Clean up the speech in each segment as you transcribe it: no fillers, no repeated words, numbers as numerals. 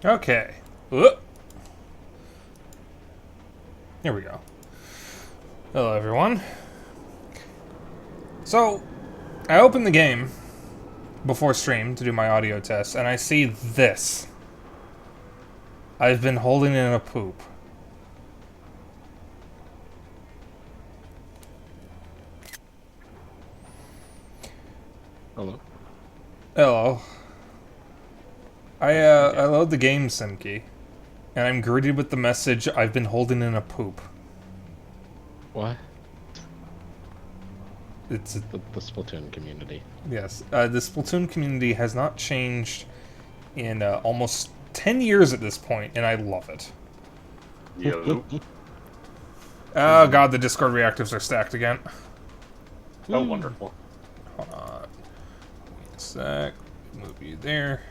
Okay. Whoop. Here we go. Hello, everyone. So, I opened the game before stream to do my audio test, and I see this. I've been holding in a poop. Hello. Hello. I Yeah. load the game sim key, and I'm greeted with the message, I've been holding in a poop. What? It's The Splatoon community. yes. The Splatoon community has not changed in almost 10 years at this point, and I love it. Yo. Oh god, the Discord reactives are stacked again. Oh, wonderful. Hold on. Give me a sec. Move you there.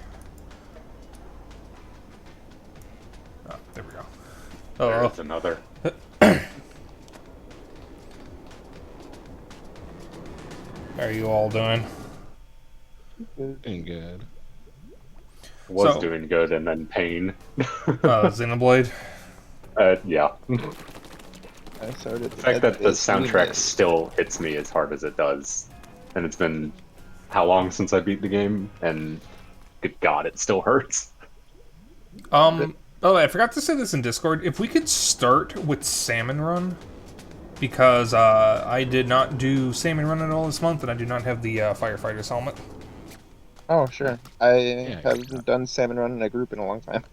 Oh, there we go. Oh, There's another. how are you all doing? Doing good. Was So- doing good and then pain. Xenoblade? Yeah. I started The fact that the soundtrack still hits me as hard as it does. And it's been how long since I beat the game? And good god, it still hurts. Oh, I forgot to say this in Discord. If we could start with Salmon Run, because I did not do Salmon Run at all this month, and I do not have the Firefighter's helmet. Oh, sure. I haven't done Salmon Run in a group in a long time.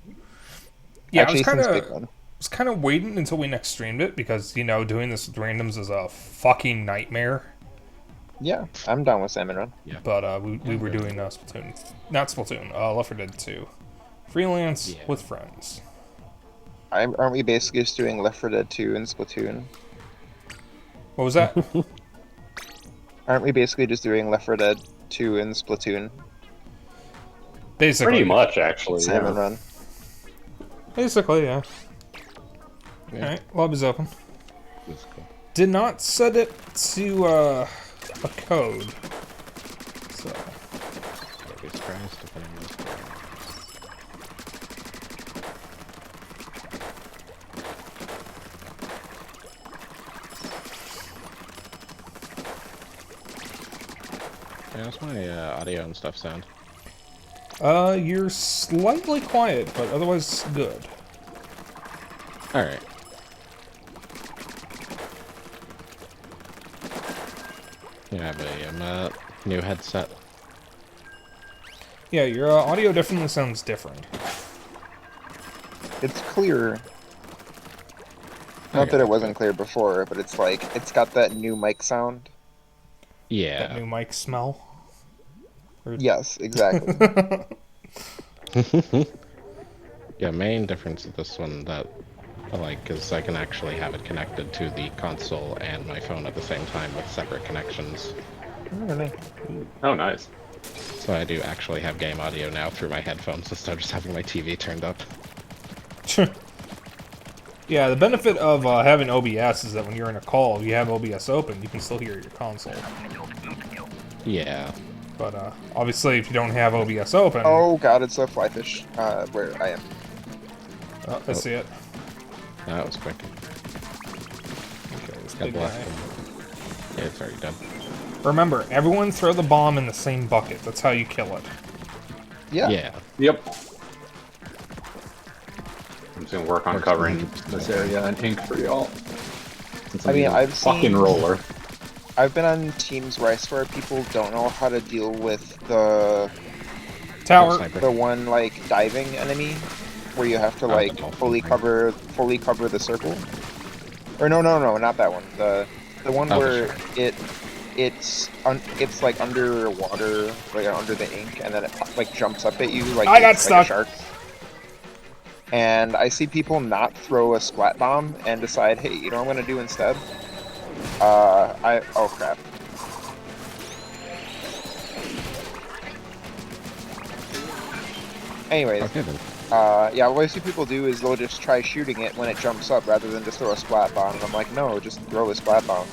Yeah, Actually, I since Big Run. was kind of waiting until we next streamed it, because, you know, doing this with randoms is a fucking nightmare. Yeah, I'm down with Salmon Run. Yeah. But we were doing Splatoon. Not Splatoon, Left 4 Dead 2. Freelance Yeah. with friends. Aren't we basically just doing Left 4 Dead 2 and Splatoon? What was that? Aren't we basically just doing Left 4 Dead 2 and Splatoon? Basically. Pretty much, actually. Salmon Yeah. Run. Basically, yeah. Yeah. Alright, lab is open. That's cool. Did not set it to a code. So, I'd be surprised if anyone else did. Yeah, how's my audio and stuff sound? you're slightly quiet, but otherwise good. Alright. Yeah, I have a new headset. Yeah, your audio definitely sounds different. It's clear. Not Okay. that it wasn't clear before, but it's like, it's got that new mic sound. That Yeah. new mic smell. Yes, exactly. Yeah, main difference of this one that I like is I can actually have it connected to the console and my phone at the same time with separate connections. Oh, nice. Oh, nice. So I do actually have game audio now through my headphones instead of just having my TV turned up. Yeah, the benefit of having OBS is that when you're in a call, if you have OBS open, you can still hear your console. Yeah. But obviously, if you don't have OBS open, Oh god, it's a flyfish, where I am. I see it. That was quick. Okay, this Got big left. guy. Yeah, it's already done. Remember, everyone throw the bomb in the same bucket. That's how you kill it. Yeah. Yeah. Yep. I'm just gonna work on covering this area in ink for y'all. Since I mean, a I've fucking seen- roller. I've been on teams where I swear people don't know how to deal with the Tower. Sniper. one like diving enemy, where you have to Oh, like the dolphin fully thing. cover the circle. Or no, not that one. The one Oh, where the it's like underwater, like under the ink, and then it like jumps up at you like I got it's like a stuck. shark. And I see people not throw a splat bomb and decide, hey, you know what I'm gonna do instead? Oh crap. Anyways, Okay then. yeah, what I see people do is they'll just try shooting it when it jumps up rather than just throw a splat bomb. And I'm like, no, just throw a splat bomb.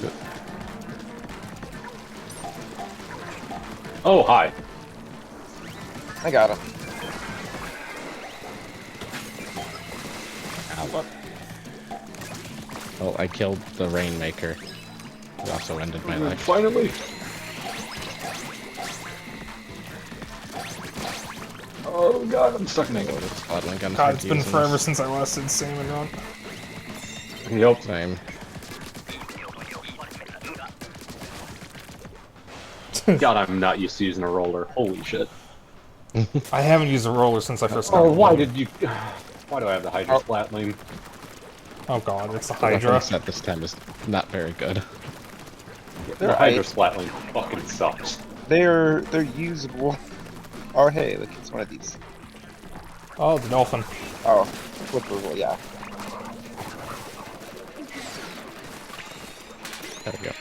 Oh, hi. I got him. Fuck. Oh, I killed the Rainmaker. It also ended my life. Finally. Oh god, I'm stuck naked. God, it's been forever since I last did salmon run. Yep. Same. God, I'm not used to using a roller. Holy shit. I haven't used a roller since I first got Oh, the why game. did you... Why do I have the Hydra Splatling? Oh god, it's the The Hydra. weapon set this time is not very good. The Hydra Splatling fucking sucks. They're usable. Oh hey, look, it's one of these. Oh, the dolphin. Oh, flipperable, yeah. There we go.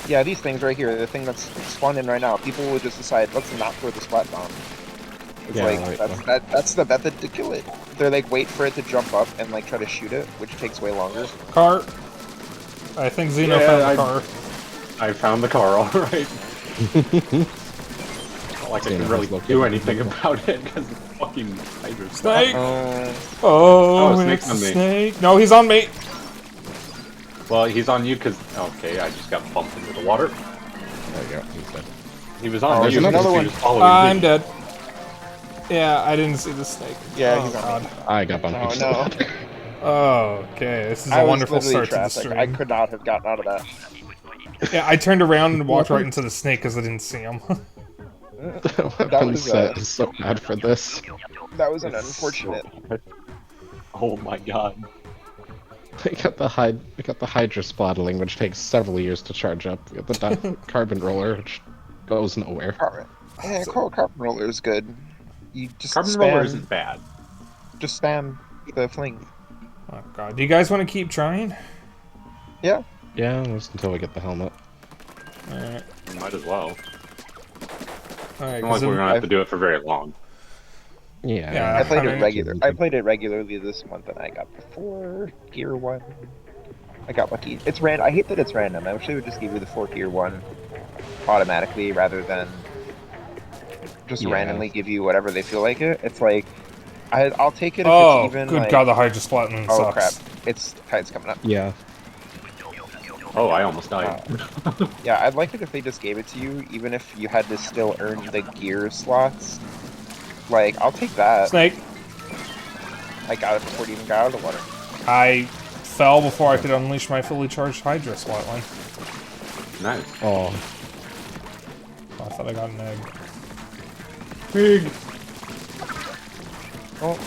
Yeah, these things right here, the thing that's spawning right now, people would just decide, let's not throw the splat bomb. It's Yeah, like, right, that's the method to kill it. They're like, wait for it to jump up and like try to shoot it, which takes way longer. Car. I think Xeno found the car. I found the car, alright. Not like I can really do anything about it, because the fucking Hydra's Snake! Oh, Oh, Snake's it's on a me. snake. No, he's on me. Well, he's on you because... Okay, I just got bumped into the water. There we go. He's dead. He was on there's you another because he one. was following I'm me. dead. Yeah, I didn't see the snake. yeah, Oh, he's on god. me. I got bumped Oh into the no. water. Oh, okay. This is I a was wonderful literally start to the trapped. stream. I could not have gotten out of that. Yeah, I turned around and walked right into the snake because I didn't see him. The weapon set is so bad for this. That was an unfortunate. Oh my god. I got the Hydra Splatling, which takes several years to charge up. We got the Carbon Roller, which goes nowhere. Carbon. Yeah, carbon roller is good. You just Carbon spam, roller isn't bad. just spam the fling. Oh god. Do you guys want to keep trying? Yeah. Yeah, just until we get the helmet. Alright. Might as well. Alright, Not like we're gonna have to do it for very long. Yeah. Yeah, I played I it mean- regular. I played it regularly this month, and I got the 4 gear 1. I got lucky. It's random. I hate that it's random. I wish they would just give you the 4 gear 1 automatically rather than just Yeah. randomly give you whatever they feel like it. It's like I'll take it if Oh, it's even. good like, god, the Hydra Splatling oh sucks. crap! It's tide's coming up. Yeah. Oh, I almost died. Yeah, I'd like it if they just gave it to you, even if you had to still earn the gear slots. Like, I'll take that. Snake. I got it before it even got out of the water. I fell before I could unleash my fully charged Hydra Splatling. Nice. Oh. I thought I got an egg. Big. Oh,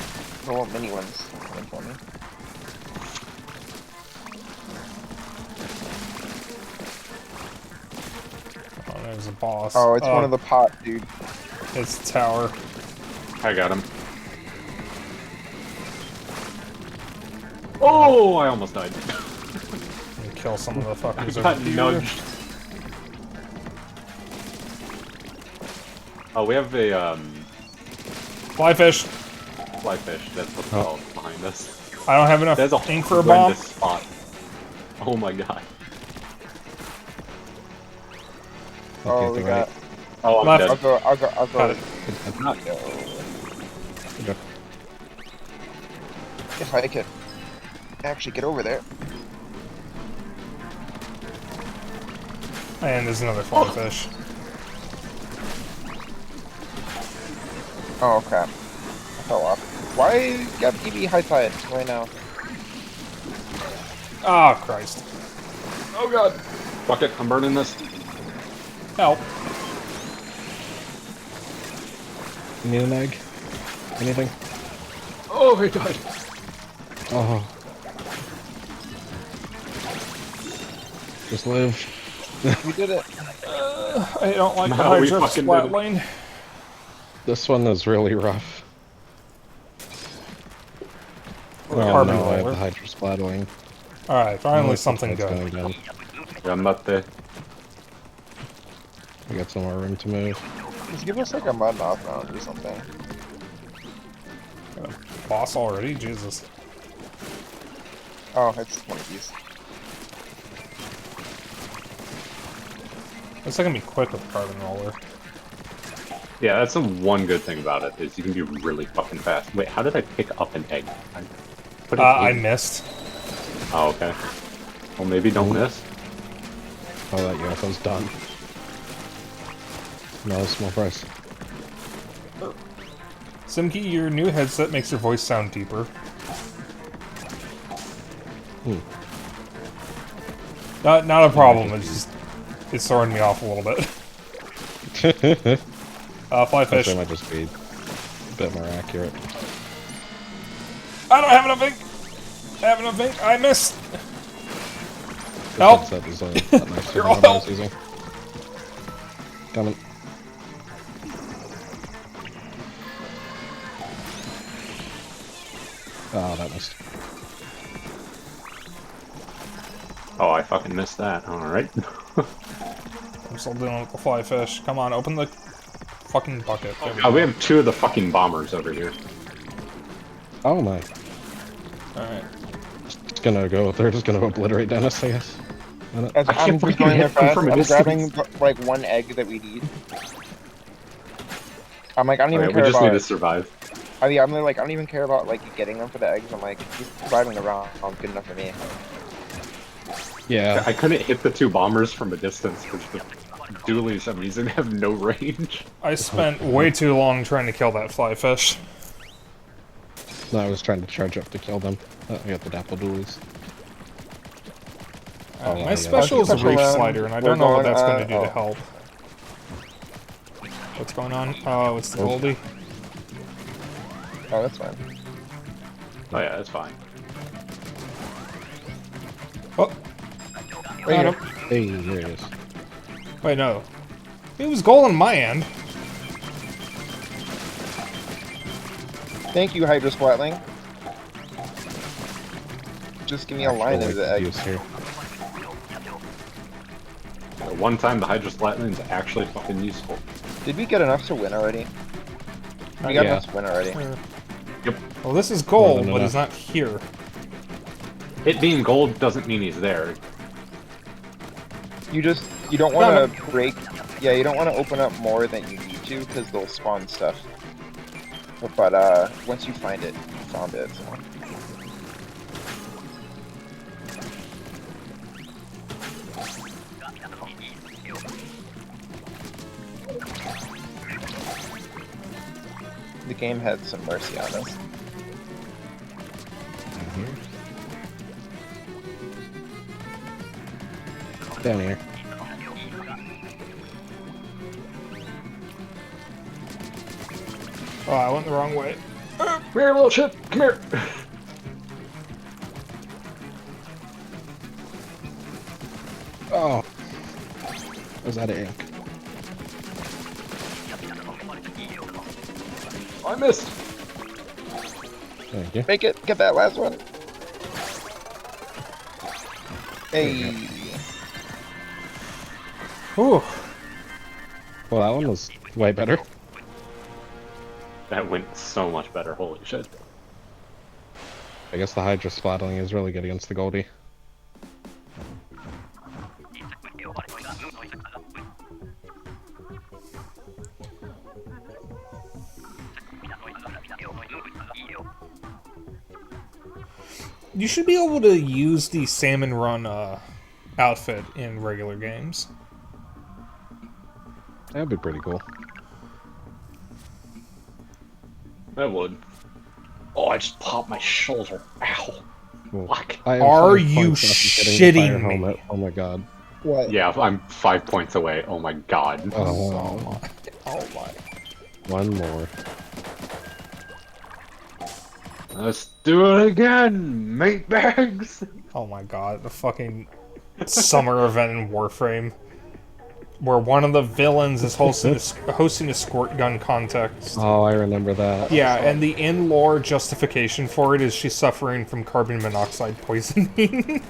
the little mini ones went for me. Oh, there's a boss. Oh, it's one of the pot, dude. It's the tower. I got him. Oh, I almost died. And kill some of the I fuckers got over here. nudged. Oh, we have a Flyfish. flyfish. That's what's called behind us. I don't have enough There's a ink for a bomb. horrendous spot. Oh my god. Oh, Okay, we the right. got. Oh, I'm Left. dead. I'll go. Got it. Not Okay. If I could actually get over there. And there's another flyfish. Oh crap! I fell off. Why got EV high tide right now? Oh, Christ. Oh god. Fuck it, I'm burning this. Help. You need an egg? Anything? Oh, he died. Oh. Just live. We did it. I don't like the No, we Hydra fucking did it. Splatling. This one is really rough. Oh Carbon no, I have roller. the Hydra Splatling. Alright, finally Oh, something that's good. going down. I'm not there. We got some more room to move. Just give us like a mud off round or something. Got a boss already? Jesus. Oh, it's one of these. Looks like I'm gonna be quick with the carbon roller. Yeah, that's the one good thing about it, is you can be really fucking fast. Wait, how did I pick up an egg? I put it I in. missed. Oh, okay. Well, maybe don't miss. Oh, that UFO's done. No, small price. Simki, your new headset makes your voice sound deeper. Not a problem. It's just it's throwing me off a little bit. Fly fish. Actually, might just be a bit more accurate. I don't have enough ink. I have enough ink. I missed. This Help! headset is that nice You're than all what I was help. using. Coming. Oh, that missed. Oh, I fucking missed that. Alright. I'm still dealing with the fly fish. Come on, open the fucking bucket. There Oh, we go. have 2 of the fucking bombers over here. Oh my. Alright. It's gonna go. They're just gonna obliterate Dennis, I guess. As I I'm can't just fucking going there hit them fast. from a I'm distance. grabbing like one egg that we need. I'm like, I don't even Okay, we care just need about. to survive. I mean, I'm like, I don't even care about like getting them for the eggs. I'm like, just surviving the round is good enough for me. Yeah. I couldn't hit the 2 bombers from a distance because the dualies I'm using have no range. I spent way too long trying to kill that fly fish. No, I was trying to charge up to kill them. I got the dapple dualies. Oh, My yeah. special is a Special reef round. slider, and I We're don't know what going, that's going to do to oh. help. What's going on? Oh, it's the Goldie. Oh, that's fine. Oh yeah, that's fine. Oh, Right got here. him. Hey, there he is. Wait, no. It was goal on my end. Thank you, Hydra Splatling. Just give me a line Actual, into the like, egg. use here. The one time the Hydra Splatling is actually fucking useful. Did we get enough to win already? We got Yeah. enough to win already. Yep. Well, this is gold, than but he's enough. not here. It being gold doesn't mean he's there. You don't want to break. Yeah, you don't want to open up more than you need to because they'll spawn stuff. But once you find it, you found it. So. The game had some mercy on us. Down here. Oh, I went the wrong way. Come here, little shit. Come here. Oh. Was that ink? I missed. Thank you. Make it. Get that last one. Hey. Whew. Well, that one was way better. That went so much better. Holy shit. I guess the Hydra splatling is really good against the Goldie. You should be able to use the salmon run outfit in regular games. That'd be pretty cool. That would. Oh, I just popped my shoulder. Ow. Cool. Fuck. I am Are 5 you points off of getting the fire shitting me? helmet. Oh my god. What? Yeah, I'm 5 points away. Oh my god. Oh, Oh my. one more. Let's do it again, meat bags. Oh my god, the fucking summer event in Warframe. Where one of the villains is hosting a squirt gun contest. Oh, I remember that. Yeah, and the in-lore justification for it is she's suffering from carbon monoxide poisoning.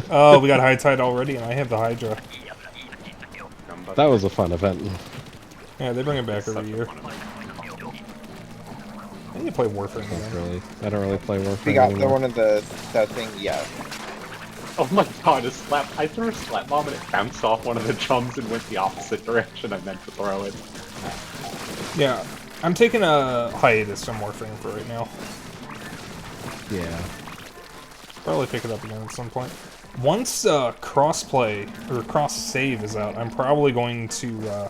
Oh, we got high tide already, and I have the Hydra. That was a fun event. Yeah, they bring it back every year. I need to play Warframe Not again. really. I don't really play Warframe We got the anymore. one of that thing. Yeah. Oh my god, I threw a slap bomb and it bounced off one of the chums and went the opposite direction I meant to throw it. Yeah, I'm taking a hiatus from Warframe for right now. Yeah. Probably pick it up again at some point. Once crossplay or cross save is out, I'm probably going to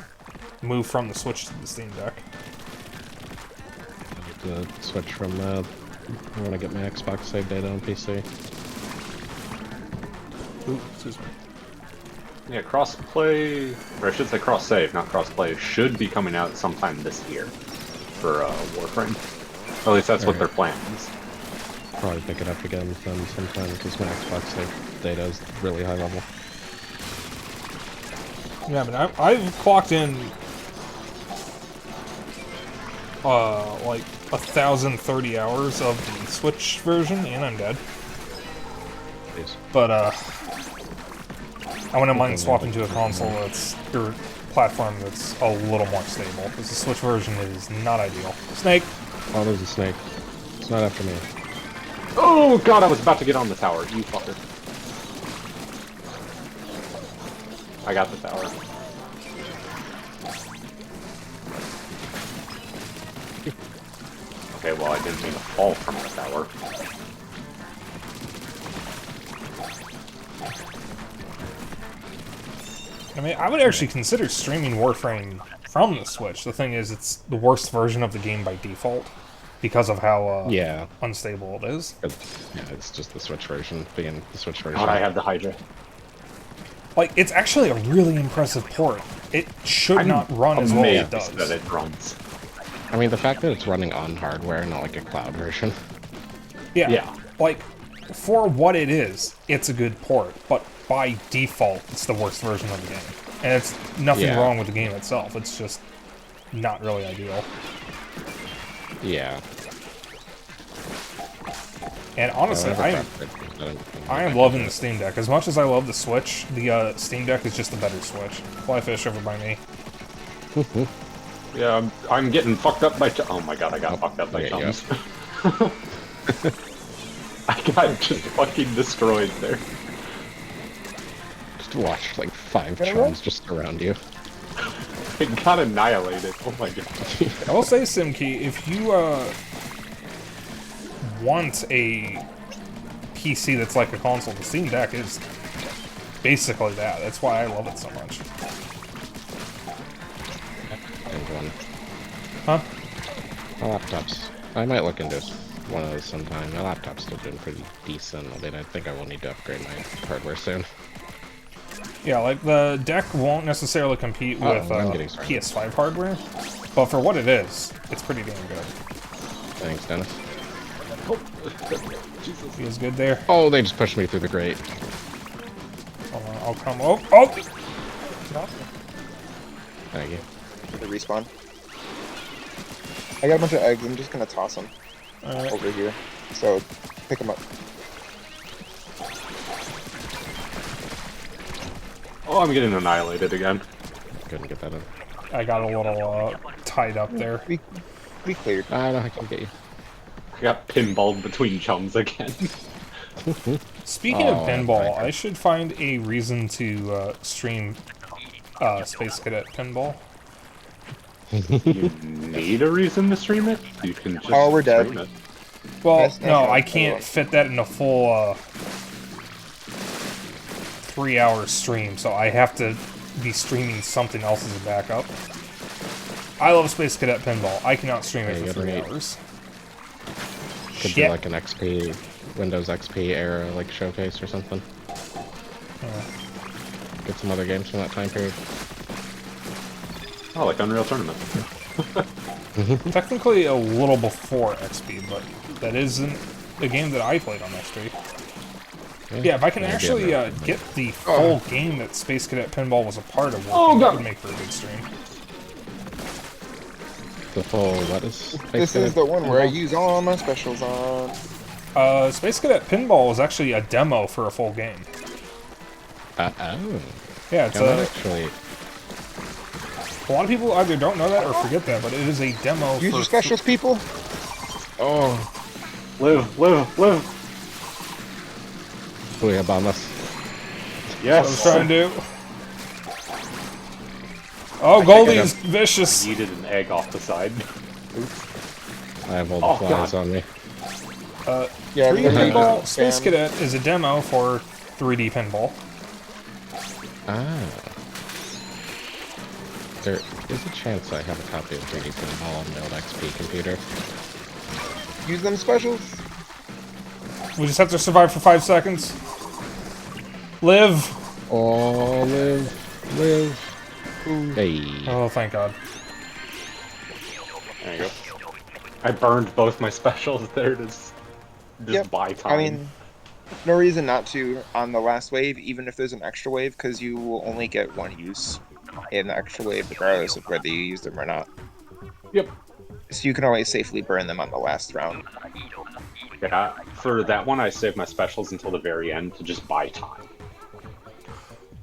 move from the Switch to the Steam Deck. I need to switch from I want to get my Xbox save data on PC. Ooh, excuse me. Yeah, crossplay, or I should say cross-save, not crossplay, should be coming out sometime this year for Warframe. Or at least that's what their plan is. Probably pick it up again then sometime because my Xbox save data is really high level. Yeah, but I've clocked in like 1,030 hours of the Switch version, and I'm dead. Please. But I wouldn't mind swapping to a console that's or platform that's a little more stable, because the Switch version is not ideal. Snake. Oh, there's a snake. It's not after me. Oh god, I was about to get on the tower, you fucker. I got the tower. Okay, well I didn't mean to fall from the tower. I mean, I would actually consider streaming Warframe from the Switch. The thing is, it's the worst version of the game by default because of how Yeah. unstable it is. Yeah, it's just the Switch version being the Switch version. God, I have the Hydra. Like, it's actually a really impressive port. It should not run as well as it does. That it runs. I mean, the fact that it's running on hardware, not like a cloud version. Yeah. Yeah. Like, for what it is, it's a good port, but by default, it's the worst version of the game. And it's nothing Yeah. wrong with the game itself, it's just not really ideal. Yeah. And honestly, I am loving the Steam Deck. As much as I love the Switch, the Steam Deck is just a better Switch. Flyfish over by me. Yeah, I'm getting fucked up by oh my god, I got fucked up by there you chums. I got just fucking destroyed there. Just watch like 5 chums just around you. I got annihilated. Oh my god. I will say, Simkey, if you want a PC that's like a console, the Steam Deck is basically that. That's why I love it so much. And one. Huh? My laptops. I might look into one of those sometime. My laptop's still doing pretty decent. I mean, I think I will need to upgrade my hardware soon. Yeah, like the deck won't necessarily compete with PS5 hardware, but for what it is, it's pretty damn good. Thanks, Dennis. Oh, Jesus. Feels good there. Oh, they just pushed me through the grate. Hold on, I'll come. Oh, oh! Thank you. The respawn. I got a bunch of eggs. I'm just gonna toss them over here. So pick them up. Oh, I'm getting annihilated again. Couldn't get that in. I got a little tied up there. We cleared. I know I can get you. I got pinballed between chums again. Speaking of pinball, okay. I should find a reason to stream Space Cadet Pinball. You need a reason to stream it? You can just Oh, we're dead. stream it. Well, That's no, not I true. can't fit that in a full 3-hour stream, so I have to be streaming something else as a backup. I love Space Cadet Pinball. I cannot stream it Yeah, for you 3 gotta hours. Could Shit. do like an XP, Windows XP era like showcase or something. Get some other games from that time period. Oh, like Unreal Tournament. Technically a little before XP, but that isn't a game that I played on XP. Yeah, if I can Maybe actually I'm not. get the full game that Space Cadet Pinball was a part of, Oh, that God. would make for a good stream. The full what is? This is the one where I use all my specials on. Space Cadet Pinball was actually a demo for a full game. Oh. Yeah, it's Yeah, that actually. a lot of people either don't know that or forget that, but it is a demo Use for your specials, people. Oh. Live, live, live! Booyah us. Yes. I was trying to do. Oh, Goldie's vicious. Yeeted an egg off the side. I have all the Oh, flies God. on me. Yeah, 3D there's Pinball spam. Space Cadet is a demo for 3D Pinball. Ah. There is a chance I have a copy of 3D Pinball on the old XP computer. Use them specials. We just have to survive for 5 seconds. Live! Oh, live. Hey. Oh, thank God. There you go. I burned both my specials there to just Yep. buy time. I mean, no reason not to on the last wave, even if there's an extra wave, because you will only get one use in the extra wave, regardless of whether you use them or not. Yep. So you can always safely burn them on the last round. Yeah, for that one, I saved my specials until the very end to just buy time.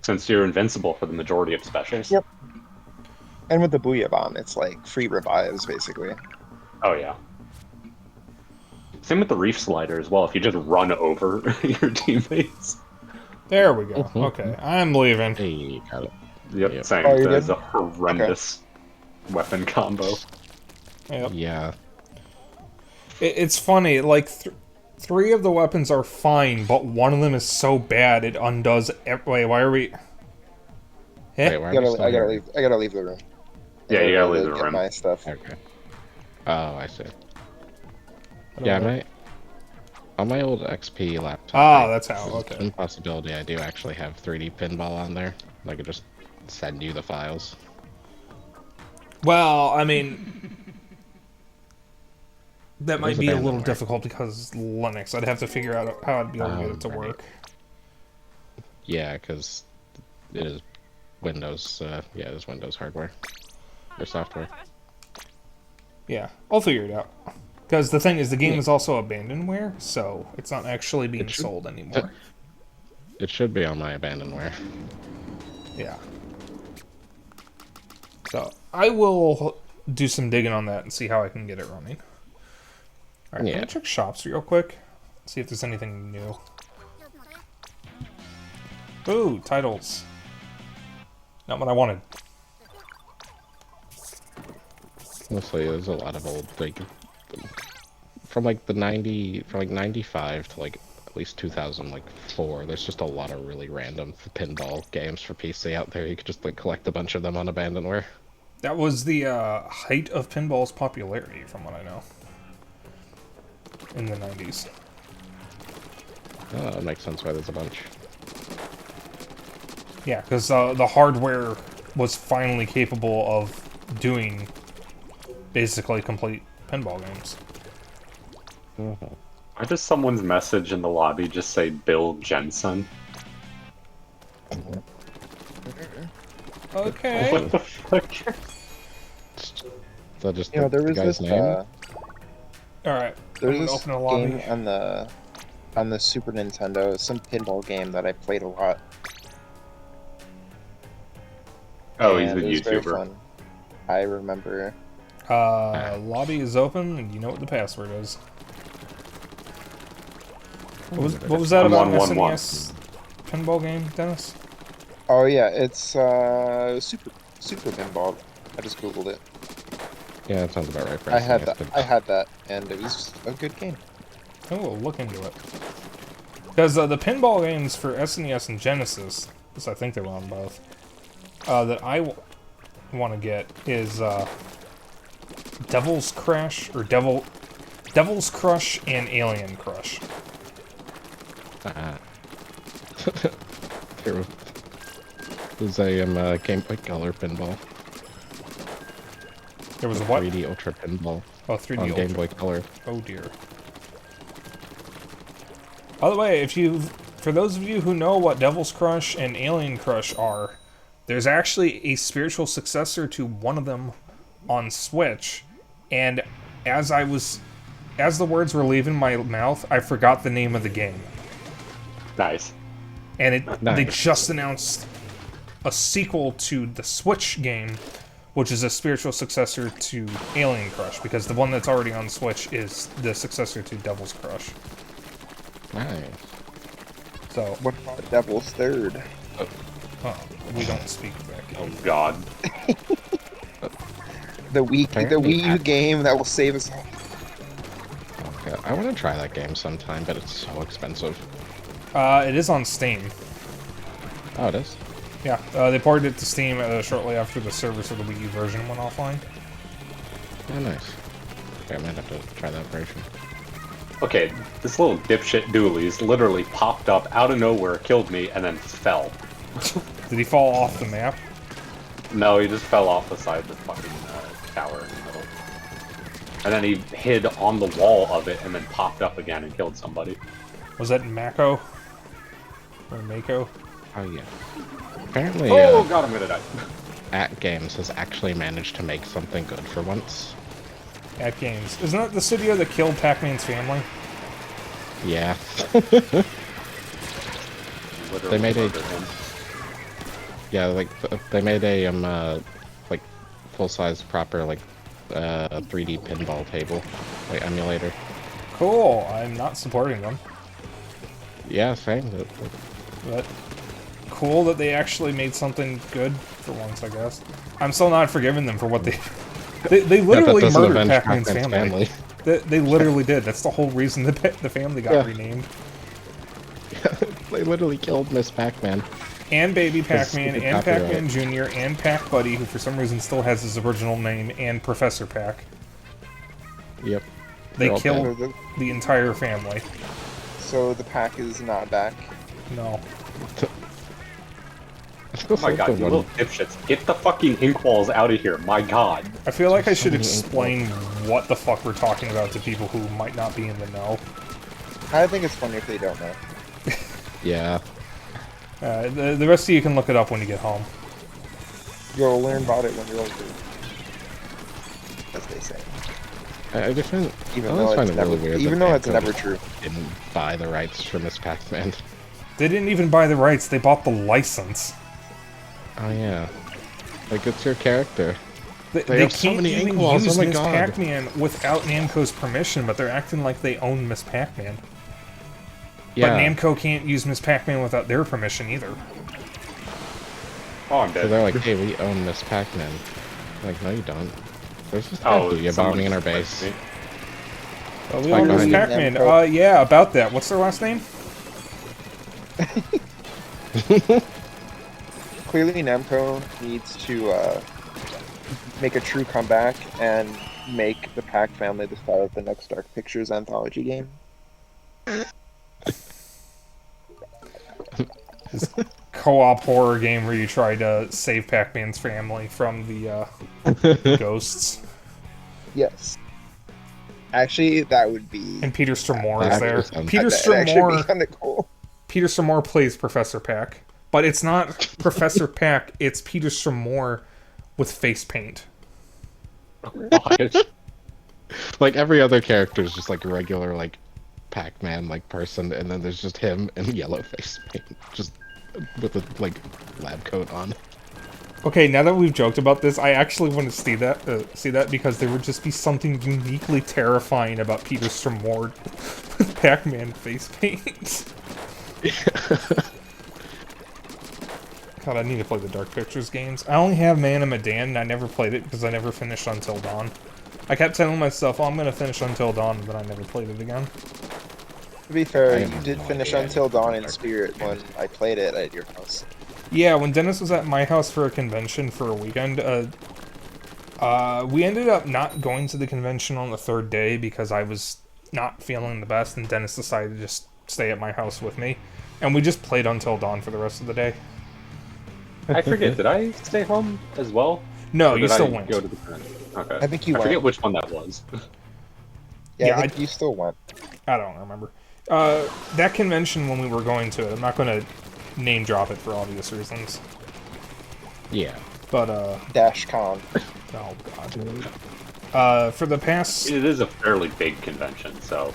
Since you're invincible for the majority of specials. Yep. And with the Booyah Bomb, it's like free revives, basically. Oh, yeah. Same with the Reef Slider as well, if you just run over your teammates. There we go. Okay, I'm leaving. Hey, got it. Yep, same. Oh, you That is did? a horrendous weapon combo. Yep. Yeah. It's funny, like, 3 of the weapons are fine, but one of them is so bad it undoes... Wait, why are we... Eh? Wait, why are we still I gotta here? leave. I gotta leave the room. Yeah, you gotta leave Get the room. my stuff. Okay. Oh, I see. Yeah, on my old XP laptop. Ah, that's how, okay. There's one possibility I do actually have 3D Pinball on there. I could just send you the files. Well, I mean... That might There's be a abandonware. little difficult because Linux. I'd have to figure out how I'd be able to get it to right. work. Yeah, because it is Windows. Yeah, it is Windows hardware or software. Yeah, I'll figure it out. Because the thing is, the game is also abandonware, so it's not actually being sold anymore. It should be on my abandonware. Yeah. So, I will do some digging on that and see how I can get it running. Alright, Yeah. let me check shops real quick. See if there's anything new. Ooh, titles. Not what I wanted. Mostly, there's a lot of old, like, from like the 90, from like 95 to like at least 2004. There's just a lot of really random pinball games for PC out there. You could just like collect a bunch of them on abandonware. That was the height of pinball's popularity, from what I know. In the 90s. Oh, that makes sense why there's a bunch. Yeah, because the hardware was finally capable of doing basically complete pinball games. Why does someone's message in the lobby just say Bill Jensen? Okay. What the fuck? Is that just You know, there the was guy's this name? Alright. there I'm was gonna this open a lobby. game on the Super Nintendo, some pinball game that I played a lot. Oh, he's and the it was very YouTuber. fun. I remember. Lobby is open, and you know what the password is. What was that about an 1111. SNES pinball game, Dennis? Oh yeah, it's Super Pinball. I just googled it. Yeah, that sounds about right for I had SNES, that. but- I had that, and it was a good game. Oh, we'll look into it. Because the pinball games for SNES and Genesis, because I think they were on both, that I want to get is Devil's Crash, or Devil's Crush and Alien Crush. There was a Game Boy Color pinball. There was a what? 3D Ultra pinball Oh, 3D on Ultra. Game Boy Color. Oh dear. By the way, for those of you who know what Devil's Crush and Alien Crush are, there's actually a spiritual successor to one of them on Switch, and as the words were leaving my mouth, I forgot the name of the game. Nice. And they Nice. just announced a sequel to the Switch game, which is a spiritual successor to Alien Crush, because the one that's already on Switch is the successor to Devil's Crush. Nice. So, What about Devil's Third? we don't speak that Oh game. god. The Apparently Wii U game that will save us all. Okay, I want to try that game sometime, but it's so expensive. It is on Steam. Oh, it is? Yeah, they ported it to Steam shortly after the service of the Wii U version went offline. Oh, nice. Okay, I might have to try that version. Okay, this little dipshit Doolies literally popped up out of nowhere, killed me, and then fell. Did he fall off the map? No, he just fell off the side of the fucking tower in the middle. And then he hid on the wall of it and then popped up again and killed somebody. Was that Mako? Or Mako? Oh, yeah. Apparently, Oh god, I'm gonna die. At Games has actually managed to make something good for once. At Games. Isn't that the studio that killed Pac-Man's family? Yeah. Literally made a- murdered him. Yeah, like, they made a, like, full-size, proper, like, 3D pinball table, like, emulator. Cool. I'm not supporting them. Yeah, same. But cool that they actually made something good for once, I guess. I'm still not forgiving them for what they... They literally doesn't murdered avenge Pac-Man's family. They literally did. That's the whole reason the family got Yeah. renamed. They literally killed Miss Pac-Man. And Baby Pac-Man, stupid and copyright. Pac-Man Jr., and Pac-Buddy, who for some reason still has his original name, and Professor Pac. Yep. They They're all killed dead. the entire family. So the pack is not back. No. Oh my god, you little dipshits. Get the fucking inkwalls out of here, my god. I feel like I should many explain what the fuck we're talking about to people who might not be in the know. I think it's funny if they don't know. Yeah. The rest of you can look it up when you get home. You'll learn about it when you're older. As they say. I just find, Even I though always find it's it never, really weird even that though it's Namco never true. didn't buy the rights for Miss Pac-Man. They didn't even buy the rights, they bought the license. Oh yeah. Like, it's your character. They have so can't many even inkwalls, use oh my Miss God. Pac-Man without Namco's permission, but they're acting like they own Miss Pac-Man. Yeah. But Namco can't use Miss Pac-Man without their permission either. Oh, I'm So dead. they're like, hey, we own Miss Pac-Man. Like, no you don't. There's this Oh, Booyah someone bombing in our just base. me. Well, we Like own Miss behind you. Pac-Man. Namco. Yeah, about that. What's their last name? Clearly, Namco needs to make a true comeback and make the Pac family the star of the next Dark Pictures anthology game. Co-op horror game where you try to save Pac-Man's family from the ghosts. Yes. Actually, that would be. And Peter Stormare That is there. actually sounds- Peter that actually be Stormare. kind of cool. Peter Stormare plays Professor Pac, but it's not Professor Pac. It's Peter Stormare with face paint. God. Like, every other character is just like a regular, like, Pac-Man, like, person, and then there's just him in yellow face paint. Just with a, like, lab coat on. Okay, now that we've joked about this, I actually want to see that because there would just be something uniquely terrifying about Peter Stormare with Pac-Man face paint. God, I need to play the Dark Pictures games. I only have Man of Medan, and I never played it because I never finished Until Dawn. I kept telling myself, oh, I'm going to finish Until Dawn, and then I never played it again. To be fair, I you have did no finish idea. Until Dawn in spirit when I played it at your house. Yeah, when Dennis was at my house for a convention for a weekend, we ended up not going to the convention on the third day because I was not feeling the best, and Dennis decided to just stay at my house with me. And we just played Until Dawn for the rest of the day. I forget, did I stay home as well? No, Or you did still I went. Go to the convention? Okay. I think you I went. forget which one that was. Yeah, Yeah, I think you still went. I don't remember. That convention when we were going to it, I'm not going to name drop it for obvious reasons. Yeah. But, Dash Con. oh god. For the past... It is a fairly big convention, so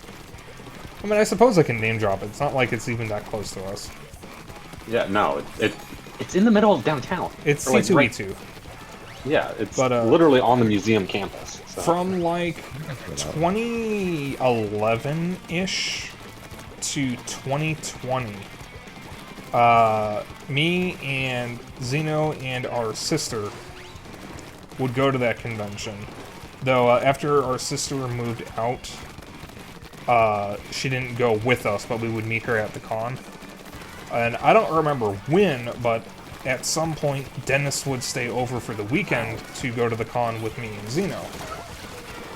I mean, I suppose I can name drop it. It's not like it's even that close to us. yeah, no, it's in the middle of downtown. It's Or, like, C2E2. Yeah, it's But, literally on the museum campus. So. From, like, 2011-ish to 2020, me and Zeno and our sister would go to that convention. Though after our sister moved out, she didn't go with us, but we would meet her at the con. And I don't remember when, but at some point, Dennis would stay over for the weekend to go to the con with me and Zeno.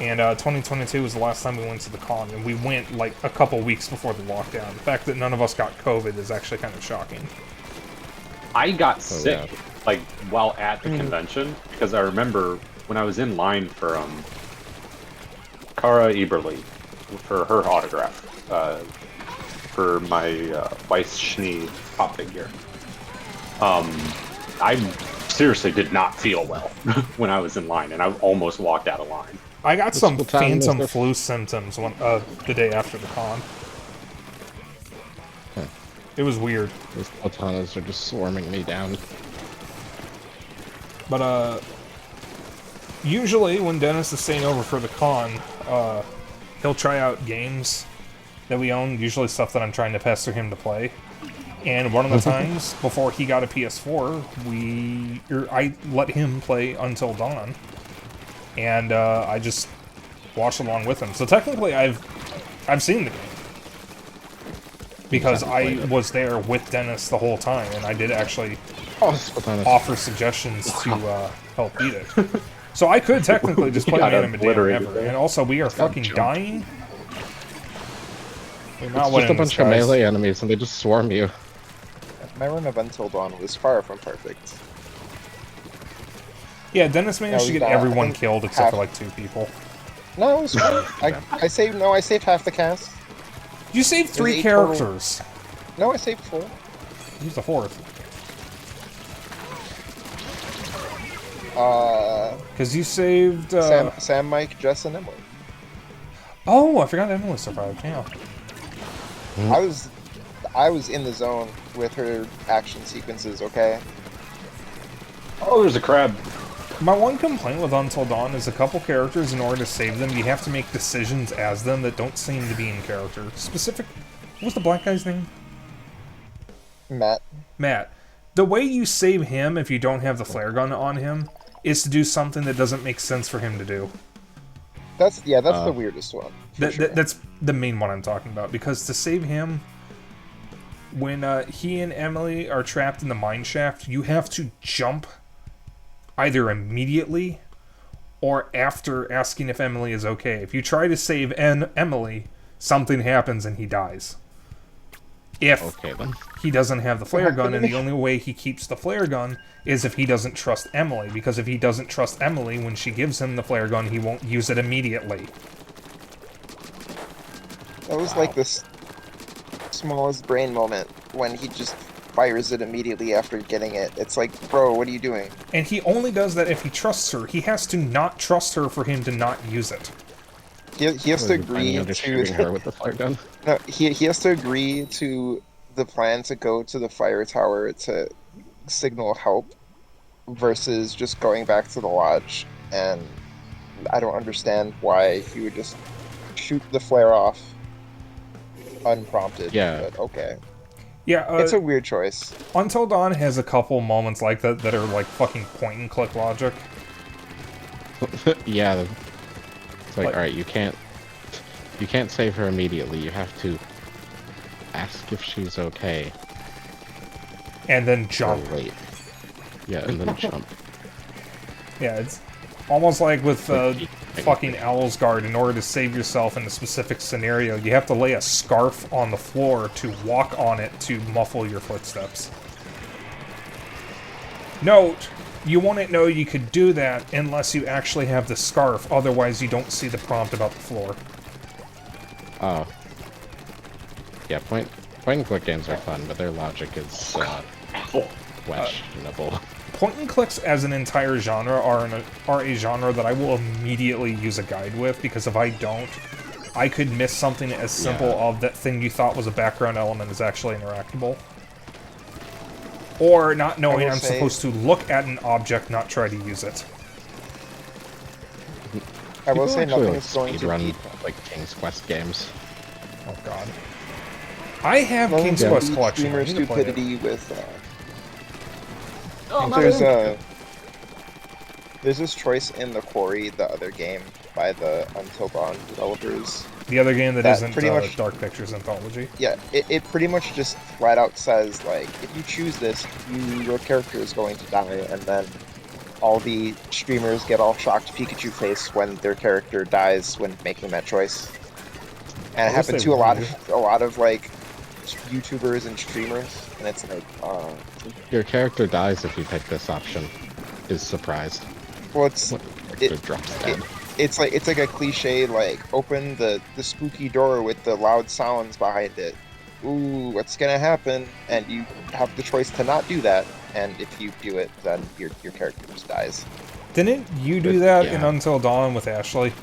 And 2022 was the last time we went to the con, and we went like a couple weeks before the lockdown. The fact that none of us got COVID is actually kind of shocking. I got sick, like, while at the convention, because I remember when I was in line for Kara Eberly for her autograph for my Weiss Schnee pop figure. I seriously did not feel well when I was in line, and I almost walked out of line. I got some phantom flu symptoms the day after the con. Huh. It was weird. Those Platanas are just swarming me down. But, usually when Dennis is staying over for the con, he'll try out games that we own, usually stuff that I'm trying to pester him to play. And one of the times, before he got a PS4, I let him play Until Dawn. And, I just watched along with him. So technically, I've seen the game. Because I was there with Dennis the whole time, and I did actually offer suggestions to help beat it. So I could technically just play Random Ever. And also, we are fucking dying. We're not it's just a bunch of melee enemies, and they just swarm you. My run of Until Dawn was far from perfect. Yeah, Dennis managed to get everyone killed except for like 2 people. No, it was fine. I saved half the cast. You saved 3 characters. No, I saved 4. Who's the 4th? Because you saved Sam, Mike, Jess, and Emily. Oh, I forgot Emily survived. Yeah. I was in the zone with her action sequences. Okay. Oh, there's a crab. My one complaint with Until Dawn is a couple characters, in order to save them, you have to make decisions as them that don't seem to be in character. What was the black guy's name? Matt. The way you save him if you don't have the flare gun on him is to do something that doesn't make sense for him to do. That's the weirdest one. That's the main one I'm talking about, because to save him, when he and Emily are trapped in the mine shaft, you have to jump either immediately or after asking if Emily is okay. If you try to save Emily, something happens and he dies. If he doesn't have the flare gun, and the only way he keeps the flare gun is if he doesn't trust Emily, because if he doesn't trust Emily, when she gives him the flare gun, he won't use it immediately. That was like this smallest brain moment when he just fires it immediately after getting it. It's like, bro, what are you doing? And he only does that if he trusts her. He has to not trust her for him to not use it. He has to agree to her with the fire gun. No, he has to agree to the plan to go to the fire tower to signal help versus just going back to the lodge. And I don't understand why he would just shoot the flare off unprompted. Yeah. But okay. Yeah, it's a weird choice. Until Dawn has a couple moments like that that are like fucking point and click logic. Yeah. It's like, alright, you can't save her immediately. You have to ask if she's okay. And then jump. Or wait. Yeah, and then jump. Yeah, it's almost like with fucking Owl's Guard. In order to save yourself in a specific scenario, you have to lay a scarf on the floor to walk on it to muffle your footsteps. Note, you wouldn't know you could do that unless you actually have the scarf, otherwise you don't see the prompt about the floor. Oh. Yeah, point and click games are fun, but their logic is questionable. Point and clicks as an entire genre are a genre that I will immediately use a guide with, because if I don't, I could miss something as simple of that thing you thought was a background element is actually interactable. Or not knowing I'm supposed to look at an object, not try to use it. I will say nothing is going to run beat like King's Quest games. Oh god. I have Well, King's yeah. Quest Beat Collection. I streamer need to play it. stupidity with. Oh, There's this choice in The Quarry, the other game by the Until Dawn developers. The other game that That isn't pretty much- Dark Pictures Anthology. Yeah, it pretty much just flat out says, like, if you choose this, your character is going to die, and then all the streamers get all shocked Pikachu face when their character dies when making that choice. And it I wish happened they to a lot would. of like YouTubers and streamers, and it's like, Your character dies if you pick this option. Is surprised. well, it's It drops dead. it's like a cliche, like, open the spooky door with the loud sounds behind it. Ooh, what's gonna happen? And you have the choice to not do that, and if you do it, then your character just dies. Didn't you do that in Yeah. Until Dawn with Ashley?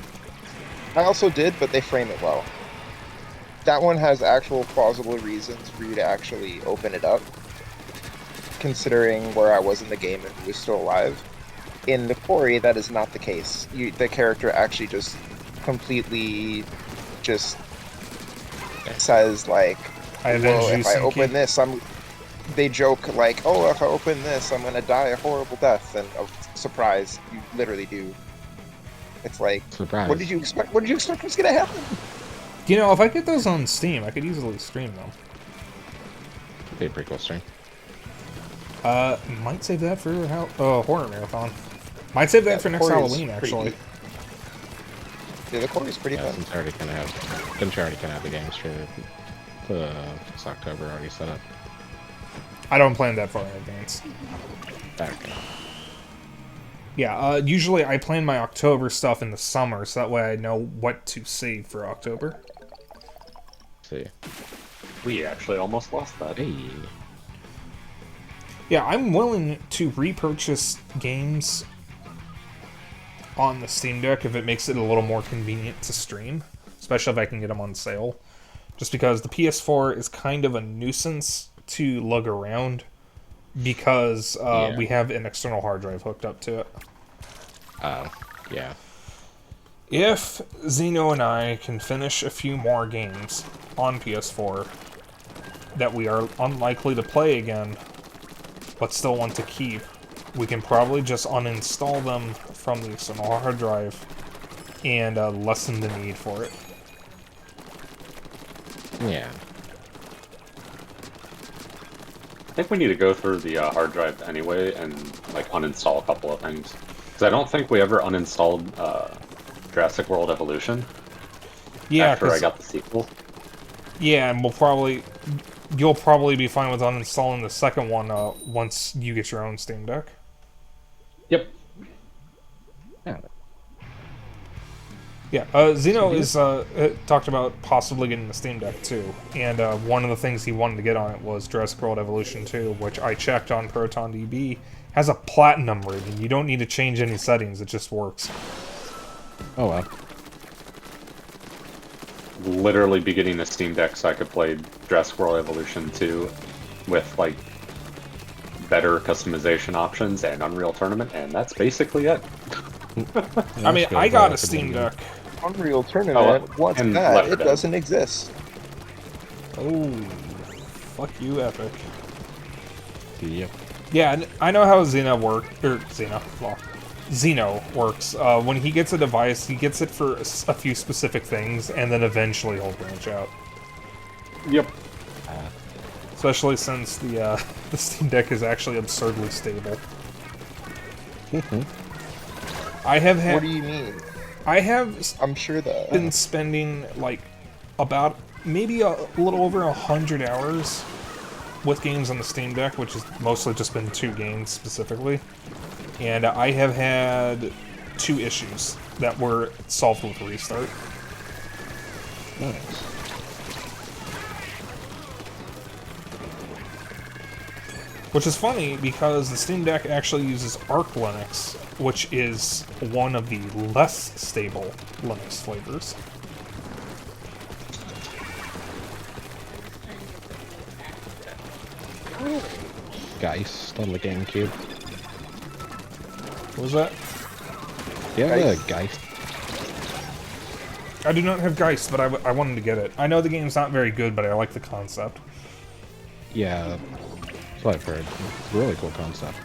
I also did, but they frame it well. That one has actual plausible reasons for you to actually open it up, considering where I was in the game and who was still alive. In The Quarry, that is not the case. The character actually just completely just says, like, I avenge well, you, if I Sinky. open this, they joke, like, oh, if I open this, I'm gonna die a horrible death, and oh, surprise, you literally do. It's like, Surprise. what did you expect? What did you expect was gonna happen? You know, if I get those on Steam, I could easily stream them. It'd be a pretty cool stream. Might save that for Horror Marathon. Might save that Yeah, for next Quarry's Halloween, pretty actually. neat. Yeah, The Quarry's pretty Yeah, fun. since you already kind of have the game stream. It's October already set up. I don't plan that far in advance. Okay. Yeah, usually I plan my October stuff in the summer, so that way I know what to save for October. See. We actually almost lost that. Hey. Yeah, I'm willing to repurchase games on the Steam Deck if it makes it a little more convenient to stream, especially if I can get them on sale. Just because the PS4 is kind of a nuisance to lug around because we have an external hard drive hooked up to it. Yeah. If Zeno and I can finish a few more games on PS4 that we are unlikely to play again, but still want to keep, we can probably just uninstall them from the external hard drive and lessen the need for it. Yeah. I think we need to go through the hard drive anyway and like uninstall a couple of things. Because I don't think we ever uninstalled Jurassic World Evolution Yeah, after I got the sequel. yeah, and you'll probably be fine with uninstalling the second one once you get your own Steam Deck. Yep. Yeah. Yeah, Zeno is talked about possibly getting the Steam Deck too, and one of the things he wanted to get on it was Jurassic World Evolution 2, which I checked on ProtonDB, has a platinum rating. You don't need to change any settings; it just works. Oh well. Literally be getting a Steam Deck so I could play Jurassic World Evolution 2 with like better customization options and Unreal Tournament, and that's basically it. I mean, I got a Steam Deck. Unreal Tournament, what's and that? Left It 4 Dead. doesn't exist. Oh, fuck you, Epic. Yep. Yeah, I know how Xeno works. When he gets a device, he gets it for a few specific things, and then eventually he'll branch out. Yep. Especially since the the Steam Deck is actually absurdly stable. I have What do had, you mean? I have I'm sure that. been spending like about maybe a little over 100 hours with games on the Steam Deck, which has mostly just been 2 games specifically. And I have had 2 issues that were solved with restart. Nice. Which is funny because the Steam Deck actually uses Arch Linux, which is one of the less stable Linux flavors. Geist on the GameCube. What was that? Do you have a Geist? Geist? I do not have Geist, but I wanted to get it. I know the game's not very good, but I like the concept. Yeah, that's what I've heard. It's a really cool concept.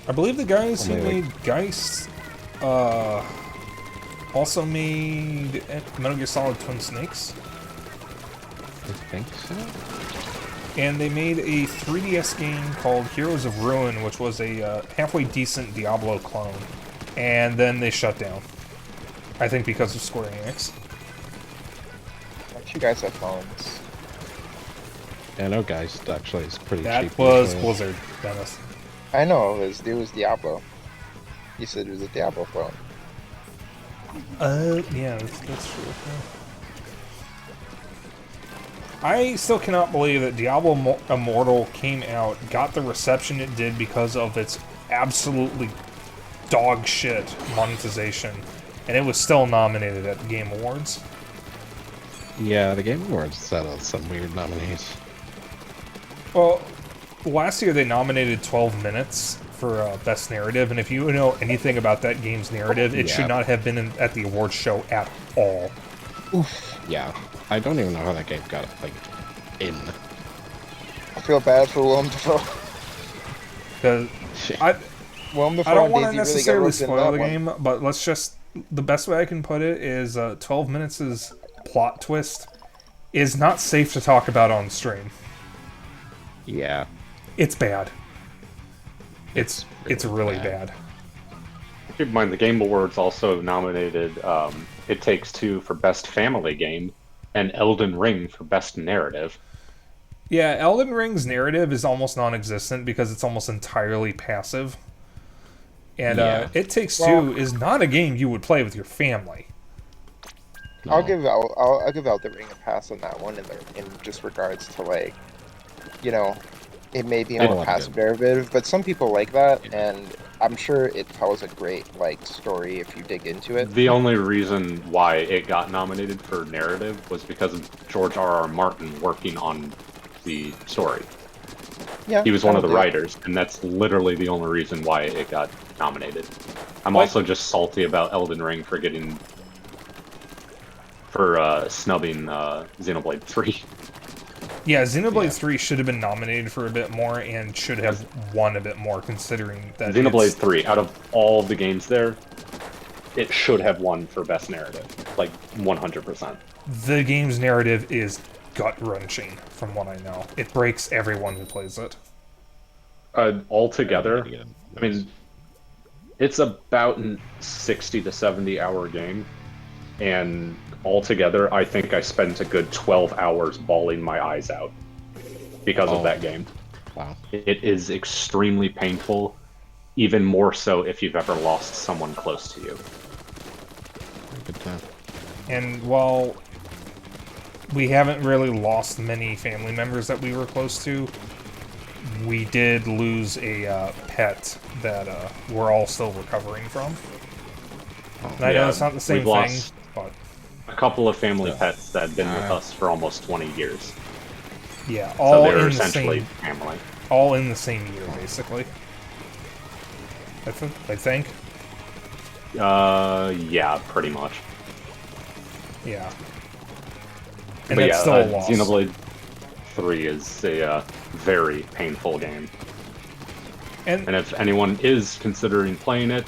I believe the guys who Only, made Geist also made Metal Gear Solid Twin Snakes. I think so. And they made a 3DS game called Heroes of Ruin, which was a halfway decent Diablo clone. And then they shut down. I think because of Square Enix. Don't you guys have phones? Yeah, no, Geist actually is pretty cheap. That was usually. Blizzard, Dennis. I know, it was Diablo. You said it was a Diablo phone. Yeah, that's true. I still cannot believe that Diablo Immortal came out, got the reception it did because of its absolutely dog shit monetization, and it was still nominated at the Game Awards. Yeah, the Game Awards set out some weird nominees. Well, last year they nominated 12 Minutes for Best Narrative, and if you know anything about that game's narrative, it should not have been at the awards show at all. Oof. Yeah, I don't even know how that game got, like, in. I feel bad for Willem Dafoe. Because I Willem Dafoe don't and want to Daisy really got necessarily roped into spoil that the one. game, but let's just... The best way I can put it is 12 Minutes' plot twist is not safe to talk about on stream. Yeah. It's bad. It's really bad. bad. Keep in mind, the Game Awards also nominated It Takes Two for Best Family Game and Elden Ring for Best Narrative. Yeah, Elden Ring's narrative is almost non-existent because it's almost entirely passive. And Yeah. It Takes Two is not a game you would play with your family. No. I'll give Elden Ring a pass on that one in just regards to, like, you know, it may be a I more like passive it. narrative, but some people like that, and I'm sure it tells a great, like, story if you dig into it. The only reason why it got nominated for narrative was because of George R.R. Martin working on the story. Yeah, He was one of the that'll do. writers, and that's literally the only reason why it got nominated. I'm Like- also just salty about Elden Ring for snubbing Xenoblade 3. Yeah, Xenoblade Yeah. 3 should have been nominated for a bit more and should have won a bit more considering that Xenoblade it's... 3, out of all of the games there, it should have won for best narrative, like 100%. The game's narrative is gut-wrenching, from what I know. It breaks everyone who plays it. Altogether, I mean, it's about a 60 to 70 hour game, and altogether, I think I spent a good 12 hours bawling my eyes out because of that game. Wow. It is extremely painful, even more so if you've ever lost someone close to you. Good time. And while we haven't really lost many family members that we were close to, we did lose a pet that we're all still recovering from. And I know Yeah, it's not the same we've thing, lost but a couple of family pets that have been with us for almost 20 years. yeah, So all they're in the essentially same, family. all in the same year, basically. I think. Yeah, pretty much. Yeah. And But that's yeah, still a loss. Xenoblade 3 is a very painful game. And And if anyone is considering playing it,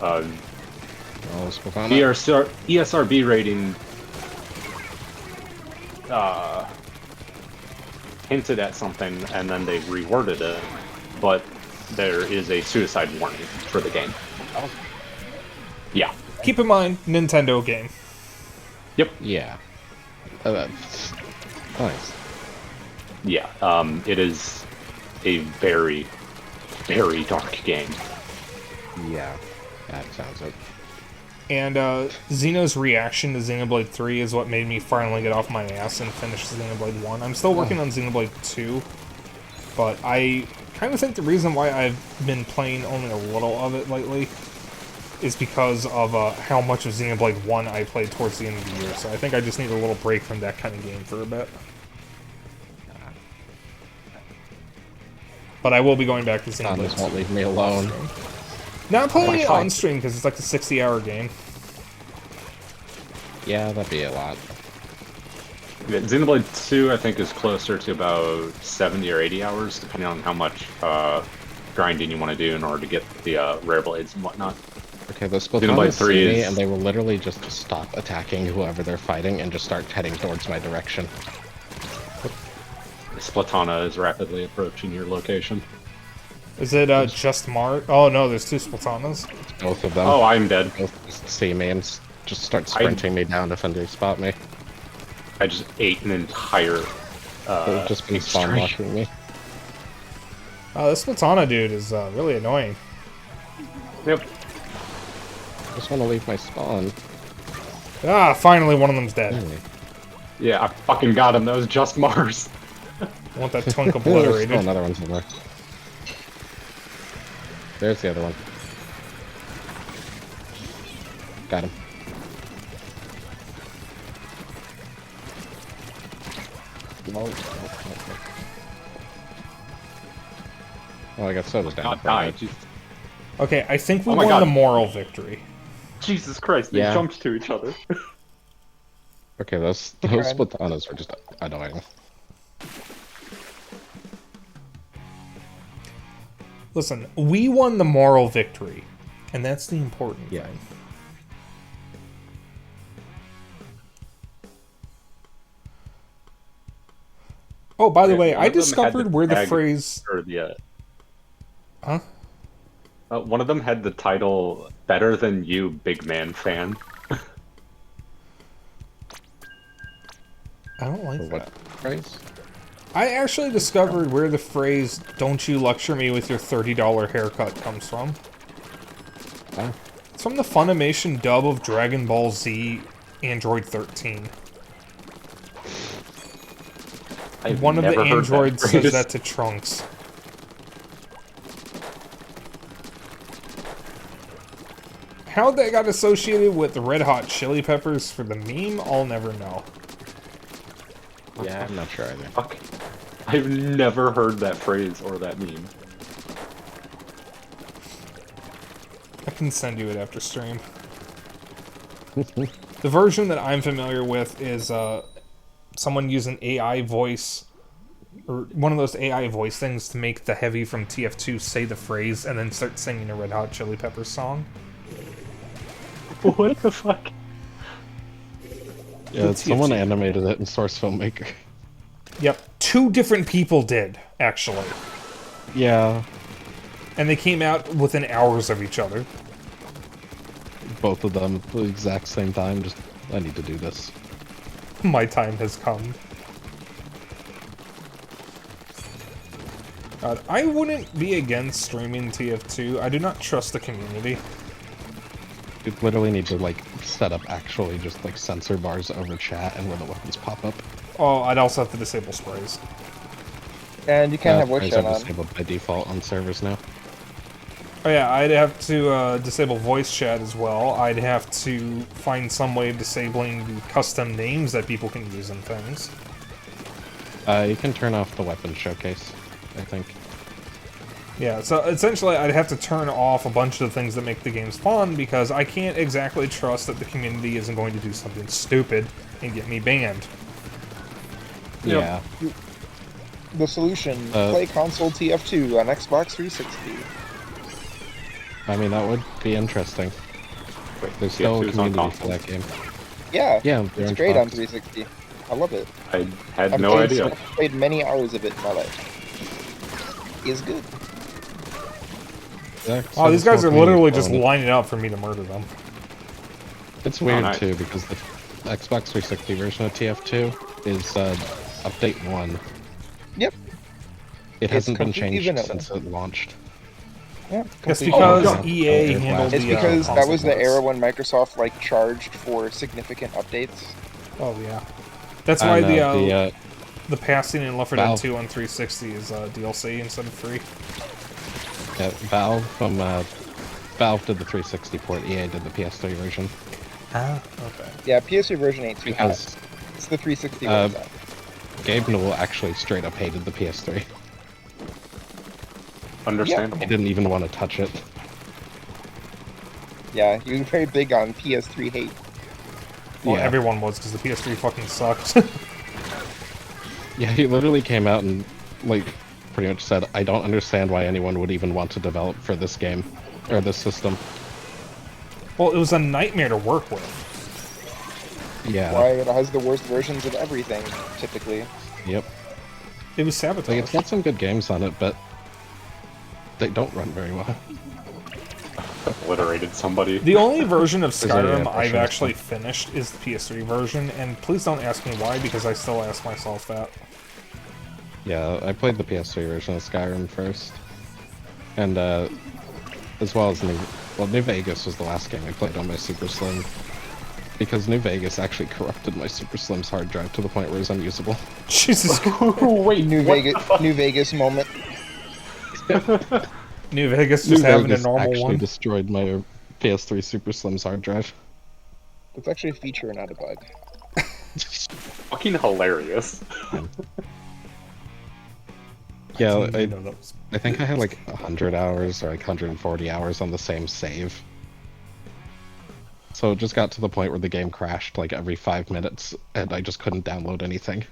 Well, Splatana? ESRB rating hinted at something and then they reworded it, but there is a suicide warning for the game. Oh. Yeah. keep in mind, Nintendo game. Yep. Yeah. Nice. Yeah. It is a very, very dark game. Yeah. That sounds it. And Xeno's reaction to Xenoblade 3 is what made me finally get off my ass and finish Xenoblade 1. I'm still working on Xenoblade 2, but I kind of think the reason why I've been playing only a little of it lately is because of how much of Xenoblade 1 I played towards the end of the year, so I think I just need a little break from that kind of game for a bit. But I will be going back to Xenoblade Thomas 2. won't leave me alone. Not playing it God. on stream because it's like a 60-hour game. Yeah, that'd be a lot. Yeah, Xenoblade 2, I think, is closer to about 70 or 80 hours, depending on how much grinding you want to do in order to get the rare blades and whatnot. Okay, the Xenoblade Splatoon 3 see me, is- and they will literally just stop attacking whoever they're fighting and just start heading towards my direction. Splatana is rapidly approaching your location. Is it just Mar? Oh no, there's two Splatanas. Both of them. Oh, I'm dead. Both just see me and just start sprinting me down if they spot me. I just ate an entire They've just been extreme. spawn walking me. Oh, this Splatana dude is really annoying. Yep. I just want to leave my spawn. Ah, finally one of them's dead. Anyway. Yeah, I fucking got him. That was just Mars. I want that twink There's still obliterated. another one somewhere. There's the other one. Got him. Oh, I got soda down. Not die. Okay, I think we Oh my won God. the moral victory. Jesus Christ, they Yeah. jumped to each other. Okay, those Right. Splatanas were just annoying. Listen, we won the moral victory, and that's the important Yeah. thing. Oh, by the Yeah, way, one I of them had discovered the where the tag- phrase... Or the, Huh? one of them had the title "Better Than You, Big Man Fan." I don't like For that. what price? I actually discovered where the phrase "Don't you lecture me with your $30 haircut" comes from. Oh. It's from the Funimation dub of Dragon Ball Z Android 13. I've One of the never heard that androids says phrase. that to Trunks. How that got associated with the Red Hot Chili Peppers for the meme, I'll never know. Yeah, I'm not sure either. Fuck. I've never heard that phrase or that meme. I can send you it after stream. The version that I'm familiar with is someone using AI voice, or one of those AI voice things to make the Heavy from TF2 say the phrase and then start singing a Red Hot Chili Peppers song. What the fuck? Yeah, The someone TFT. animated it in Source Filmmaker. Yep, 2 different people did, actually. Yeah, And they came out within hours of each other. both of them at the exact same time. Just, I need to do this. My time has come. God, I wouldn't be against streaming TF2. I do not trust the community. You literally need to like set up actually just like censor bars over chat and where the weapons pop up. Oh, I'd also have to disable sprays. And you can't have voice sprays chat are on. disabled by default on servers now. Oh yeah, I'd have to disable voice chat as well. I'd have to find some way of disabling the custom names that people can use in things. You can turn off the weapon showcase, I think. Yeah, so essentially I'd have to turn off a bunch of the things that make the games fun because I can't exactly trust that the community isn't going to do something stupid and get me banned. Yeah. The solution: play console TF2 on Xbox 360. I mean, that would be interesting. Wait, There's still a TF2 is on community for console? that game. Yeah, Yeah, they're it's in great on Xbox. 360. I love it. I had I've no played, idea. I've played many hours of it in my life. It's good. Yeah, Oh, so these the guys are small literally community just following it. lining up for me to murder them. It's weird nice. too because the Xbox 360 version of TF2 is update 1. Yep. It hasn't been completely changed vanilla. since it launched. Yeah. That's completely because vanilla. EA Oh, handled It's the because that console was the ports. era when Microsoft like charged for significant updates. Oh yeah. That's why the the passing in Left 4 Dead Valve. 2 on 360 is DLC instead of free. Valve Valve did the 360 port. EA did the PS3 version Ah, okay. Yeah, PS3 version ain't too hot. because It's the 360 Uh, version. Gabe Newell actually straight up hated the PS3. Understandable. He didn't even want to touch it. Yeah, he was very big on PS3 hate. Well, Yeah. everyone was, because the PS3 fucking sucked. Yeah, he literally came out and, like, pretty much said, I don't understand why anyone would even want to develop for this game, or this system. Well, it was a nightmare to work with. Yeah. Why it has the worst versions of everything, typically. Yep. It was sabotage. Like, it's got some good games on it, but they don't run very well. Obliterated somebody. The only version of There's only Skyrim a I've version of actually finished is the PS3 version, and please don't ask me why, because I still ask myself that. Yeah, I played the PS3 version of Skyrim first. And, as well as New Vegas was the last game I played on my Super Slim. Because New Vegas actually corrupted my Super Slim's hard drive to the point where it was unusable. Jesus Christ. Wait, New Vegas moment. New Vegas New just having a Vegas normal actually one. destroyed my PS3 Super Slim's hard drive. It's actually a feature, not a bug. fucking hilarious. Yeah, didn't even know that was- I think I had like 100 hours or like 140 hours on the same save. So it just got to the point where the game crashed like every 5 minutes and I just couldn't download anything.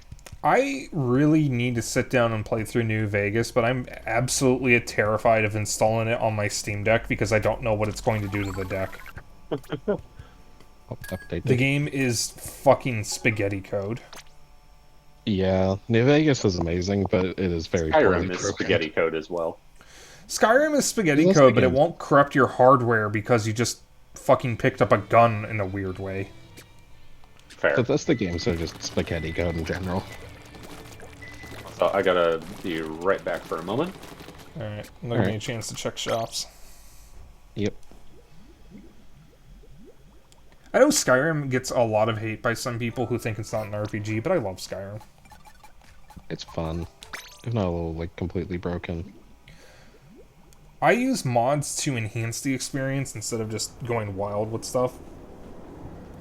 I really need to sit down and play through New Vegas, but I'm absolutely terrified of installing it on my Steam Deck because I don't know what it's going to do to the deck. I'll update The it. game is fucking spaghetti code. Yeah, New Vegas is amazing, but it is very Skyrim poorly is programmed. spaghetti code as well. Skyrim is spaghetti Those code, but it games- won't corrupt your hardware because you just fucking picked up a gun in a weird way. Fair. Bethesda games are just spaghetti code in general. So I gotta be right back for a moment. Alright, I'm gonna give me a chance to check shops. Yep. I know Skyrim gets a lot of hate by some people who think it's not an RPG, but I love Skyrim. It's fun. If not a little, like, completely broken. I use mods to enhance the experience instead of just going wild with stuff.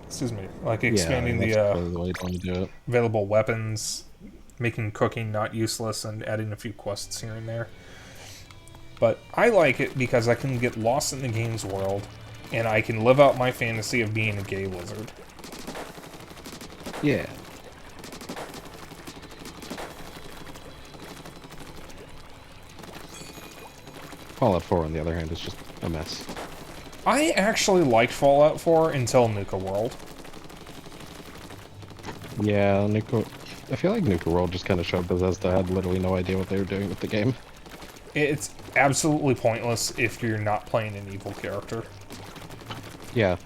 Excuse me. Like expanding yeah, the that's probably the way you want to do it. available weapons, making cooking not useless, and adding a few quests here and there. But I like it because I can get lost in the game's world, and I can live out my fantasy of being a gay lizard. Yeah. Fallout 4, on the other hand, is just a mess. I actually liked Fallout 4 until Nuka World. Yeah, Nuka... I feel like Nuka World just kind of showed Bethesda had literally no idea what they were doing with the game. It's absolutely pointless if you're not playing an evil character. Yeah.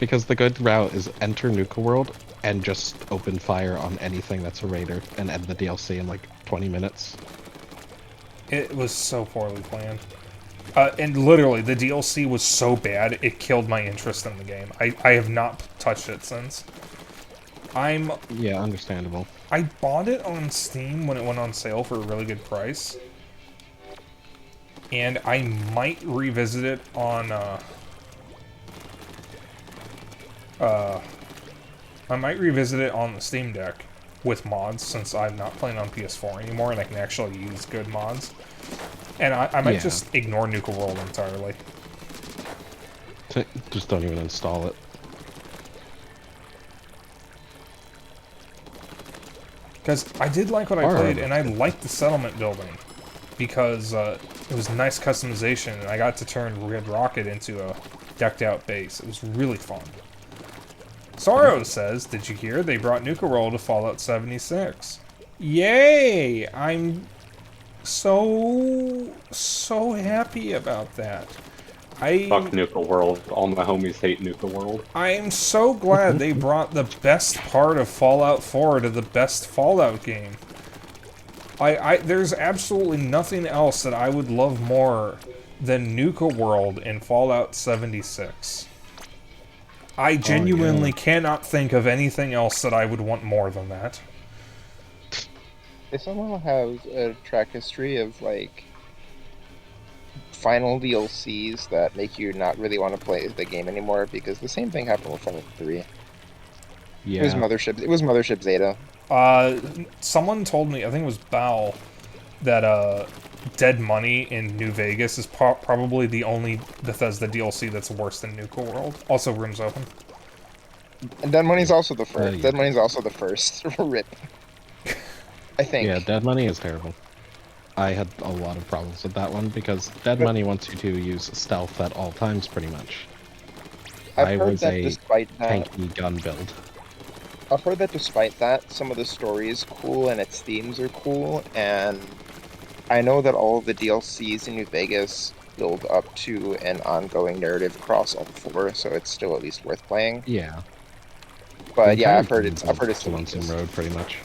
Because the good route is enter Nuka World and just open fire on anything that's a raider and end the DLC in like 20 minutes. It was so poorly planned. And literally, the DLC was so bad, it killed my interest in the game. I have not touched it since. Yeah, understandable. I bought it on Steam when it went on sale for a really good price. And I might revisit it on, I might revisit it on the Steam Deck with mods, since I'm not playing on PS4 anymore and I can actually use good mods. And I might just ignore Nuka World entirely. Just don't even install it. Because I did like what I played, and I liked the settlement building. Because it was nice customization, and I got to turn Red Rocket into a decked-out base. It was really fun. Sorrow says, did you hear? They brought Nuka World to Fallout 76. Yay! I'm so happy about that. Fuck Nuka World. All my homies hate Nuka World. I am so glad they brought the best part of Fallout 4 to the best Fallout game. There's absolutely nothing else that I would love more than Nuka World in Fallout 76. I genuinely cannot think of anything else that I would want more than that. They somehow have a track history of, like, final DLCs that make you not really want to play the game anymore, because the same thing happened with Fallout 3. Yeah. It was Mothership Zeta. Someone told me, I think it was Bao, that Dead Money in New Vegas is probably the only Bethesda DLC that's worse than Nuka World. Also, Rooms Open. And Dead Money's also the first. Yeah. Dead Money's also the first. Rip. I think. Yeah, Dead Money is terrible. I had a lot of problems with that one because Dead Money wants you to use stealth at all times, pretty much. I've heard was that a despite that, tanky gun build. I've heard that despite that, some of the story is cool and its themes are cool, and I know that all of the DLCs in New Vegas build up to an ongoing narrative across all four, so it's still at least worth playing. Yeah. But The yeah, entire I've heard it's the Lonesome Road, pretty much.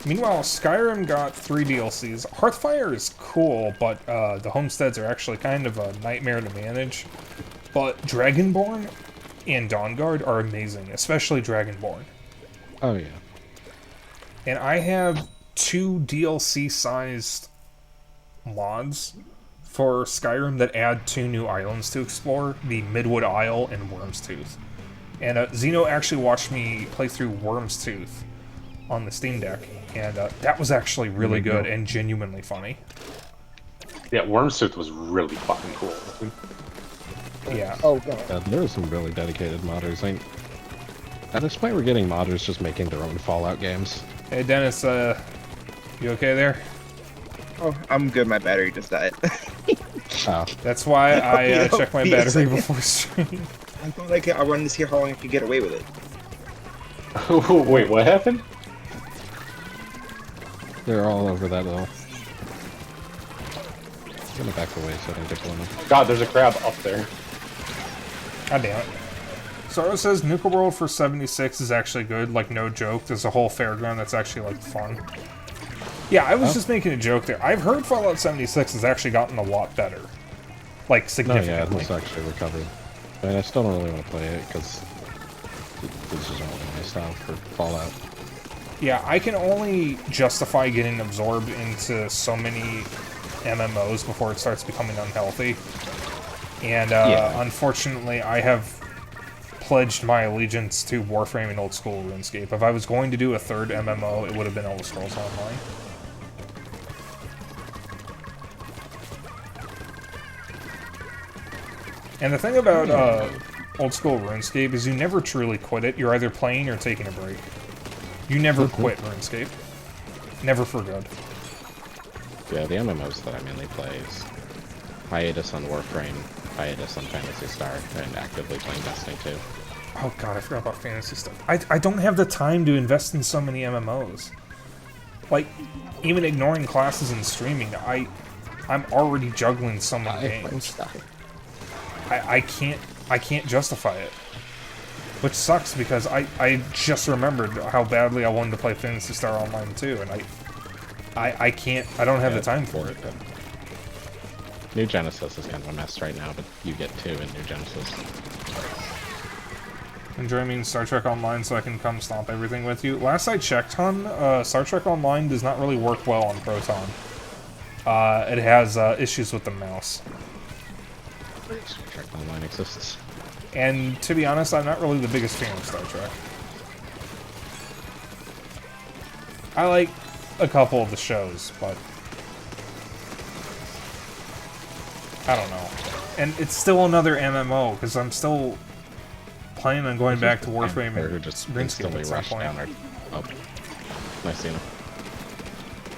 Meanwhile, Skyrim got 3 DLCs. Hearthfire is cool, but the homesteads are actually kind of a nightmare to manage. But Dragonborn and Dawnguard are amazing, especially Dragonborn. Oh, yeah. And I have 2 DLC-sized mods for Skyrim that add 2 new islands to explore, the Midwood Isle and Worm's Tooth. And Xeno actually watched me play through Worm's Tooth on the Steam Deck, and that was actually really good and genuinely funny. Yeah, Worm's Tooth was really fucking cool. Yeah. Oh god. There are some really dedicated modders. At this point, we're getting modders just making their own Fallout games. Hey, Dennis, you okay there? Oh, I'm good. My battery just died. Oh. That's why I Yeah, check my be a battery second. before stream. I thought I wanted to see how long I could get away with it. Wait, what happened? They're all over that hill. I'm gonna back away so I don't get blown up. God, there's a crab up there. God damn it. Sora says Nuka World for 76 is actually good, like no joke. There's a whole fairground that's actually like fun. Yeah, I was just making a joke there. I've heard Fallout 76 has actually gotten a lot better. Like, No, significantly. yeah, it's actually recovered. I mean, I still don't really want to play it because this is not really my style for Fallout. Yeah, I can only justify getting absorbed into so many MMOs before it starts becoming unhealthy. And unfortunately, I have pledged my allegiance to Warframe and old school RuneScape. If I was going to do a third MMO, it would have been Elder Scrolls Online. And the thing about old school RuneScape is you never truly quit it. You're either playing or taking a break. You never quit RuneScape. Never for good. Yeah, the MMOs that I mainly play is hiatus on Warframe, hiatus on Phantasy Star, and actively playing Destiny 2. Oh god, I forgot about Phantasy stuff. I don't have the time to invest in so many MMOs. Like, even ignoring classes and streaming, I'm already juggling so many games. I can't justify it. Which sucks because I just remembered how badly I wanted to play Phantasy Star Online too, and I don't have the time for it. New Genesis is kind of a mess right now, but you get 2 in New Genesis. Enjoying Star Trek Online so I can come stomp everything with you. Last I checked, hon, Star Trek Online does not really work well on Proton. It has issues with the mouse. Star Trek Online exists. And to be honest, I'm not really the biggest fan of Star Trek. I like a couple of the shows, but I don't know. And it's still another MMO, because I'm still planning on going back to Warframe and just RuneScape instantly at some rush point. down our... Oh, nice seeing him.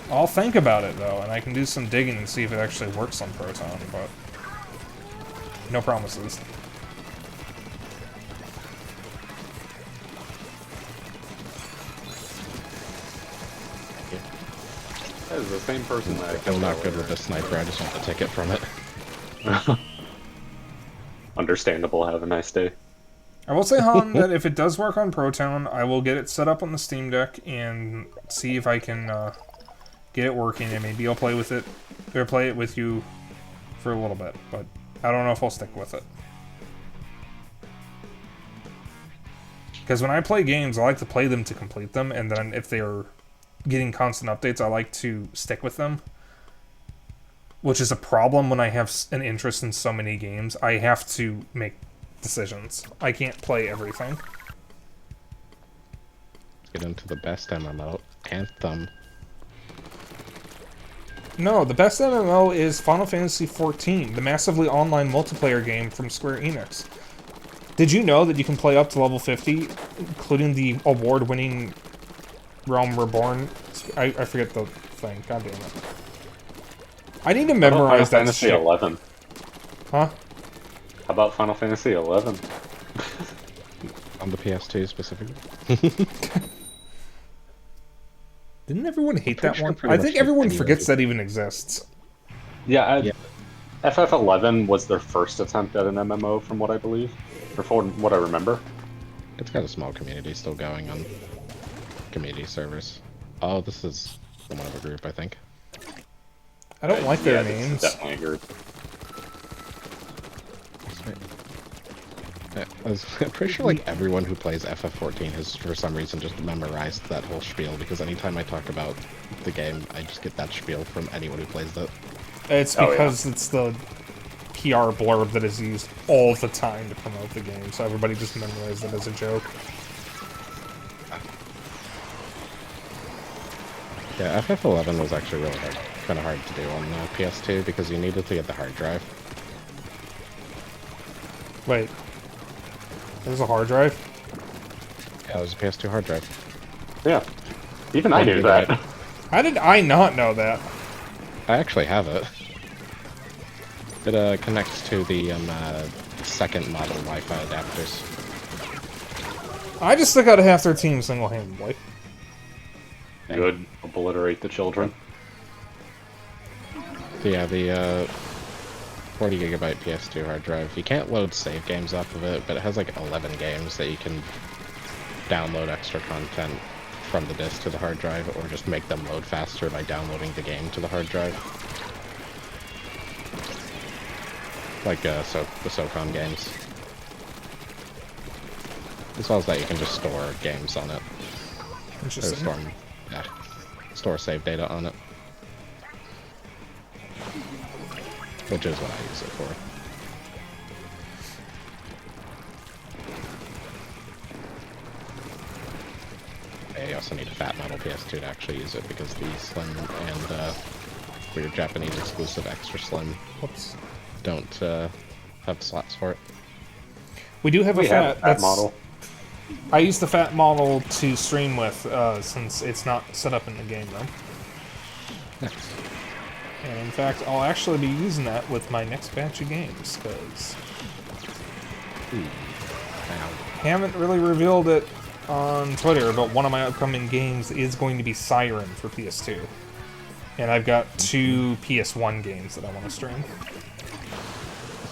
I'll think about it, though, and I can do some digging and see if it actually works on Proton, but no promises. That is the same person that I I'm not good with the sniper, I just want the ticket from it. Understandable, have a nice day. I will say, Han, that if it does work on Proton, I will get it set up on the Steam Deck and see if I can get it working, and maybe I'll play with it, or play it with you for a little bit, but I don't know if I'll stick with it. Because when I play games, I like to play them to complete them, and then if they're getting constant updates, I like to stick with them. Which is a problem when I have an interest in so many games. I have to make decisions. I can't play everything. Let's get into the best MMO, Anthem. No, the best MMO is Final Fantasy XIV, the massively online multiplayer game from Square Enix. Did you know that you can play up to level 50, including the award-winning Realm Reborn? I forget the thing. God damn it. I need to memorize that Fantasy shit. 11. Huh? How about Final Fantasy 11? On the PS2 specifically. Didn't everyone hate pretty that sure one? pretty I much think everyone any forgets version. that even exists. Yeah, Yeah. FF11 was their first attempt at an MMO, from what I believe, or from what I remember. It's got a small community still going on community servers. Oh, this is from one of a group, I think. I don't like their This is names. definitely a group. I'm pretty sure like everyone who plays FF14 has for some reason just memorized that whole spiel, because anytime I talk about the game, I just get that spiel from anyone who plays it. It's Oh, yeah. because it's the PR blurb that is used all the time to promote the game, so everybody just memorized it as a joke. Yeah, FF11 was actually really hard, kind of hard to do on PS2 because you needed to get the hard drive. Wait. There's a hard drive? Yeah, it was a PS2 hard drive. Yeah, even I knew that. How did I not know that? I actually have it. It connects to the second model Wi-Fi adapters. I just took out a half their team single-handedly. Good. Obliterate the children. So yeah, the 40 gigabyte PS2 hard drive. You can't load save games off of it, but it has like 11 games that you can download extra content from the disk to the hard drive, or just make them load faster by downloading the game to the hard drive. Like the SOCOM games. As well as that, you can just store games on it. Or Interesting. store save data on it. Which is what I use it for. I also need a fat model PS2 to actually use it, because the Slim and weird Japanese exclusive Extra Slim Whoops. don't have slots for it. We do have We a fat, have that model. I use the fat model to stream with, since it's not set up in the game room. Nice. And in fact, I'll actually be using that with my next batch of games, because Wow. haven't really revealed it on Twitter, but one of my upcoming games is going to be Siren for PS2. And I've got 2 PS1 games that I want to stream.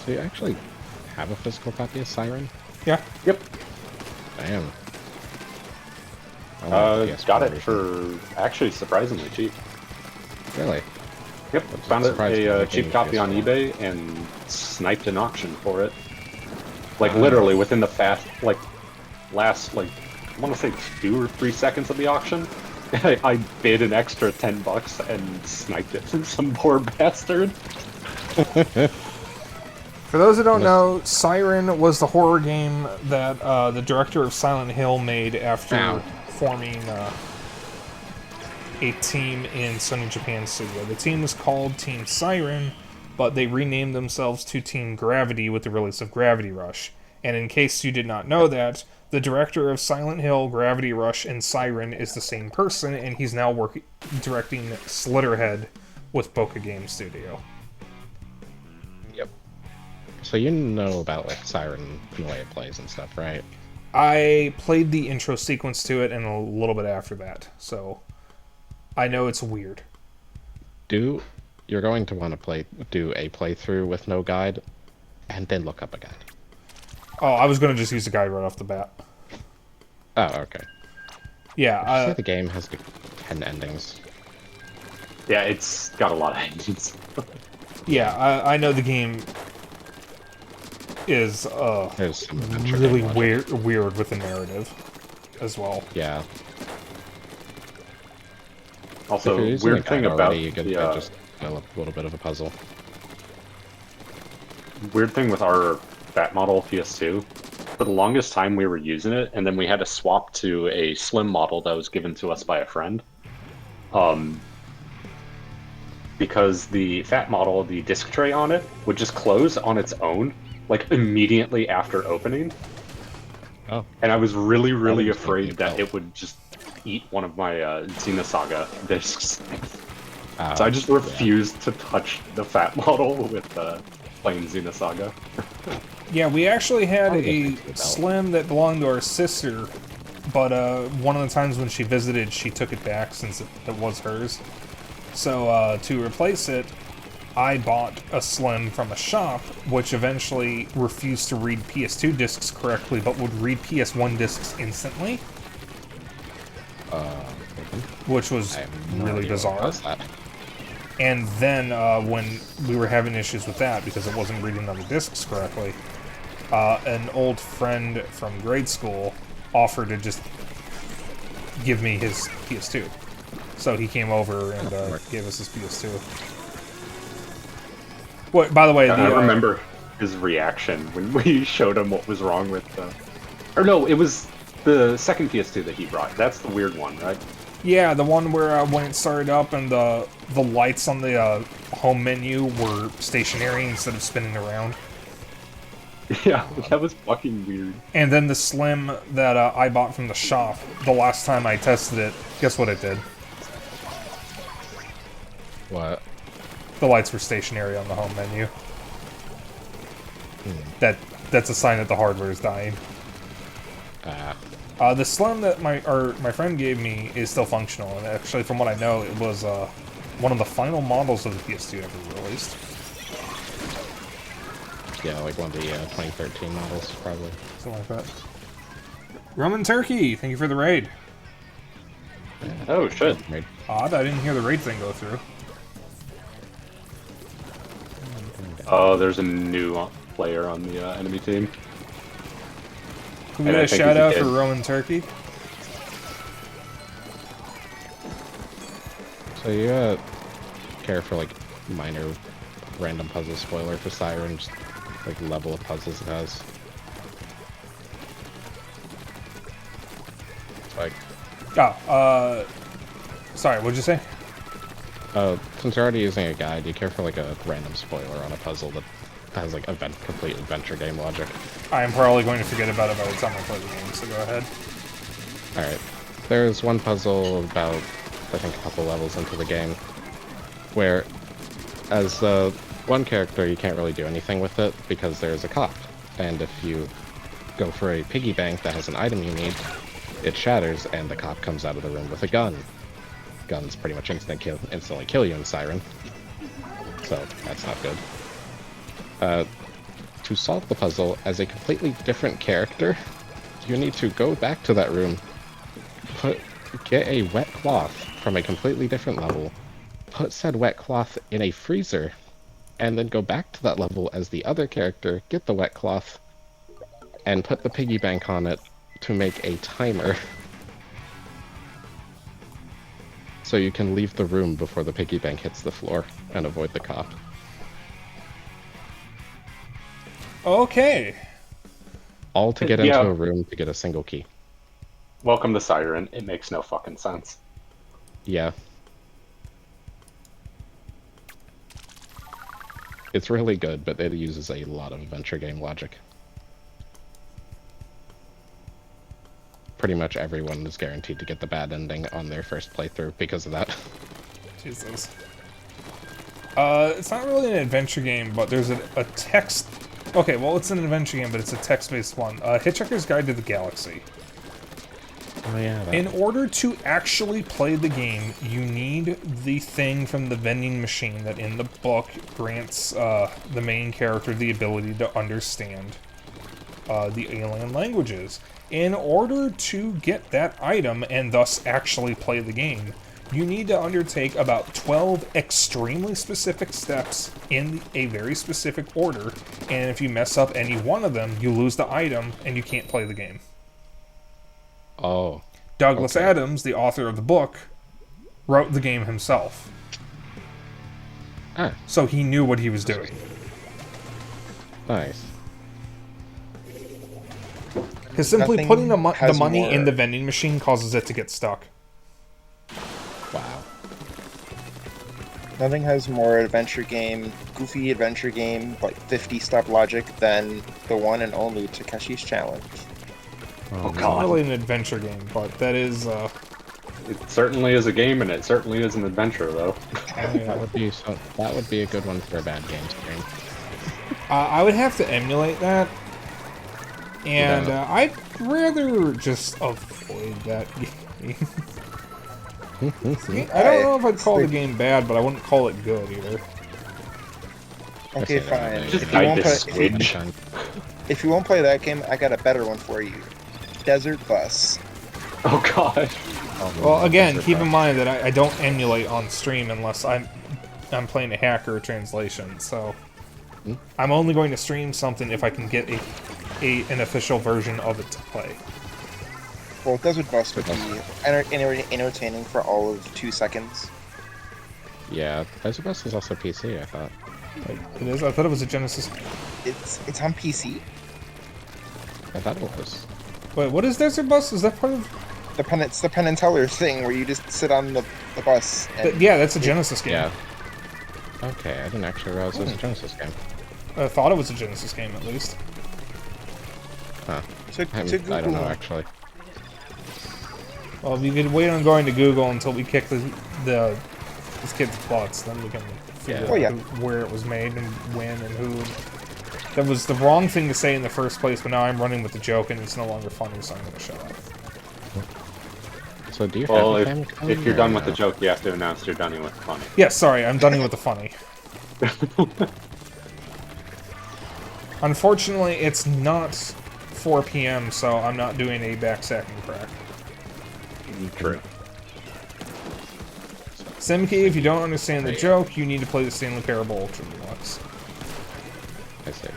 So you actually have a physical copy of Siren? Yeah. Yep. Damn. I want a PS4 Got it version. for actually surprisingly cheap. Really? Yep, found surprised a they're cheap making copy on PS4. eBay and sniped an auction for it. Like literally within the last I want to say 2 or 3 seconds of the auction, I bid an extra $10 and sniped it from some poor bastard. For those who don't know, Siren was the horror game that the director of Silent Hill made after Ow. forming a team in Sony Japan Studio. The team was called Team Siren, but they renamed themselves to Team Gravity with the release of Gravity Rush. And in case you did not know that, the director of Silent Hill, Gravity Rush, and Siren is the same person, and he's now directing Slitterhead with Boca Game Studio. Yep. So you know about like Siren and the way it plays and stuff, right? I played the intro sequence to it and a little bit after that, so I know it's weird. You're going to want to do a playthrough with no guide, and then look up a guide. Oh, I was going to just use the guide right off the bat. Oh, okay. Yeah, Say the game has like 10 endings. Yeah, it's got a lot of engines. yeah, I know the game is There's some adventure really game logic. weird with the narrative as well. Yeah. Also, If you're using weird a thing guide about already, you could just develop a little bit of a puzzle. weird thing with our fat model PS2. For the longest time, we were using it, and then we had to swap to a slim model that was given to us by a friend. because the fat model, the disc tray on it, would just close on its own, like immediately after opening. Oh. And I was really, really was gonna be afraid that about- it would just eat one of my Xenosaga discs. Oh, So I just refused to touch the fat model with playing Xenosaga. Yeah, we actually had Probably a just take it out. Slim that belonged to our sister, but one of the times when she visited, she took it back since it was hers. So to replace it, I bought a Slim from a shop, which eventually refused to read PS2 discs correctly, but would read PS1 discs instantly, which was I have no really idea what bizarre. caused that. And then when we were having issues with that because it wasn't reading other discs correctly, an old friend from grade school offered to just give me his PS2. So he came over and gave us his PS2. What? By the way, I remember his reaction when we showed him what was wrong with the... Or no, it was the second PS2 that he brought. That's the weird one, right? Yeah, the one where when it started up and the lights on the home menu were stationary instead of spinning around. Yeah, that was fucking weird. And then the Slim that I bought from the shop, the last time I tested it, guess what it did? What? The lights were stationary on the home menu. That's a sign that the hardware is dying. The Slim that my friend gave me is still functional, and actually, from what I know, it was one of the final models of the PS2 ever released. Yeah, like one of the 2013 models, probably. Something like that. Roman Turkey, thank you for the raid. Oh, shit. Right. Odd, I didn't hear the raid thing go through. Oh, there's a new player on the enemy team. Can we And get I a think shout he's a out kid. for Roman Turkey? So you care for like minor random puzzle spoiler for Siren, just like level of puzzles it has. It's like, Sorry, what'd you say? since you're already using a guide, you care for like a random spoiler on a puzzle that has like complete adventure game logic. I'm probably going to forget about it by the time I play the game, so go ahead. Alright. There's one puzzle about, I think, a couple levels into the game, where as one character you can't really do anything with it because there's a cop. And if you go for a piggy bank that has an item you need, it shatters and the cop comes out of the room with a gun. Guns pretty much instantly kill you in Siren. So that's not good. To solve the puzzle as a completely different character, you need to go back to that room, get a wet cloth from a completely different level, put said wet cloth in a freezer, and then go back to that level as the other character, get the wet cloth, and put the piggy bank on it to make a timer. So you can leave the room before the piggy bank hits the floor and avoid the cop. Okay. All to get into Yeah. a room to get a single key. Welcome to Siren. It makes no fucking sense. Yeah. It's really good, but it uses a lot of adventure game logic. Pretty much everyone is guaranteed to get the bad ending on their first playthrough because of that. Jesus. It's not really an adventure game, but there's a text... Okay, well, it's an adventure game, but it's a text-based one. Hitchhiker's Guide to the Galaxy. Oh yeah. In order to actually play the game, you need the thing from the vending machine that in the book grants the main character the ability to understand the alien languages. In order to get that item and thus actually play the game, you need to undertake about 12 extremely specific steps in a very specific order, and if you mess up any one of them, you lose the item and you can't play the game. Oh. Douglas Okay. Adams, the author of the book, wrote the game himself. Ah, So he knew what he was doing. nice. Because simply Nothing putting the has money in more- the vending machine causes it to get stuck. Wow. Nothing has more adventure game, goofy adventure game, like 50-step logic than the one and only Takeshi's Challenge. Oh It's not god. really an adventure game, but that is, It certainly is a game, and it certainly is an adventure, though. That would be that would be a good one for a bad game stream. I would have to emulate that, and Yeah. I'd rather just avoid that game. I don't know if I'd call the game bad, but I wouldn't call it good either. Okay, That's fine. it. Just If you, hide won't this play, squidge. if you won't play that game, I got a better one for you. Desert Bus. Oh god. Well, again, keep in mind that I don't emulate on stream unless I'm playing a hacker translation, so I'm only going to stream something if I can get an official version of it to play. Well, Desert Bus would be entertaining for all of 2 seconds. Yeah, Desert Bus is also PC, I thought. Like, it is. I thought it was a Genesis. It's on PC. I thought it was. Wait, what is Desert Bus? Is that part of? It's the Penn and Teller thing where you just sit on the bus. And Yeah, that's a Genesis game. Yeah. Okay, I didn't actually realize it was a Genesis game. I thought it was a Genesis game at least. Huh. To I Google. don't know, actually. Well, if you could wait on going to Google until we kick this kid's butts, then we can figure Yeah. out where it was made and when and who. That was the wrong thing to say in the first place, but now I'm running with the joke and it's no longer funny, so I'm going to shut up. So do you Well, have a if Famicom, you're or done with the no? joke, you have to announce you're done with the funny. Yes, sorry, I'm done with the funny. Unfortunately, it's not 4 p.m., so I'm not doing a backsacking crack. True. Simkey, if you don't understand the Right. joke, you need to play the Stanley Parable Ultra Deluxe. I see.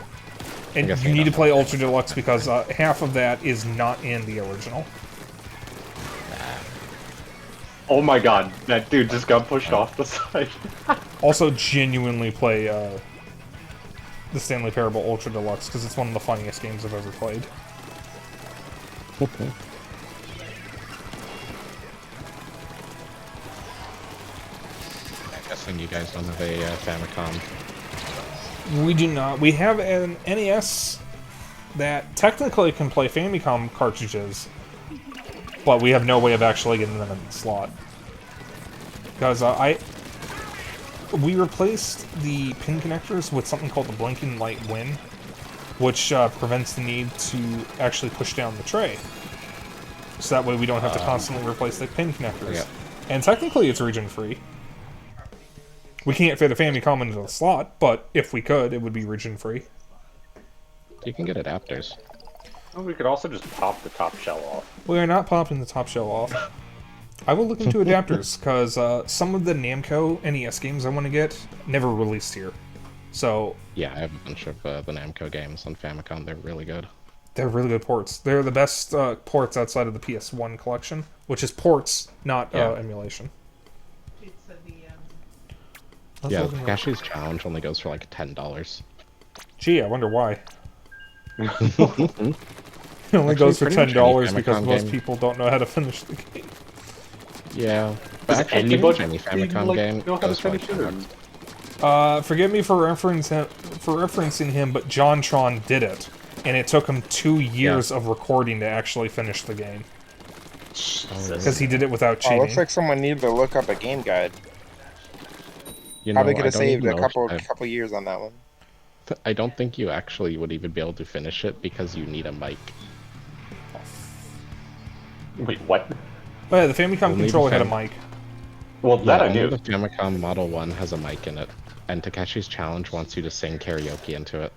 And guess you you need to don't play Ultra Deluxe because half of that is not in the original. Oh my god, that dude just got pushed off the side. Also, genuinely play the Stanley Parable Ultra Deluxe because it's one of the funniest games I've ever played. I'm guessing you guys don't have a Famicom. We do not. We have an NES that technically can play Famicom cartridges, but we have no way of actually getting them in the slot. Because we replaced the pin connectors with something called the Blinking Light Win, which prevents the need to actually push down the tray. So that way we don't have to constantly replace the pin connectors. Yeah. And technically it's region-free. We can't fit a Famicom into the slot, but if we could, it would be region-free. You can get adapters. Well, we could also just pop the top shell off. We are not popping the top shell off. I will look into adapters, because some of the Namco NES games I want to get never released here. So, Yeah, I have a bunch of the Namco games on Famicom. They're really good. they're really good ports. They're the best ports outside of the PS1 collection, which is ports, not Yeah. emulation. Yeah, Takeshi's Challenge only goes for like $10. Gee, I wonder why. It only Actually, goes for pretty much any $10 because Famicom most game. people don't know how to finish the game. Yeah, Does but actually, anybody any Famicom game know how to goes for like finish it? $10. Forgive me for referencing him, but JonTron did it, and it took him 2 years of recording to actually finish the game because he did it without Oh, cheating. looks like someone needed to look up a game guide. You know, Probably could I have don't saved even a know if couple years on that one. I don't think you actually would even be able to finish it because you need a mic. Wait, what? Oh yeah, the Famicom Only the controller had a Fam- mic. Well, that I only knew. the Famicom Model 1 has a mic in it, and Takeshi's Challenge wants you to sing karaoke into it.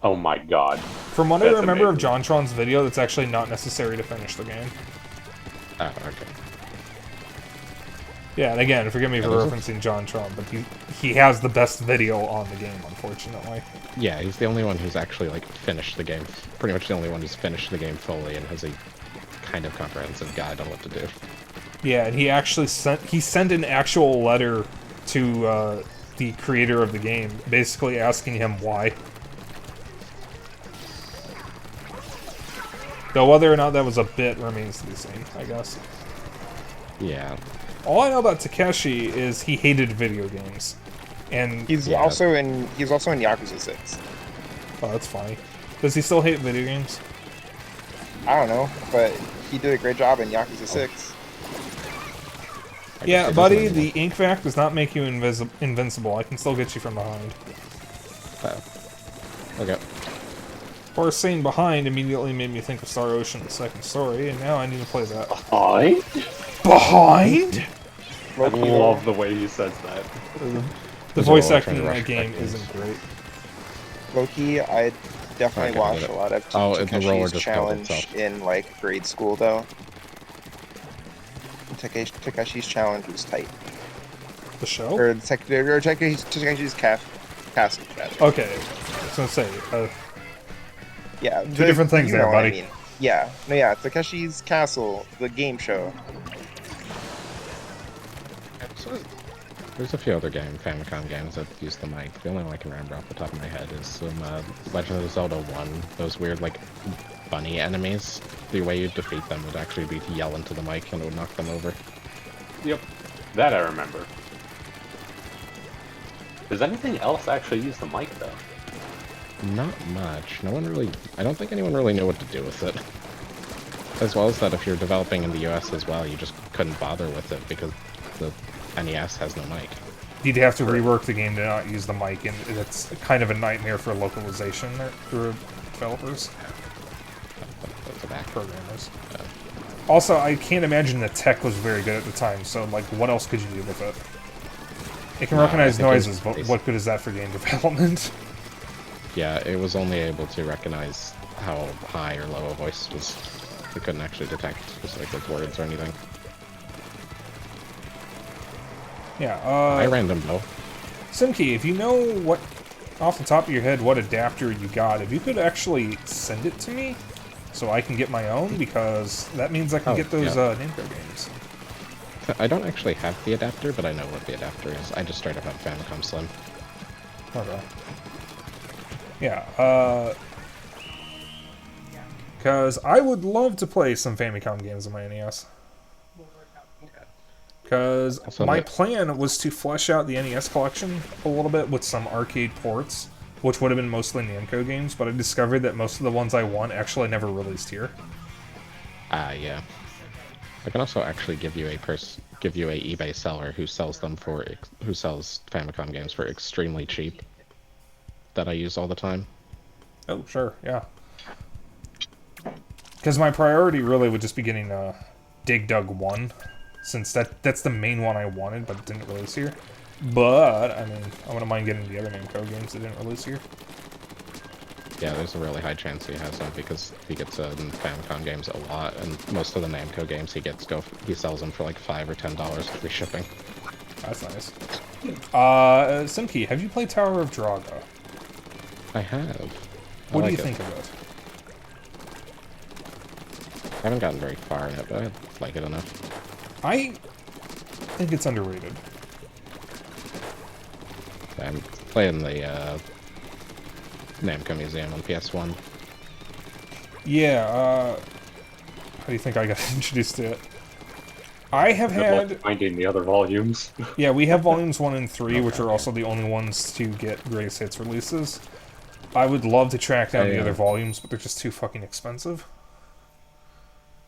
Oh my god. From what I That's remember amazing. of JonTron's video, that's actually not necessary to finish the game. Oh, okay. Yeah, and again, forgive me for there's a- referencing JonTron, but he has the best video on the game, unfortunately. Yeah, he's the only one who's actually like finished the game. Pretty much the only one who's finished the game fully and has a kind of comprehensive guide on what to do. Yeah, and he actually sent an actual letter to the creator of the game, basically asking him why. Though whether or not that was a bit remains to be seen, I guess. Yeah. All I know about Takeshi is he hated video games, and He's Yeah. also in Yakuza 6. oh, that's funny. Does he still hate video games? I don't know, but he did a great job in Yakuza 6. I guess Yeah, he buddy, doesn't the anymore. ink vac does not make you invincible. I can still get you from behind. Okay. Of course, saying behind immediately made me think of Star Ocean's second story, and now I need to play that. I Behind? love the way he says that. The There's voice a lot of acting in trying that to rush game back isn't great. Loki, I definitely Okay, watched did a it. lot of Oh, and the roller Takeshi's just killed challenge itself. in like grade school though. Takeshi's challenge was tight. The show? Or Takeshi's castle. Rather. Okay, I was gonna say, Yeah, two different things you there, know what I buddy. mean. Yeah, no, yeah, Takeshi's Castle, the game show. So, there's a few other Famicom games that use the mic. The only one I can remember off the top of my head is some Legend of Zelda 1. Those weird, like, bunny enemies. The way you defeat them would actually be to yell into the mic and it would knock them over. Yep, that I remember. Does anything else actually use the mic though? Not much. No one really... I don't think anyone really knew what to do with it. As well as that if you're developing in the US as well, you just couldn't bother with it because the NES has no mic. you'd have to rework the game to not use the mic, and it's kind of a nightmare for localization for developers, That's a back. programmers. Also, I can't imagine the tech was very good at the time, so, like, what else could you do with it? It can No, I recognize think it was noises, but basic. what good is that for game development? Yeah, it was only able to recognize how high or low a voice was. It couldn't actually detect specific words or anything. Yeah, I random though. Simkey, if you know what, off the top of your head, what adapter you got, if you could actually send it to me, so I can get my own, because that means I can Oh, get those yeah. Namco games. I don't actually have the adapter, but I know what the adapter is. I just straight up have Famicom Slim. Okay. Yeah, because I would love to play some Famicom games on my NES. Because Also, my the- plan was to flesh out the NES collection a little bit with some arcade ports, which would have been mostly Namco games, but I discovered that most of the ones I want actually never released here. Yeah. I can also actually give you a eBay seller who sells them for who sells Famicom games for extremely cheap. That I use all the time. Oh, sure, yeah. Because my priority really would just be getting Dig Dug 1, since that's the main one I wanted, but it didn't release here. But, I mean, I wouldn't mind getting the other Namco games that didn't release here. Yeah, there's a really high chance he has them because he gets Famicom games a lot, and most of the Namco games he sells them for like $5 or $10 free shipping. That's nice. Simkey, have you played Tower of Draga? I have. What do I you like think of it? I haven't gotten very far in it, but I like it enough. I think it's underrated. I'm playing the Namco Museum on PS1. Yeah, how do you think I got introduced to it? I have Good luck had... finding the other volumes. Yeah, we have volumes 1 and 3, which are also the only ones to get greatest hits releases. I would love to track down the other volumes, but they're just too fucking expensive.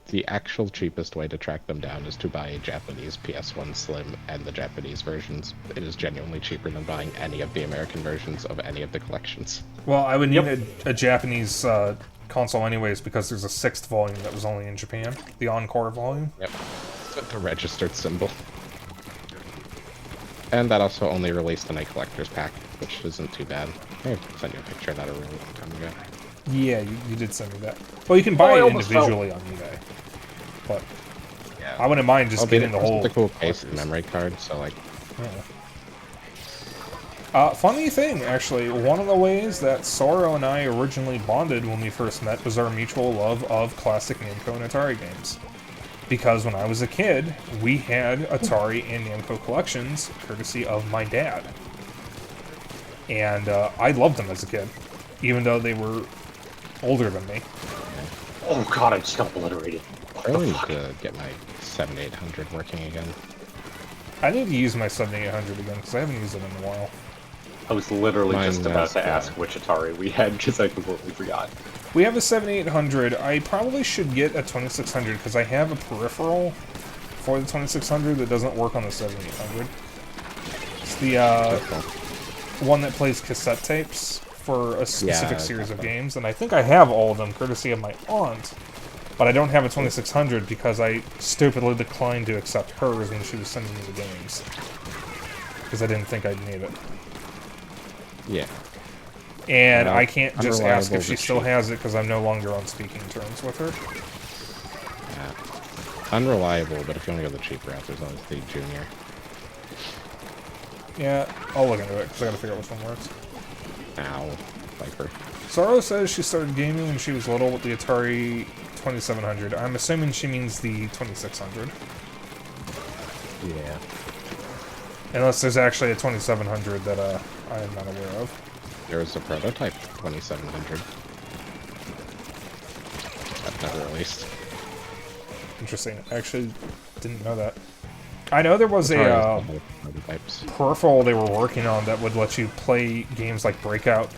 The actual cheapest way to track them down is to buy a Japanese PS1 Slim and the Japanese versions. It is genuinely cheaper than buying any of the American versions of any of the collections. Well, I would need a Japanese console anyways, because there's a 6th volume that was only in Japan. The Encore volume. Yep. The registered symbol. And that also only released in a collector's pack, which isn't too bad. I sent you a picture of that a really long time ago. Yeah, you did send me that. Well, you can buy I it almost individually on eBay. But Yeah. I wouldn't mind just getting the whole... The cool case and memory card, so like... Yeah. Funny thing, actually, one of the ways that Soro and I originally bonded when we first met was our mutual love of classic Namco and Atari games. Because when I was a kid, we had Atari and Namco collections, courtesy of my dad. And I loved them as a kid, even though they were older than me. Oh god, I just got obliterated. I really need to get my 7800 working again. I need to use my 7800 again, because I haven't used it in a while. I was literally Mine just about has, to ask which Atari we had, because I completely forgot. We have a 7800. I probably should get a 2600, because I have a peripheral for the 2600 that doesn't work on the 7800. It's the one that plays cassette tapes for a specific series of games, and I think I have all of them, courtesy of my aunt. But I don't have a 2600 because I stupidly declined to accept hers when she was sending me the games. Because I didn't think I'd need it. Yeah. And I can't just ask if she but still cheap. has it because I'm no longer on speaking terms with her. Yeah. Unreliable, but if you want to go the cheap route, there's always the Junior. Yeah, I'll look into it because I gotta figure out which one works. Ow. Viper. Sorrow says she started gaming when she was little with the Atari 2700. I'm assuming she means the 2600. Yeah. Unless there's actually a 2700 that I am not aware of. There was a prototype 2700. That's never released. Interesting. I actually didn't know that. I know there was Atari a has multiple prototypes. peripheral they were working on that would let you play games like Breakout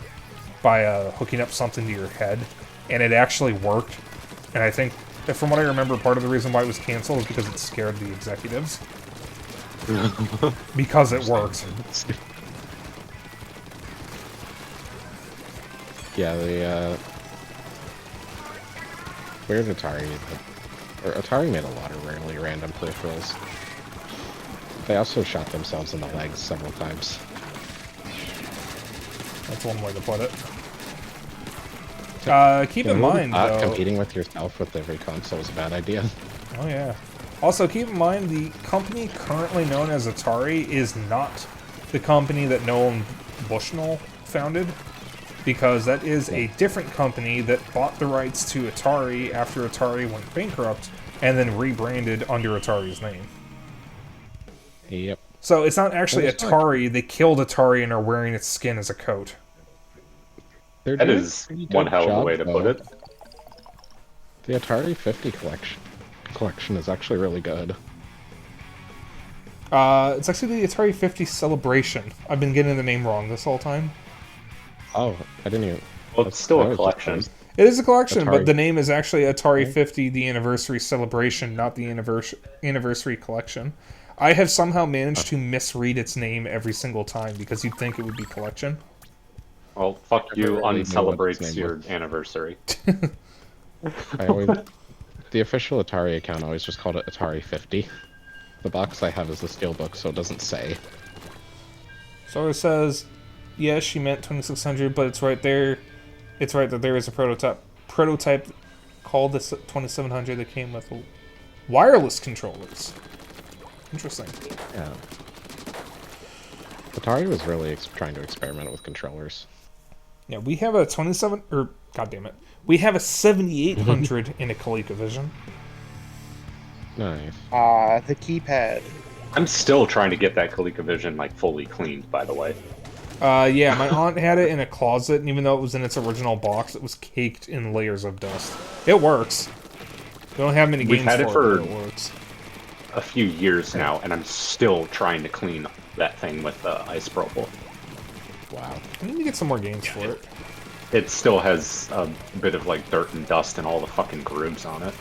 by hooking up something to your head, and it actually worked. And I think, from what I remember, part of the reason why it was canceled is because it scared the executives. Because it worked. Yeah, the weird Atari. Atari made a lot of really random peripherals. They also shot themselves in the legs several times. That's one way to put it. Keep in who would've mind, thought though... competing with yourself with every console is a bad idea. Oh, yeah. Also, keep in mind, the company currently known as Atari is not the company that Nolan Bushnell founded, because that is a different company that bought the rights to Atari after Atari went bankrupt, and then rebranded under Atari's name. Yep. So it's not actually Well, it's not- Atari, they killed Atari and are wearing its skin as a coat. They're That doing is a pretty one good hell of a job, way to put though. it. The Atari 50 collection is actually really good. It's actually the Atari 50 Celebration. I've been getting the name wrong this whole time. Oh, I didn't even. Well, it's still I a was collection. surprised. It is a collection, but Atari. the name is actually Atari 50, the Anniversary Celebration, not the Anniversary Collection. I have somehow managed to misread its name every single time because you'd think it would be collection. Well, fuck you, never really knew what its uncelebrates name your was. anniversary. I always, the official Atari account always just called it Atari 50. The box I have is the steelbook, so it doesn't say. So it says, yes, she meant 2600, but it's right there. It's right that there is a prototype called the 2700 that came with wireless controllers. Interesting. Yeah. Atari was really trying to experiment with controllers. Yeah, we have a 27, or god damn it, we have a 7800 in a ColecoVision. Nice. The keypad. I'm still trying to get that ColecoVision like fully cleaned, by the way. Yeah, my aunt had it in a closet, and even though it was in its original box, it was caked in layers of dust. It works. We don't have many We've games had it but for it works. a few years now, and I'm still trying to clean that thing with isopropyl. Wow. I need to get some more games for it. It still has a bit of like dirt and dust and all the fucking grooves on it.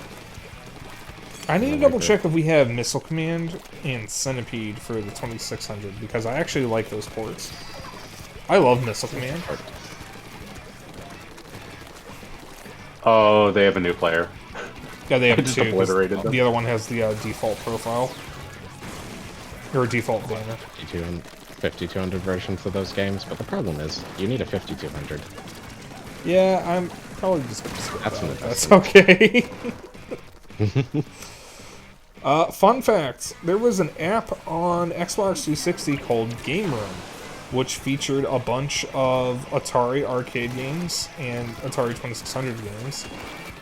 I need to double check if we have Missile Command and Centipede for the 2600, because I actually like those ports. I love Missile Command. Oh, they have a new player. Yeah, they I have just two. 'Cause obliterated them. the other one has the default profile. Or default banner. 5200 versions of those games, but the problem is, you need a 5200. Yeah, I'm probably just gonna skip That's that. an That's investment. okay. Fun fact, there was an app on Xbox 360 called Game Room, which featured a bunch of Atari arcade games and Atari 2600 games,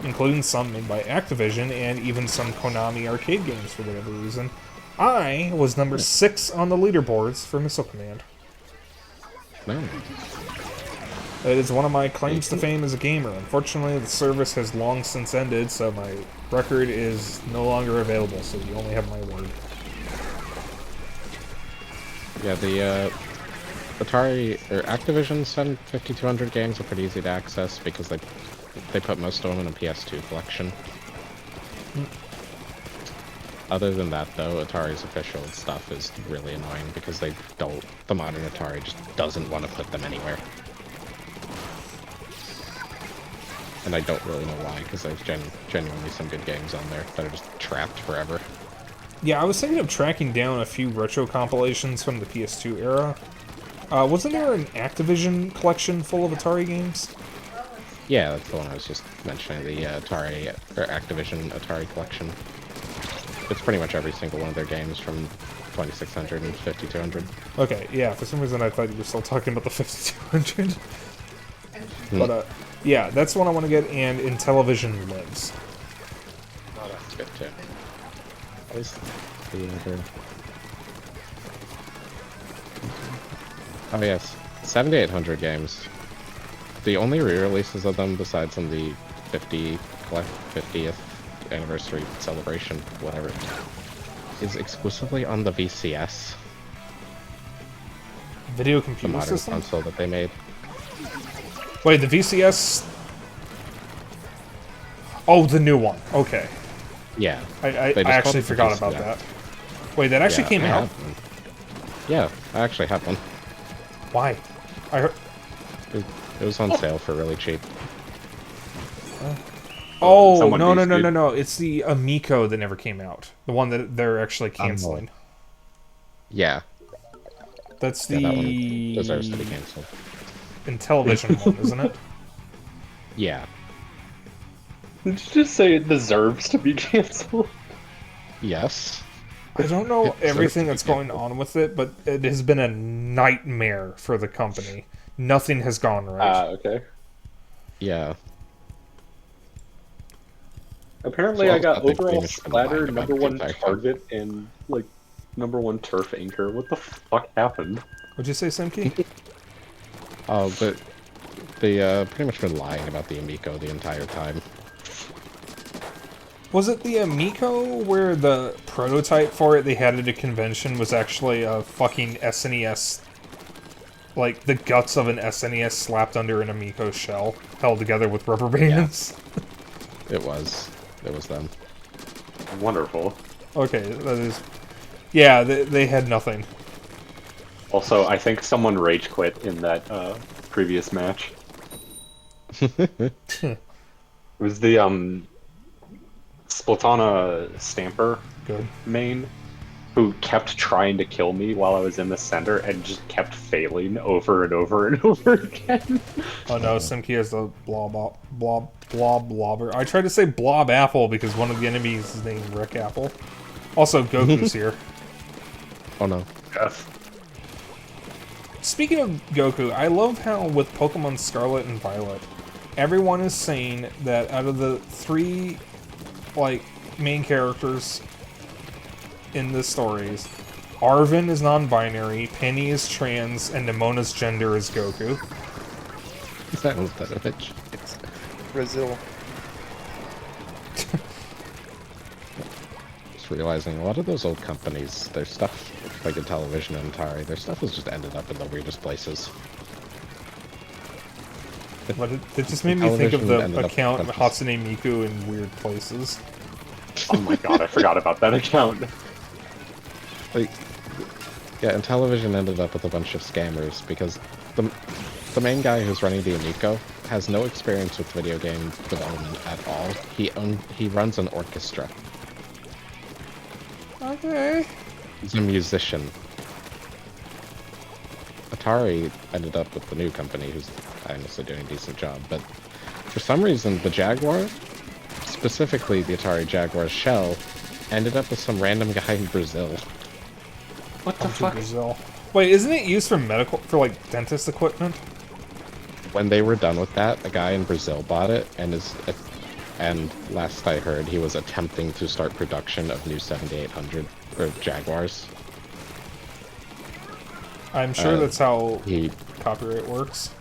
including some made by Activision and even some Konami arcade games for whatever reason. I was number 6 on the leaderboards for Missile Command. No. It is one of my claims to fame as a gamer. Unfortunately, the service has long since ended, so my record is no longer available, so you only have my word. Yeah, the Atari or Activision Sun 5200 games are pretty easy to access because they put most of them in a PS2 collection. Other than that, though, Atari's official stuff is really annoying because the modern Atari just doesn't want to put them anywhere. And I don't really know why, because there's genuinely some good games on there that are just trapped forever. Yeah, I was thinking of tracking down a few retro compilations from the PS2 era. Wasn't there an Activision collection full of Atari games? Yeah, that's the one I was just mentioning, the Activision Atari collection. It's pretty much every single one of their games from 2600 and 5200. Okay, yeah, for some reason I thought you were still talking about the 5200. But, yeah, that's one I want to get, and Intellivision Lives. Oh, that's good too. What is the other? Oh yes, 7800 games. The only re-releases of them, besides on the 50th anniversary celebration, whatever, is exclusively on the VCS. Video The computer modern system? console that they made. Wait, the VCS... Oh, the new one. Okay. Yeah. I They just actually called it the forgot about VCS. that. Wait, that actually Yeah, came I out? have one. Yeah, I actually have one. Why? I heard... It was on sale for really cheap. Oh, Someone no, no, needs no, to- no, no. It's the Amico that never came out. The one that they're actually canceling. Yeah, That's yeah, that one the deserves to be canceled. Intellivision one, isn't it? Yeah, Did you just say it deserves to be canceled? yes. I don't know It deserves everything to be that's going on with it, but it has been a nightmare for the company. Nothing has gone right. Okay. Yeah. Apparently, So I got they've pretty overall much been splatter, lying about number the one entire time. target, and like number 1 turf anchor. What the fuck happened? What'd you say, Simki? Oh, but they pretty much been lying about the Amico the entire time. Was it the Amico where the prototype for it they had at a convention was actually a fucking SNES, like the guts of an SNES slapped under an Amico shell, held together with rubber bands? It was them. Wonderful. Okay, that is... Yeah, they had nothing. Also, I think someone rage quit in that previous match. It was the Splatana Stamper Good. main who kept trying to kill me while I was in the center and just kept failing over and over and over again. Oh no, Simki has the blobber. I tried to say blob apple because one of the enemies is named Rick Apple. Also, Goku's here. Oh no. Yes. Speaking of Goku, I love how with Pokemon Scarlet and Violet, everyone is saying that out of the 3 like main characters in the stories, Arvin is non-binary, Penny is trans, and Nemona's gender is Goku. That was that a bitch. It's Brazil. Just realizing a lot of those old companies, their stuff, like Intellivision and Atari, their stuff has just ended up in the weirdest places. But it just made me think of Television ended the up account with Hatsune Miku in weird places. Oh my god, I forgot about that account. Like, yeah, and Television ended up with a bunch of scammers because the main guy who's running the Amico has no experience with video game development at all. He runs an orchestra. Okay. He's a musician. Atari ended up with the new company who's honestly doing a decent job, but for some reason the Jaguar, specifically the Atari Jaguar shell, ended up with some random guy in Brazil. What the To fuck? Brazil. Wait, isn't it used for medical, for like dentist equipment? When they were done with that, a guy in Brazil bought it and last I heard he was attempting to start production of new 7800 or Jaguars. I'm sure that's how He copyright works.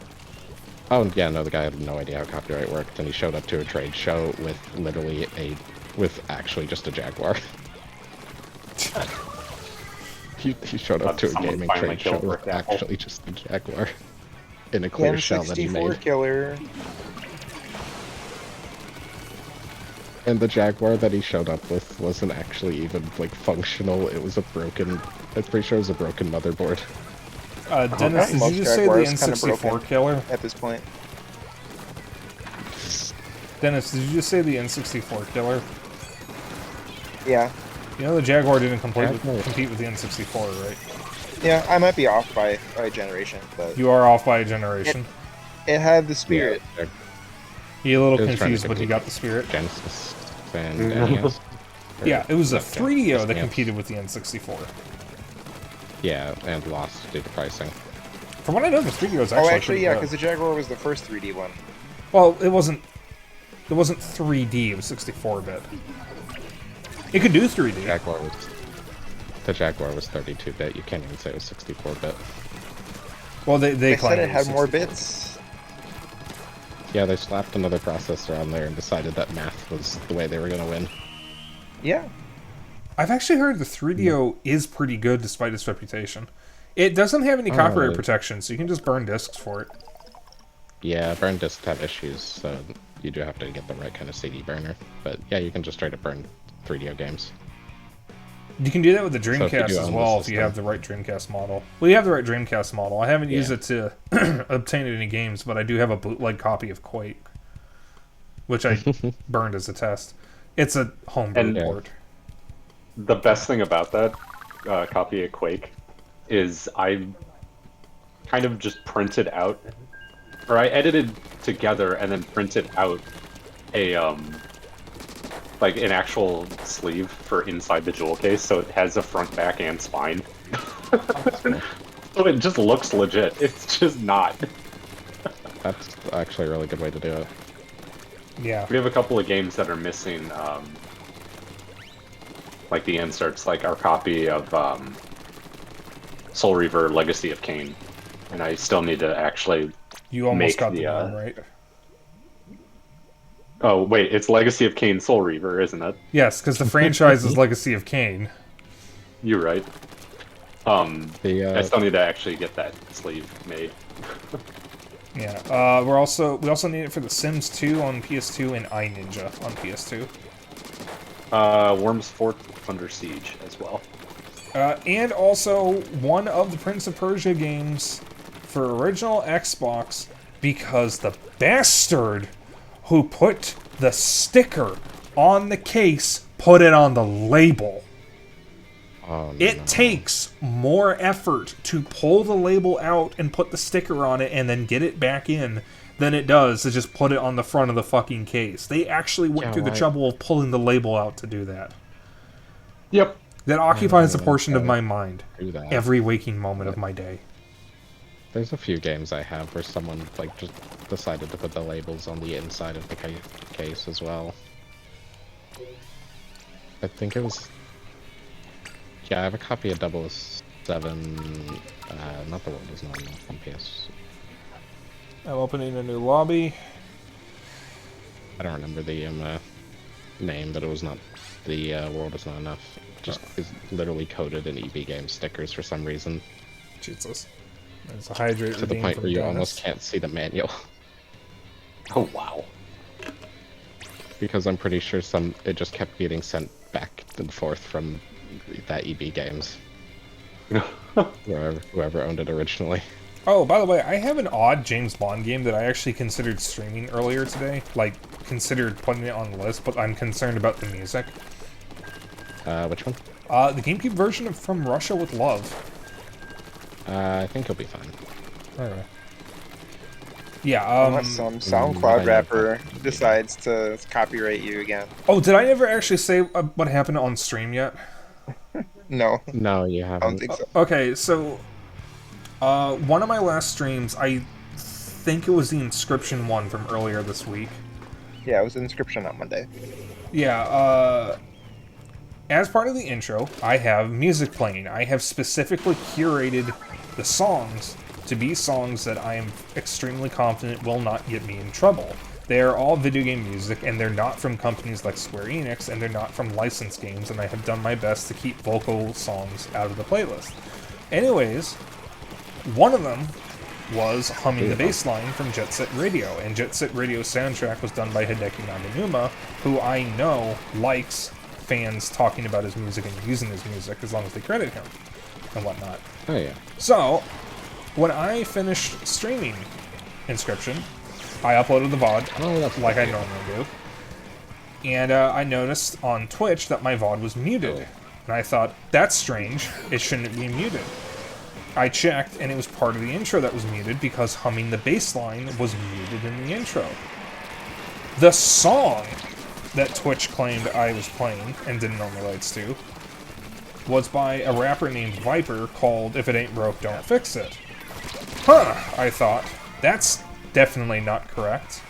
Oh yeah, no, the guy had no idea how copyright worked, and he showed up to a trade show with literally with actually just a Jaguar. He showed up to a Someone gaming finally trade show killed with Rick Apple. actually just a Jaguar in a clear shell that he M64 made. killer. And the Jaguar that he showed up with wasn't actually even like functional. It was a broken. I'm pretty sure it was a broken motherboard. Dennis, did Most you just say the Jaguars kinda N64 broken. killer? At this point. Dennis, did you just say the N64 killer? Yeah. You know the Jaguar didn't compete Jaguar. with the N64, right? Yeah, I might be off by a generation, but You are off by a generation. it had the spirit. Yeah, You're a little It was trying to confused, but you compete. got the spirit. Genesis and NES. Or- Yeah, it was a no, 3DO that SNES. competed with the N64. Yeah, and lost due to pricing. From what I know, the 3DO is Oh, actually actually, pretty yeah, good. because the Jaguar was the first 3D one. Well, it wasn't 3D, it was 64-bit. It could do 3D. The Jaguar was 32-bit. You can't even say it was 64-bit. Well, they They claimed said it was had more 64. bits. Yeah, they slapped another processor on there and decided that math was the way they were gonna win. Yeah. I've actually heard the 3DO is pretty good despite its reputation. It doesn't have any copyright protection, so you can just burn discs for it. Yeah, burn discs have issues, so you do have to get the right kind of CD burner. But yeah, you can just try to burn 3DO games. You can do that with the if you Dreamcast do as own the well if you system. have the right Dreamcast model. Well, you have the right Dreamcast model. I haven't used Yeah. it to obtain any games, but I do have a bootleg copy of Quake, which I burned as a test. It's a homebrew And- port. The best thing about that copy of Quake is I kind of just printed out, or I edited together and then printed out a like an actual sleeve for inside the jewel case, so it has a front, back, and spine. So it just looks legit. It's just not. That's actually a really good way to do it. Yeah. We have a couple of games that are missing, like the inserts, like our copy of Soul Reaver Legacy of Kain. And I still need to actually... You almost make got the the, one, right? Oh, wait, it's Legacy of Kain Soul Reaver, isn't it? Yes, because the franchise is Legacy of Kain. You're right. I still need to actually get that sleeve made. Yeah. We also need it for The Sims 2 on PS2 and iNinja on PS2. Worms Fort Under Siege as well. And also one of the Prince of Persia games for original Xbox, because the bastard who put the sticker on the case put it on the label. Oh, It no. takes more effort to pull the label out and put the sticker on it and then get it back in than it does to just put it on the front of the fucking case. They actually went Yeah, through the why- trouble of pulling the label out to do that. Yep. That occupies a Yeah, portion of yeah. my mind Do that. every waking moment of my day. There's a few games I have where someone like just decided to put the labels on the inside of the case as well. I think it was. Yeah, I have a copy of 007. Not the World Is Not Enough on PS. I'm opening a new lobby. I don't remember the name, but it was not the World Is Not Enough. Just is literally coded in EB game stickers for some reason, Jesus. There's a hydrate to the redeem point from where you Dennis. almost can't see the manual. Oh, wow. Because I'm pretty sure it just kept getting sent back and forth from that EB Games. whoever owned it originally. Oh, by the way, I have an odd James Bond game that I actually considered streaming earlier today. Like, considered putting it on the list, but I'm concerned about the music. Which one? The GameCube version of From Russia with Love. I think he'll be fine. Okay. Yeah, Unless some I SoundCloud know rapper that. decides to copyright you again. Oh, did I never actually say what happened on stream yet? No, No, you I don't haven't. think so. Okay, so one of my last streams, I think it was the Inscription one from earlier this week. Yeah, it was Inscription on Monday. Yeah, as part of the intro, I have music playing. I have specifically curated the songs to be songs that I am extremely confident will not get me in trouble. They're all video game music, and they're not from companies like Square Enix, and they're not from licensed games, and I have done my best to keep vocal songs out of the playlist. Anyways, one of them was Humming the Bass Line from Jet Set Radio, and Jet Set Radio's soundtrack was done by Hideki Naganuma, who I know likes fans talking about his music and using his music as long as they credit him and whatnot. Oh yeah. So, when I finished streaming Inscription, I uploaded the VOD like I normally do, and I noticed on Twitch that my VOD was muted, and I thought, that's strange, it shouldn't be muted. I checked, and it was part of the intro that was muted because Humming the Bass Line was muted in the intro. The song that Twitch claimed I was playing and didn't own the rights to was by a rapper named Viper called If It Ain't Broke, Don't Fix It. Huh, I thought, that's definitely not correct.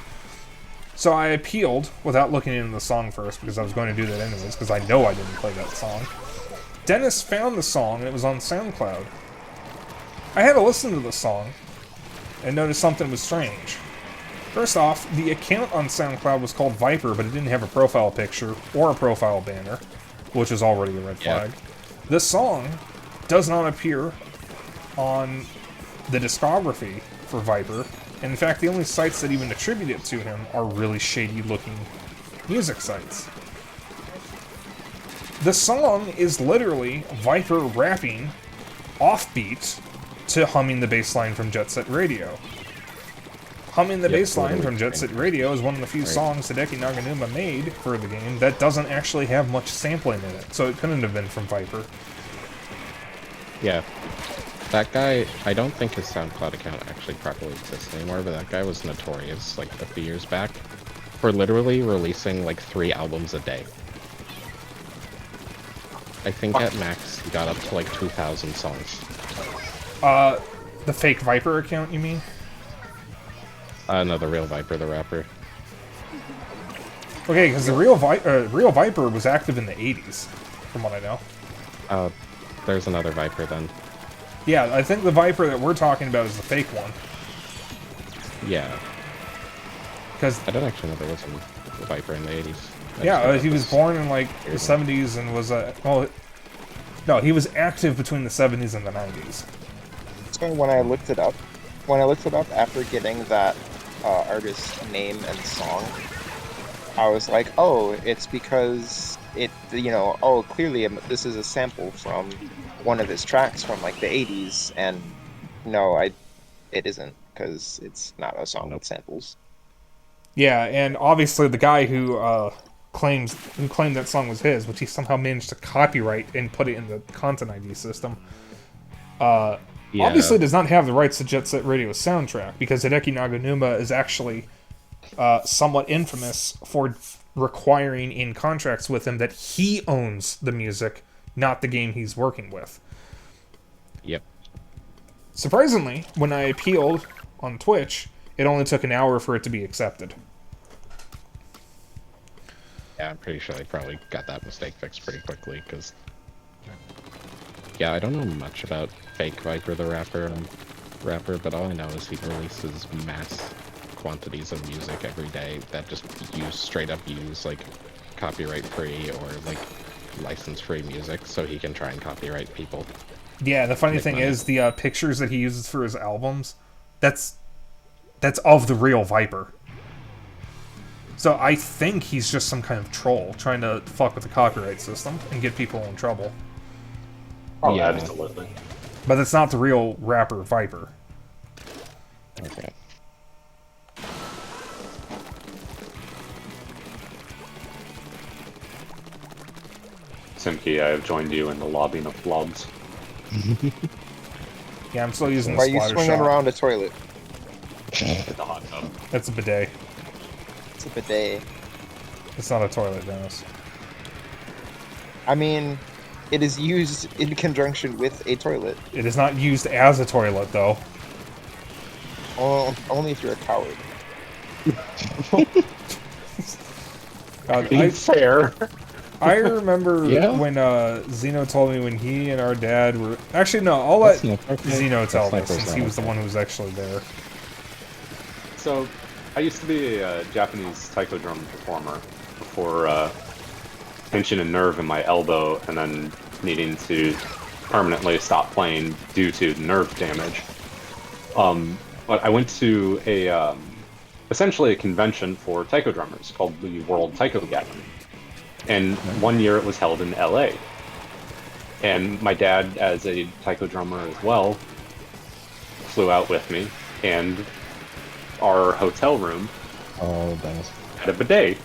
So I appealed without looking into the song first because I was going to do that anyways because I know I didn't play that song. Dennis found the song and it was on SoundCloud. I had to listen to the song and noticed something was strange. First off, the account on SoundCloud was called Viper, but it didn't have a profile picture or a profile banner, which is already a red flag. This song does not appear on the discography for Viper, and in fact, the only sites that even attribute it to him are really shady-looking music sites. The song is literally Viper rapping offbeat to Humming the Bass Line from Jet Set Radio. Humming the Bass Line from Jet Set Radio is one of the few songs Hideki Naganuma made for the game that doesn't actually have much sampling in it, so it couldn't have been from Viper. Yeah. That guy, I don't think his SoundCloud account actually properly exists anymore, but that guy was notorious, like, a few years back, for literally releasing, like, 3 albums a day. I think at max he got up to, like, 2,000 songs. The fake Viper account, you mean? No, the real Viper, the rapper. Okay, because the real Viper was active in the 80s, from what I know. There's another Viper then. Yeah, I think the Viper that we're talking about is the fake one. Yeah. Because I don't actually know there was a Viper in the 80s. Yeah, he was born in, like, the 70s and was, well, no, he was active between the 70s and the 90s. So when I looked it up after getting that artist's name and song, I was like, oh, it's because it, you know, oh, clearly this is a sample from one of his tracks from, like, the 80s, and no, it isn't, because it's not a song with samples. Yeah, and obviously the guy who claimed that song was his, which he somehow managed to copyright and put it in the Content ID system, obviously does not have the rights to Jet Set Radio's soundtrack, because Hideki Naganuma is actually somewhat infamous for requiring in contracts with him that he owns the music, not the game he's working with. Yep. Surprisingly, when I appealed on Twitch, it only took an hour for it to be accepted. Yeah, I'm pretty sure they probably got that mistake fixed pretty quickly, because... Yeah, I don't know much about fake Viper the rapper, but all I know is he releases mass quantities of music every day that just straight up use, like, copyright-free or, like, license-free music, so he can try and copyright people. Yeah, the funny thing is, the pictures that he uses for his albums, that's of the real Viper. So I think he's just some kind of troll trying to fuck with the copyright system and get people in trouble. Oh, yeah, absolutely. But that's not the real rapper Viper. Okay. Simki, I have joined you in the lobbying of blogs. Yeah, I'm still using the Why are you splatter swinging shot. around a toilet? The hot tub. That's a bidet. It's a bidet. It's not a toilet, Dennis. I mean, it is used in conjunction with a toilet. It is not used as a toilet, though. Only if you're a coward. Be fair. I remember Yeah. when Zeno told me when he and our dad were... Actually, no, I'll let That's not okay. Zeno tell That's this, not since he was the okay. one who was actually there. So, I used to be a Japanese taiko drum performer before tension and nerve in my elbow, and then needing to permanently stop playing due to nerve damage. But I went to a essentially a convention for taiko drummers called the World Taiko Gathering, and one year it was held in LA. And my dad, as a taiko drummer as well, flew out with me, and our hotel room had a bidet.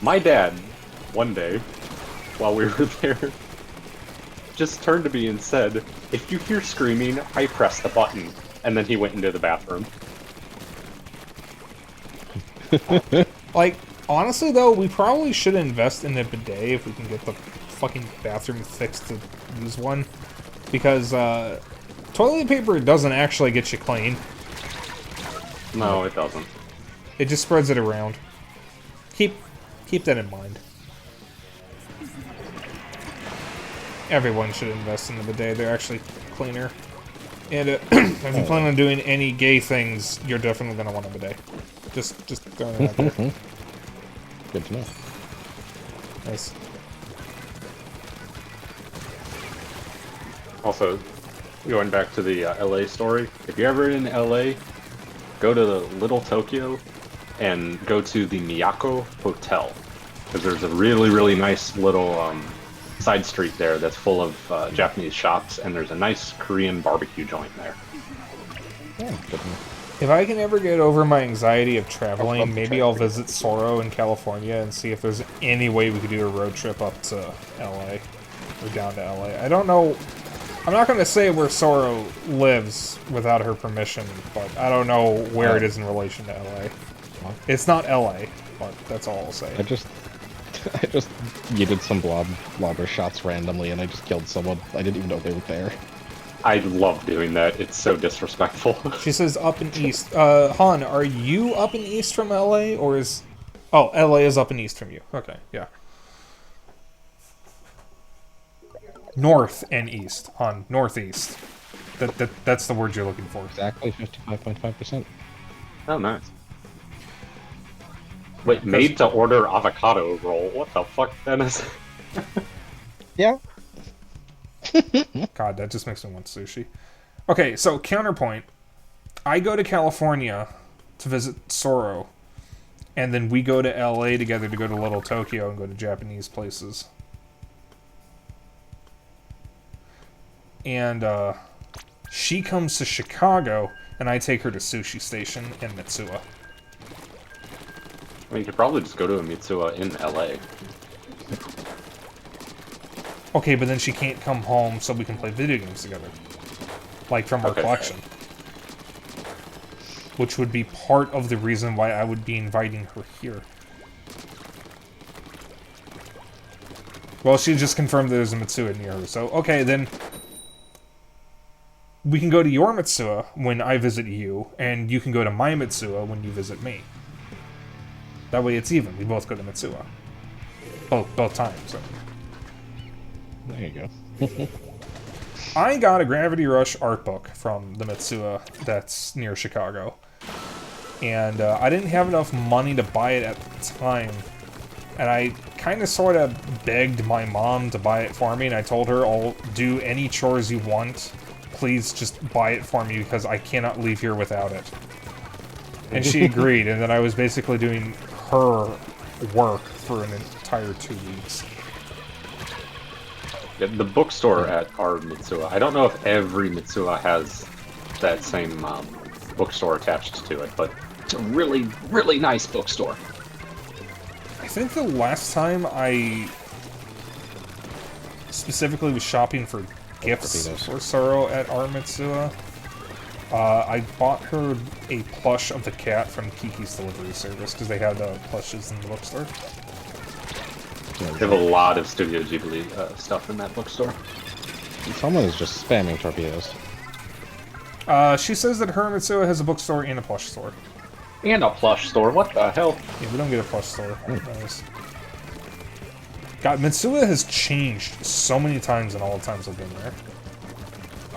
My dad, one day, while we were there, just turned to me and said, "If you hear screaming, I press the button." And then he went into the bathroom. Like, honestly though, we probably should invest in a bidet if we can get the fucking bathroom fixed to use one. Because, toilet paper doesn't actually get you clean. No, it doesn't. It just spreads it around. Keep that in mind. Everyone should invest in the bidet. They're actually cleaner. And if you plan on doing any gay things, you're definitely going to want a bidet. Just throwing it out there. Good to know. Nice. Also, going back to the LA story, if you're ever in LA, go to the Little Tokyo and go to the Miyako Hotel. Because there's a really, really nice little side street there that's full of Japanese shops, and there's a nice Korean barbecue joint there. Yeah, good to know. If I can ever get over my anxiety of traveling, maybe I'll visit Soro in California and see if there's any way we could do a road trip up to LA. Or down to LA. I don't know. I'm not going to say where Soro lives without her permission, but I don't know where it is in relation to LA. It's not LA, but that's all I'll say. I just yeeted some blobber shots randomly, and I just killed someone. I didn't even know they were there. I love doing that. It's so disrespectful. She says up in east. Han, are you up in east from LA, or is... Oh, LA is up in east from you. Okay, yeah. North and east, Han. Northeast. That's the word you're looking for. Exactly 55.5%. Oh, nice. Wait, made to order avocado roll. What the fuck, Dennis? Yeah. God, that just makes me want sushi. Okay, so counterpoint. I go to California to visit Soro, and then we go to LA together to go to Little Tokyo and go to Japanese places. And she comes to Chicago, and I take her to Sushi Station in Mitsuwa. I mean, you could probably just go to a Mitsuwa in LA. Okay, but then she can't come home so we can play video games together. Like, from our collection. Which would be part of the reason why I would be inviting her here. Well, she just confirmed there's a Mitsuwa near her, so okay, then... We can go to your Mitsuwa when I visit you, and you can go to my Mitsuwa when you visit me. That way it's even. We both go to Mitsuwa. Both times. So. There you go. I got a Gravity Rush art book from the Mitsuwa that's near Chicago. And I didn't have enough money to buy it at the time. And I kind of sort of begged my mom to buy it for me, and I told her, I'll do any chores you want. Please just buy it for me because I cannot leave here without it. And she agreed, and then I was basically doing her work for an entire 2 weeks. Yeah, the bookstore at our Mitsuwa, I don't know if every Mitsuwa has that same bookstore attached to it, but it's a really, really nice bookstore. I think the last time I specifically was shopping for gifts for Soro at our Mitsuwa, I bought her a plush of the cat from Kiki's Delivery Service, because they had plushes in the bookstore. They have a lot of Studio Ghibli stuff in that bookstore. Someone is just spamming torpedoes. She says that her Mitsuwa has a bookstore and a plush store. And a plush store, what the hell? Yeah, we don't get a plush store. Nice. God, Mitsuwa has changed so many times in all the times I've been there.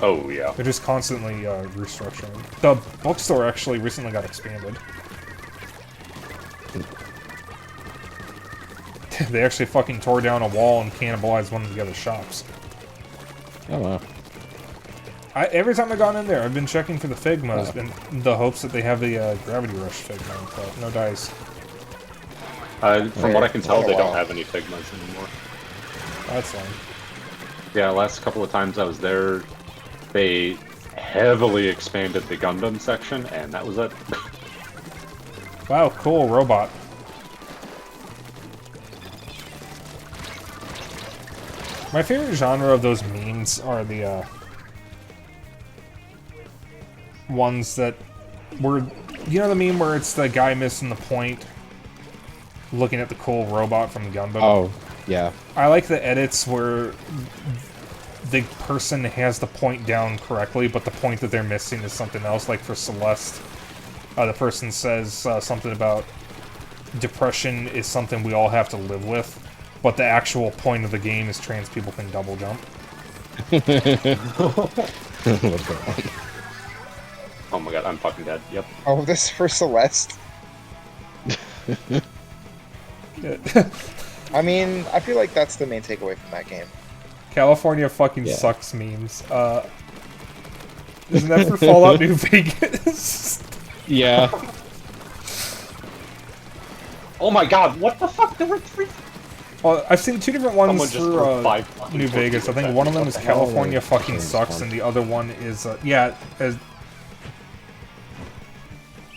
Oh, yeah. They're just constantly restructuring. The bookstore actually recently got expanded. They actually fucking tore down a wall and cannibalized one of the other shops. Oh wow. Every time I've gone in there, I've been checking for the Figmas in the hopes that they have the Gravity Rush Figma, but no dice. From what I can tell, they don't have any Figmas anymore. That's lame. Yeah, last couple of times I was there, they heavily expanded the Gundam section, and that was it. Wow, cool, robot. My favorite genre of those memes are the, ones that were... You know the meme where it's the guy missing the point, looking at the cool robot from Gundam? Oh, yeah. I like the edits where the person has the point down correctly, but the point that they're missing is something else. Like for Celeste, the person says something about depression is something we all have to live with, but the actual point of the game is trans people can double jump. Oh my god, I'm fucking dead. Yep. Oh, this for Celeste. I mean, I feel like that's the main takeaway from that game. California fucking sucks memes. Isn't that for Fallout New Vegas? Yeah. Oh my god, what the fuck? There were 3... Well, I've seen two different ones Someone just threw for 5 fucking New Vegas. I think torpedoes one at of them me. is What the hell? California fucking sucks, and the other one is,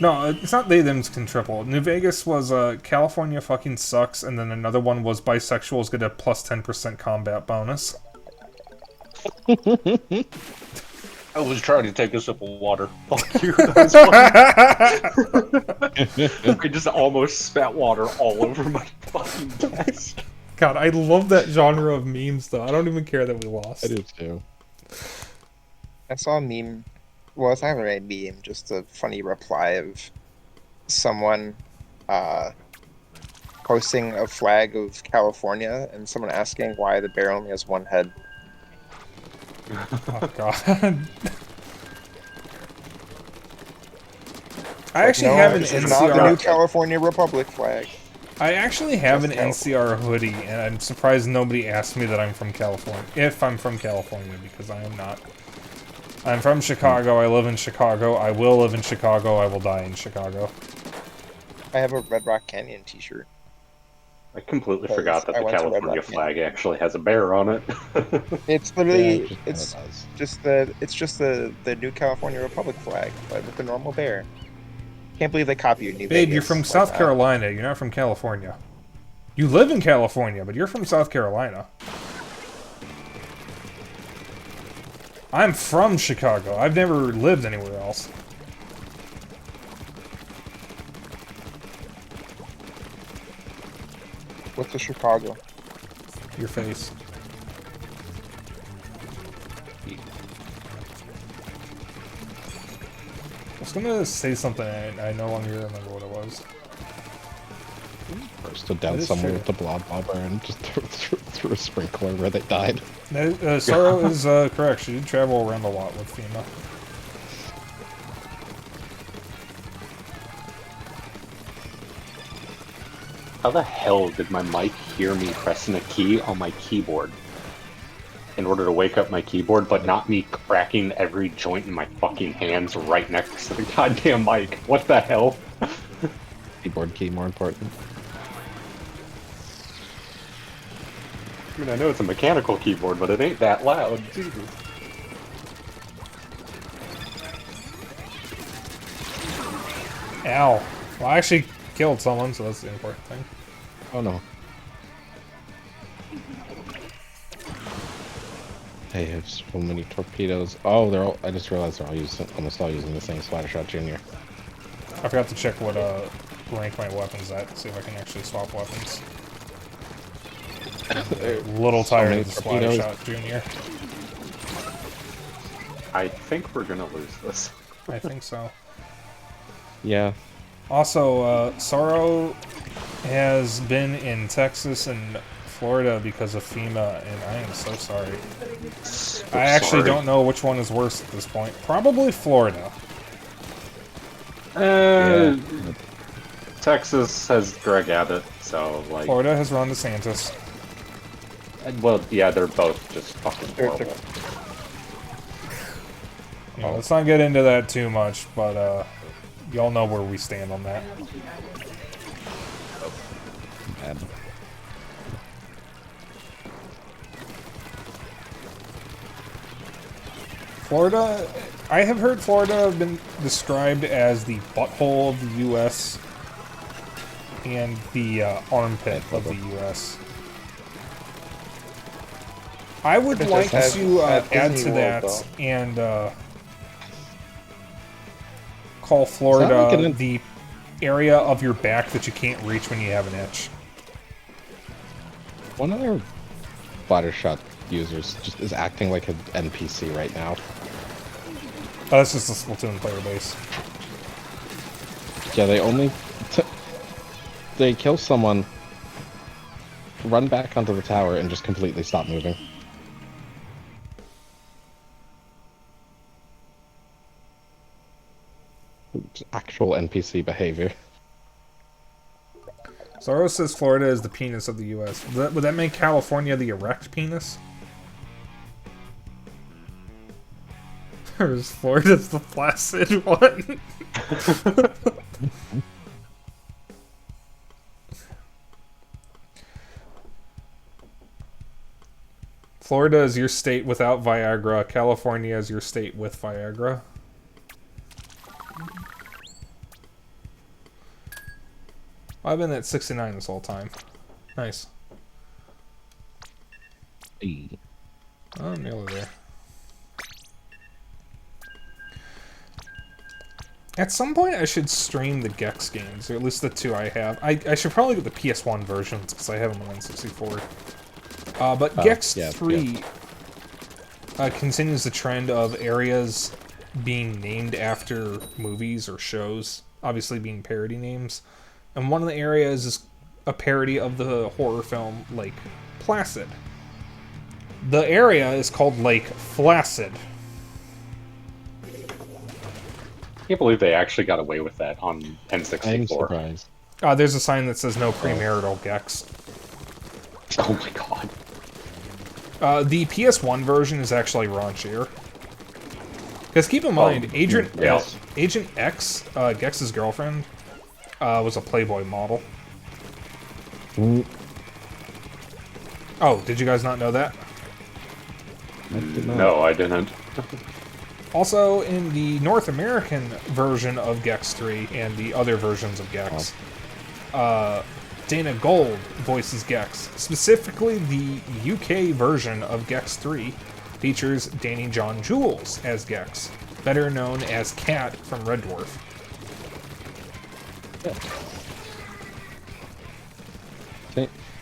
no, it's not they them's can triple. New Vegas was California fucking sucks, and then another one was bisexuals get a plus 10% combat bonus. I was trying to take a sip of water. Fuck you. I just almost spat water all over my fucking desk. God, I love that genre of memes, though. I don't even care that we lost. I do too. I saw a meme. Well, it's not really a meme, just a funny reply of someone posting a flag of California and someone asking why the bear only has one head. Oh, God. I actually have an this is not the new NCR. California Republic flag. I actually have an Just NCR hoodie, and I'm surprised nobody asked me that I'm from California. If I'm from California, because I am not. I'm from Chicago, I live in Chicago, I will live in Chicago, I will die in Chicago. I have a Red Rock Canyon t-shirt. I completely Because forgot that I the went to Red California Rock, flag actually has a bear on it. It's literally, Yeah, it just kinda does. it's just the new California Republic flag, but with the normal bear. Can't believe they copied New Babe, Vegas you're from like South that. Carolina, you're not from California. You live in California, but you're from South Carolina. I'm from Chicago. I've never lived anywhere else. What's the Chicago? Your face. I was gonna say something, I no longer remember what it was. First to down That is someone true. with the blob bobber and just threw a sprinkler where they died. Sorrow is correct. She did travel around a lot with FEMA. How the hell did my mic hear me pressing a key on my keyboard in order to wake up my keyboard, but not me cracking every joint in my fucking hands right next to the goddamn mic? What the hell? Keyboard key more important. I mean, I know it's a mechanical keyboard, but it ain't that loud. Jesus. Ow. Well, I actually killed someone, so that's the important thing. Oh no. They have so many torpedoes. Oh, they're all. I just realized they're all using, almost all using the same Splattershot Junior. I forgot to check what rank my weapon's at to see if I can actually swap weapons. A little tired many of the torpedoes. Splattershot Junior. I think we're gonna lose this. I think so. Yeah. Also, Sorrow has been in Texas and Florida because of FEMA, and I am so sorry. I actually don't know which one is worse at this point. Probably Florida. Yeah. Texas has Greg Abbott, so like. Florida has Ron DeSantis. Well, yeah, they're both just fucking horrible. Yeah, let's not get into that too much, but y'all know where we stand on that. Bad. Florida, I have heard Florida have been described as the butthole of the U.S. and the armpit of the U.S. I would It like does to have add Disney to World, that though. and call Florida like the area of your back that you can't reach when you have an itch. One of their Buttershot users just is acting like an NPC right now. Oh, that's just the Splatoon player base. Yeah, they kill someone, run back onto the tower, and just completely stop moving. Actual NPC behavior. Zorro says Florida is the penis of the U.S. Would that make California the erect penis? Or is Florida the flaccid one? Florida is your state without Viagra. California is your state with Viagra. I've been at 69 this whole time. Nice. Hey. Oh, I'm nearly there. At some point, I should stream the Gex games, or at least the two I have. I should probably get the PS1 versions, because I have them on N64. But Gex 3 continues the trend of areas being named after movies or shows, obviously being parody names. And one of the areas is a parody of the horror film Lake Placid. The area is called Lake Flaccid. I can't believe they actually got away with that on N64. I'm surprised. There's a sign that says no premarital Gex. Oh my god. The PS1 version is actually raunchier. Because keep in mind, Agent X, Gex's girlfriend, was a Playboy model. Oh, did you guys not know that? No, I didn't. Also, in the North American version of Gex 3 and the other versions of Gex, Dana Gold voices Gex. Specifically, the UK version of Gex 3 features Danny John Jules as Gex, better known as Cat from Red Dwarf.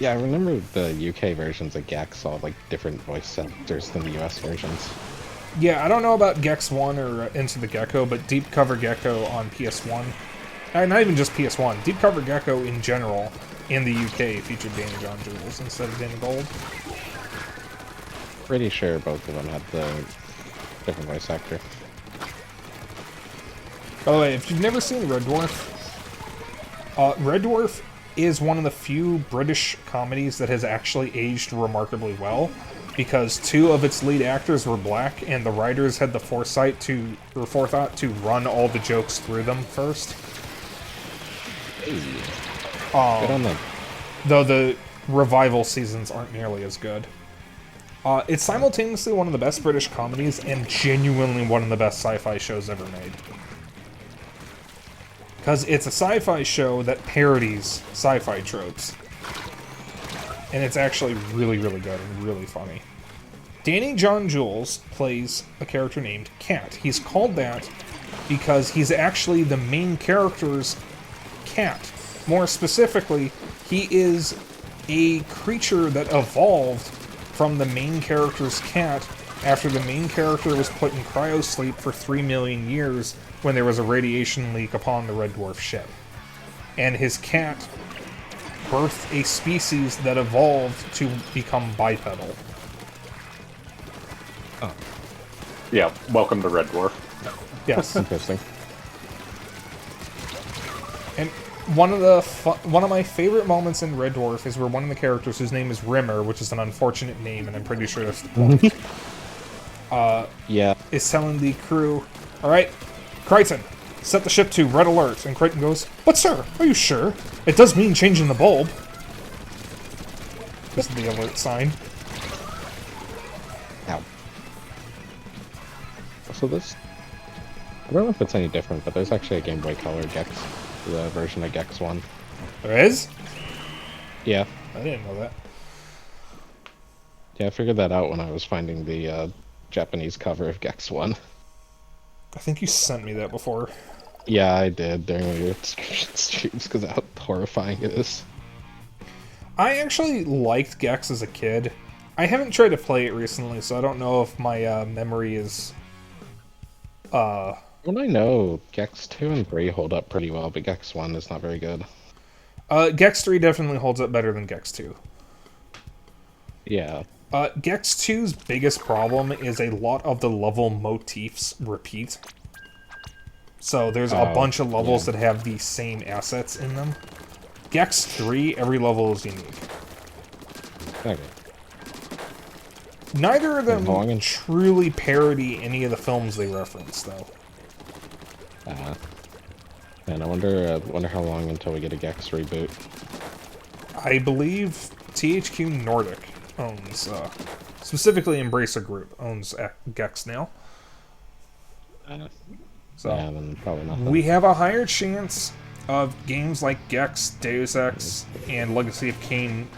Yeah, I remember the UK versions of Gex all like different voice actors than the US versions. Yeah, I don't know about Gex 1 or Into the Gecko, but Deep Cover Gecko on PS1, not even just PS1, Deep Cover Gecko in general in the UK featured Danny John Jules instead of Danny Gold. Pretty sure both of them had the different voice actor. By the way, if you've never seen Red Dwarf, Red Dwarf is one of the few British comedies that has actually aged remarkably well, because two of its lead actors were black, and the writers had the forethought to run all the jokes through them first. Hey. Good on them. Though the revival seasons aren't nearly as good. It's simultaneously one of the best British comedies and genuinely one of the best sci-fi shows ever made. Because it's a sci-fi show that parodies sci-fi tropes. And it's actually really, really good and really funny. Danny John Jules plays a character named Cat. He's called that because he's actually the main character's cat. More specifically, he is a creature that evolved from the main character's cat after the main character was put in cryosleep for 3 million years when there was a radiation leak upon the Red Dwarf ship. And his cat birthed a species that evolved to become bipedal. Oh. Yeah, welcome to Red Dwarf. Yes. Interesting. And one of my favorite moments in Red Dwarf is where one of the characters, whose name is Rimmer, which is an unfortunate name, and I'm pretty sure that's the point, Yeah. is telling the crew, "All right, Crichton, set the ship to red alert." And Crichton goes, "But sir, are you sure? It does mean changing the bulb." This is the alert sign. Ow. So this... I don't know if it's any different, but there's actually a Game Boy Color Gex, the version of Gex 1. There is? Yeah. I didn't know that. Yeah, I figured that out when I was finding the Japanese cover of Gex 1. I think you sent me that before. Yeah, I did during one of your streams because of how horrifying it is. I actually liked Gex as a kid. I haven't tried to play it recently, so I don't know if my memory is... Well, I know Gex 2 and 3 hold up pretty well, but Gex 1 is not very good. Gex 3 definitely holds up better than Gex 2. Yeah. Gex 2's biggest problem is a lot of the level motifs repeat. So there's a bunch of levels that have the same assets in them. Gex 3, every level is unique. Okay. Neither of them truly parody any of the films they reference, though. And I wonder how long until we get a Gex reboot. I believe THQ Nordic owns, specifically Embracer Group owns Gex now. So Yeah, then probably nothing. we have a higher chance of games like Gex, Deus Ex, and Legacy of Kain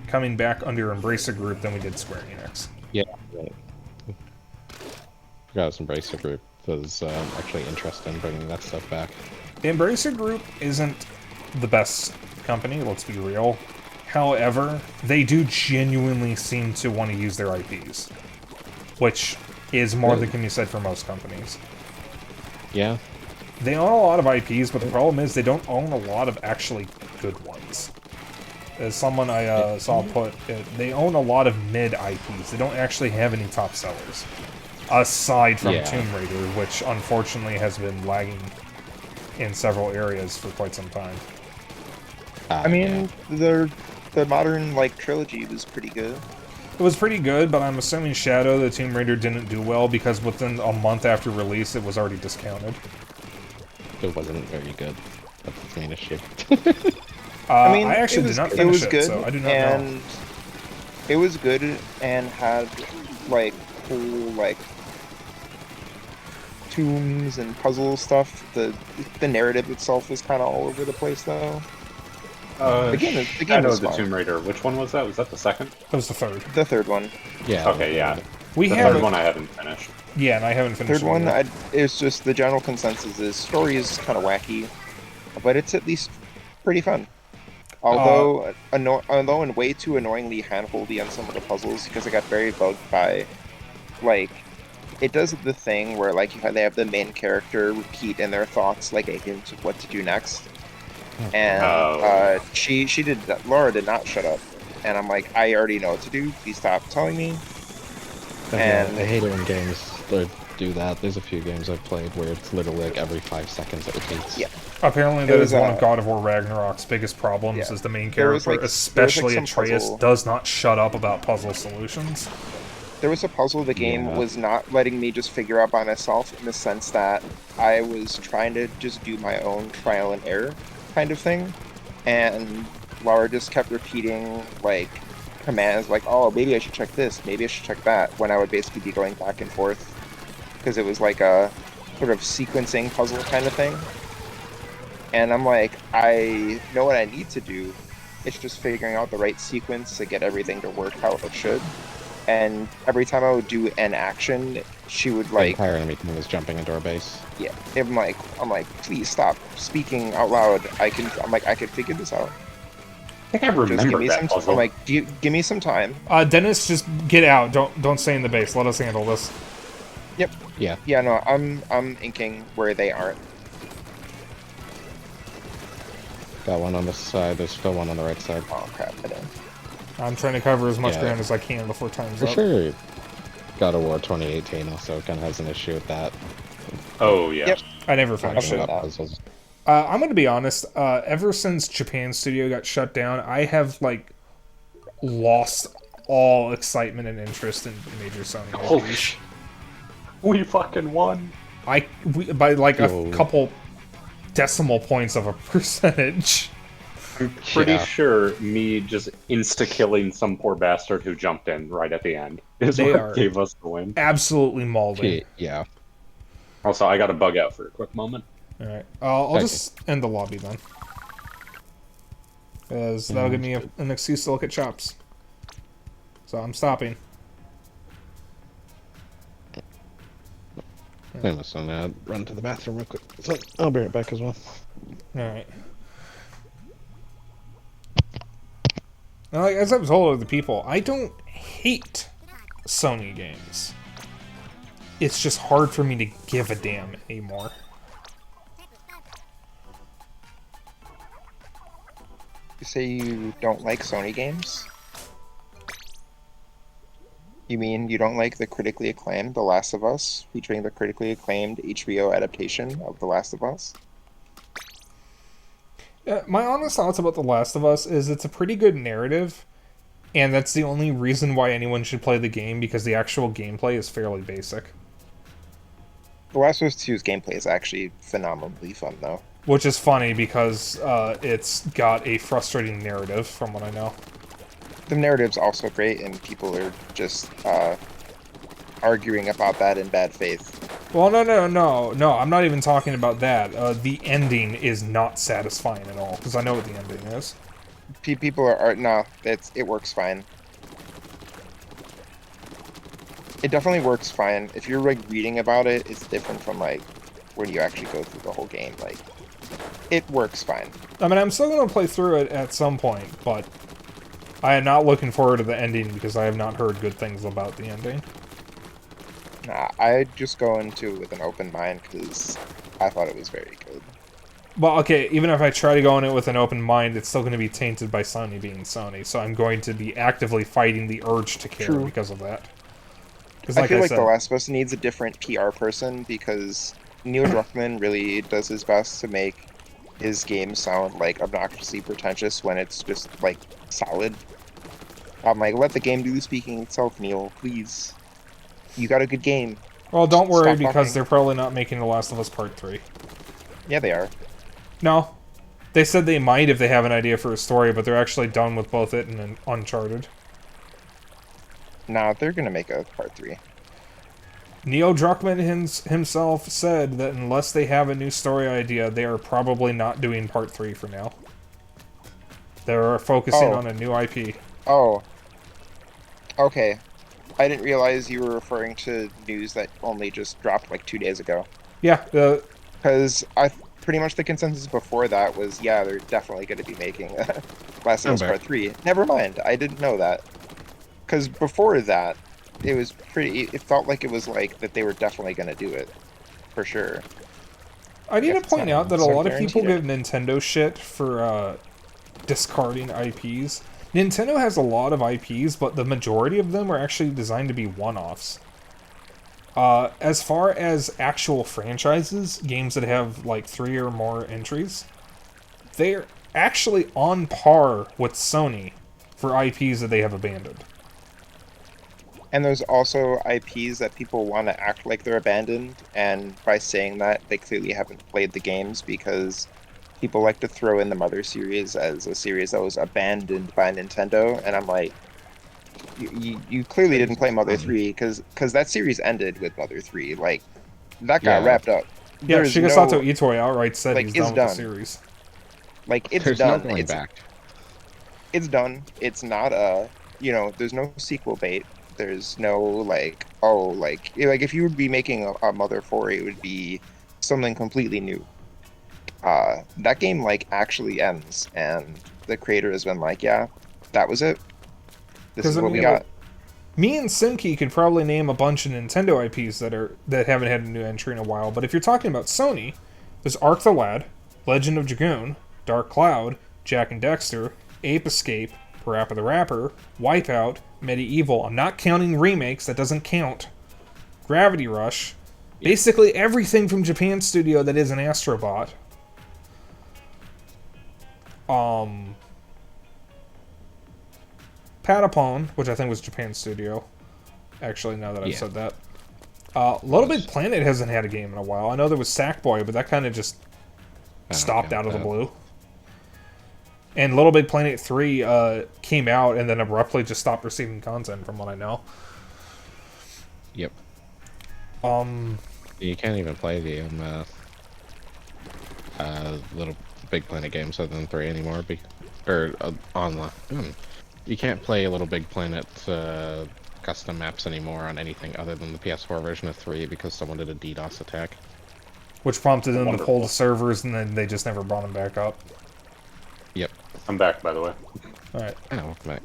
coming back under Embracer Group than we did Square Enix. Yeah. Right. Forgot Embracer Group was actually interested in bringing that stuff back. Embracer Group isn't the best company, let's be real. However, they do genuinely seem to want to use their IPs, which is more than can be said for most companies. Yeah. They own a lot of IPs, but the problem is they don't own a lot of actually good ones. As someone I saw put it, they own a lot of mid IPs. They don't actually have any top sellers. Aside from Tomb Raider, which unfortunately has been lagging in several areas for quite some time. I mean, the modern trilogy was pretty good. It was pretty good, but I'm assuming Shadow the Tomb Raider didn't do well because within a month after release it was already discounted. It wasn't very good. That's its main issue. I mean, I actually did not finish it, so I do not know. It was good and had cool tombs and puzzle stuff. The narrative itself was kind of all over the place though. The game was the fun. Tomb Raider. Which one was that? Was that the second? That was the third. The third one. Yeah. Okay, yeah. The third one I haven't finished. Yeah, and I haven't finished Third one, it's just the general consensus is story is kind of wacky, but it's at least pretty fun. Although, although way too annoyingly handholdy on some of the puzzles because I got very bugged by, it does the thing where they have the main character repeat in their thoughts a hint of what to do next, and she did that. Laura did not shut up, and I'm like, I already know what to do. Please stop telling me. And I hate it when games do that. There's a few games I've played where it's literally every 5 seconds it repeats. Yeah. Apparently that is one of God of War Ragnarok's biggest problems is the main character, especially Atreus, does not shut up about puzzle solutions. There was a puzzle the game was not letting me just figure out by myself in the sense that I was trying to just do my own trial and error kind of thing, and Laura just kept repeating commands oh, maybe I should check this, maybe I should check that, when I would basically be going back and forth because it was a sort of sequencing puzzle kind of thing. And I'm like, I know what I need to do. It's just figuring out the right sequence to get everything to work how it should. And every time I would do an action, she would The entire enemy team was jumping into our base. Yeah. I'm like, please stop speaking out loud. I can figure this out. I think I remember that puzzle. I'm like, give me some time. Dennis, just get out. Don't stay in the base. Let us handle this. Yep. Yeah. Yeah, no, I'm inking where they aren't. Got one on this side, there's still one on the right side. Oh crap, I don't. I'm trying to cover as much ground as I can before time's For up. sure, God of War 2018 also kind of has an issue with that. Oh, yeah. Yep. I never finished it. Puzzles. I'm going to be honest. Ever since Japan Studio got shut down, I have like lost all excitement and interest in major Sony Holy IPs. sh! We fucking won. By like a Yo. couple decimal points of a percentage. I'm pretty Yeah. sure me just insta-killing some poor bastard who jumped in right at the end is They what are- gave us the win. Absolutely mauling. Yeah. Also, I got to bug out for a quick moment. All right, I'll Okay. just end the lobby then, because that'll give me an excuse to look at shops. So I'm stopping. I'm just gonna run to the bathroom real quick. So I'll be right back as well. All right. Now, like, as I've told other people, I don't hate Sony games. It's just hard for me to give a damn anymore. You say you don't like Sony games? You mean you don't like the critically acclaimed The Last of Us, featuring the critically acclaimed HBO adaptation of The Last of Us? My honest thoughts about The Last of Us is it's a pretty good narrative, and that's the only reason why anyone should play the game, because the actual gameplay is fairly basic. The Last of Us 2's gameplay is actually phenomenally fun, though. Which is funny because it's got a frustrating narrative, from what I know. The narrative's also great, and people are just arguing about that in bad faith. Well, no, I'm not even talking about that. The ending is not satisfying at all, because I know what the ending is. People are no, it works fine. It definitely works fine. If you're like reading about it, it's different from like when you actually go through the whole game. Like, it works fine. I mean, I'm still going to play through it at some point, but I am not looking forward to the ending because I have not heard good things about the ending. Nah, I just go into it with an open mind because I thought it was very good. Well, okay, even if I try to go in it with an open mind, it's still going to be tainted by Sony being Sony, so I'm going to be actively fighting the urge to care True. because of that. 'Cause I feel like said, The Last of Us needs a different PR person because Neil Druckmann really does his best to make his game sound like obnoxiously pretentious when it's just like solid. I'm like, let the game do the speaking itself, Neil, please. You got a good game. well, don't worry, Stop because talking. they're probably not making The Last of Us Part 3. Yeah, they are. No. They said they might if they have an idea for a story, but they're actually done with both it and Uncharted. Nah, they're gonna make a part 3. Neil Druckmann himself said that unless they have a new story idea, they are probably not doing Part 3 for now. They're focusing Oh. on a new IP. Oh. Okay. I didn't realize you were referring to news that only just dropped like 2 days ago. Yeah, Because pretty much the consensus before that was, yeah, they're definitely going to be making Last of Us Okay. Part 3. Never mind, I didn't know that. Because before that, it was it felt like it was like that they were definitely going to do it. For sure. I need to It's point not- out that a it's not lot of people give guaranteed. Nintendo shit for discarding IPs. Nintendo has a lot of IPs, but the majority of them are actually designed to be one-offs. As far as actual franchises, games that have like 3 or more entries, they're actually on par with Sony for IPs that they have abandoned. And there's also IPs that people want to act like they're abandoned, and by saying that, they clearly haven't played the games because people like to throw in the Mother series as a series that was abandoned by Nintendo, and I'm like, you clearly didn't play Mother 3 because that series ended with Mother 3. Like, that got Yeah. wrapped up. Yeah, There's Shigesato no, Itoi outright said like, he's it's done with the done. series. like, it's There's done. no going It's back. it's done. It's not a, there's no sequel bait. There's no like, oh, like if you would be making a Mother 4, it would be something completely new. That game like actually ends, and the creator has been like, yeah, that was it. This 'Cause, is I what mean, we got. Me and Simkey could probably name a bunch of Nintendo IPs that haven't had a new entry in a while, but if you're talking about Sony, there's Ark the Lad, Legend of Dragoon, Dark Cloud, Jak and Daxter, Ape Escape, Parappa the Rapper, Wipeout, Medieval. I'm not counting remakes, that doesn't count. Gravity Rush, basically everything from Japan Studio that is an Astrobot. Patapon, which I think was Japan Studio. Actually, now that I've Yeah. said that. Little Big Planet hasn't had a game in a while. I know there was Sackboy, but that kind of just stopped count out of the that. blue. And Little Big Planet 3 came out and then abruptly just stopped receiving content, from what I know. Yep. Um, You can't even play the Little Big Planet games other than 3 anymore. Online. You can't play Little Big Planet custom maps anymore on anything other than the PS4 version of 3 because someone did a DDoS attack. which prompted them to pull Wonderful. the servers, and then they just never brought them back up. Yep. I'm back, by the way. Alright, Oh, right.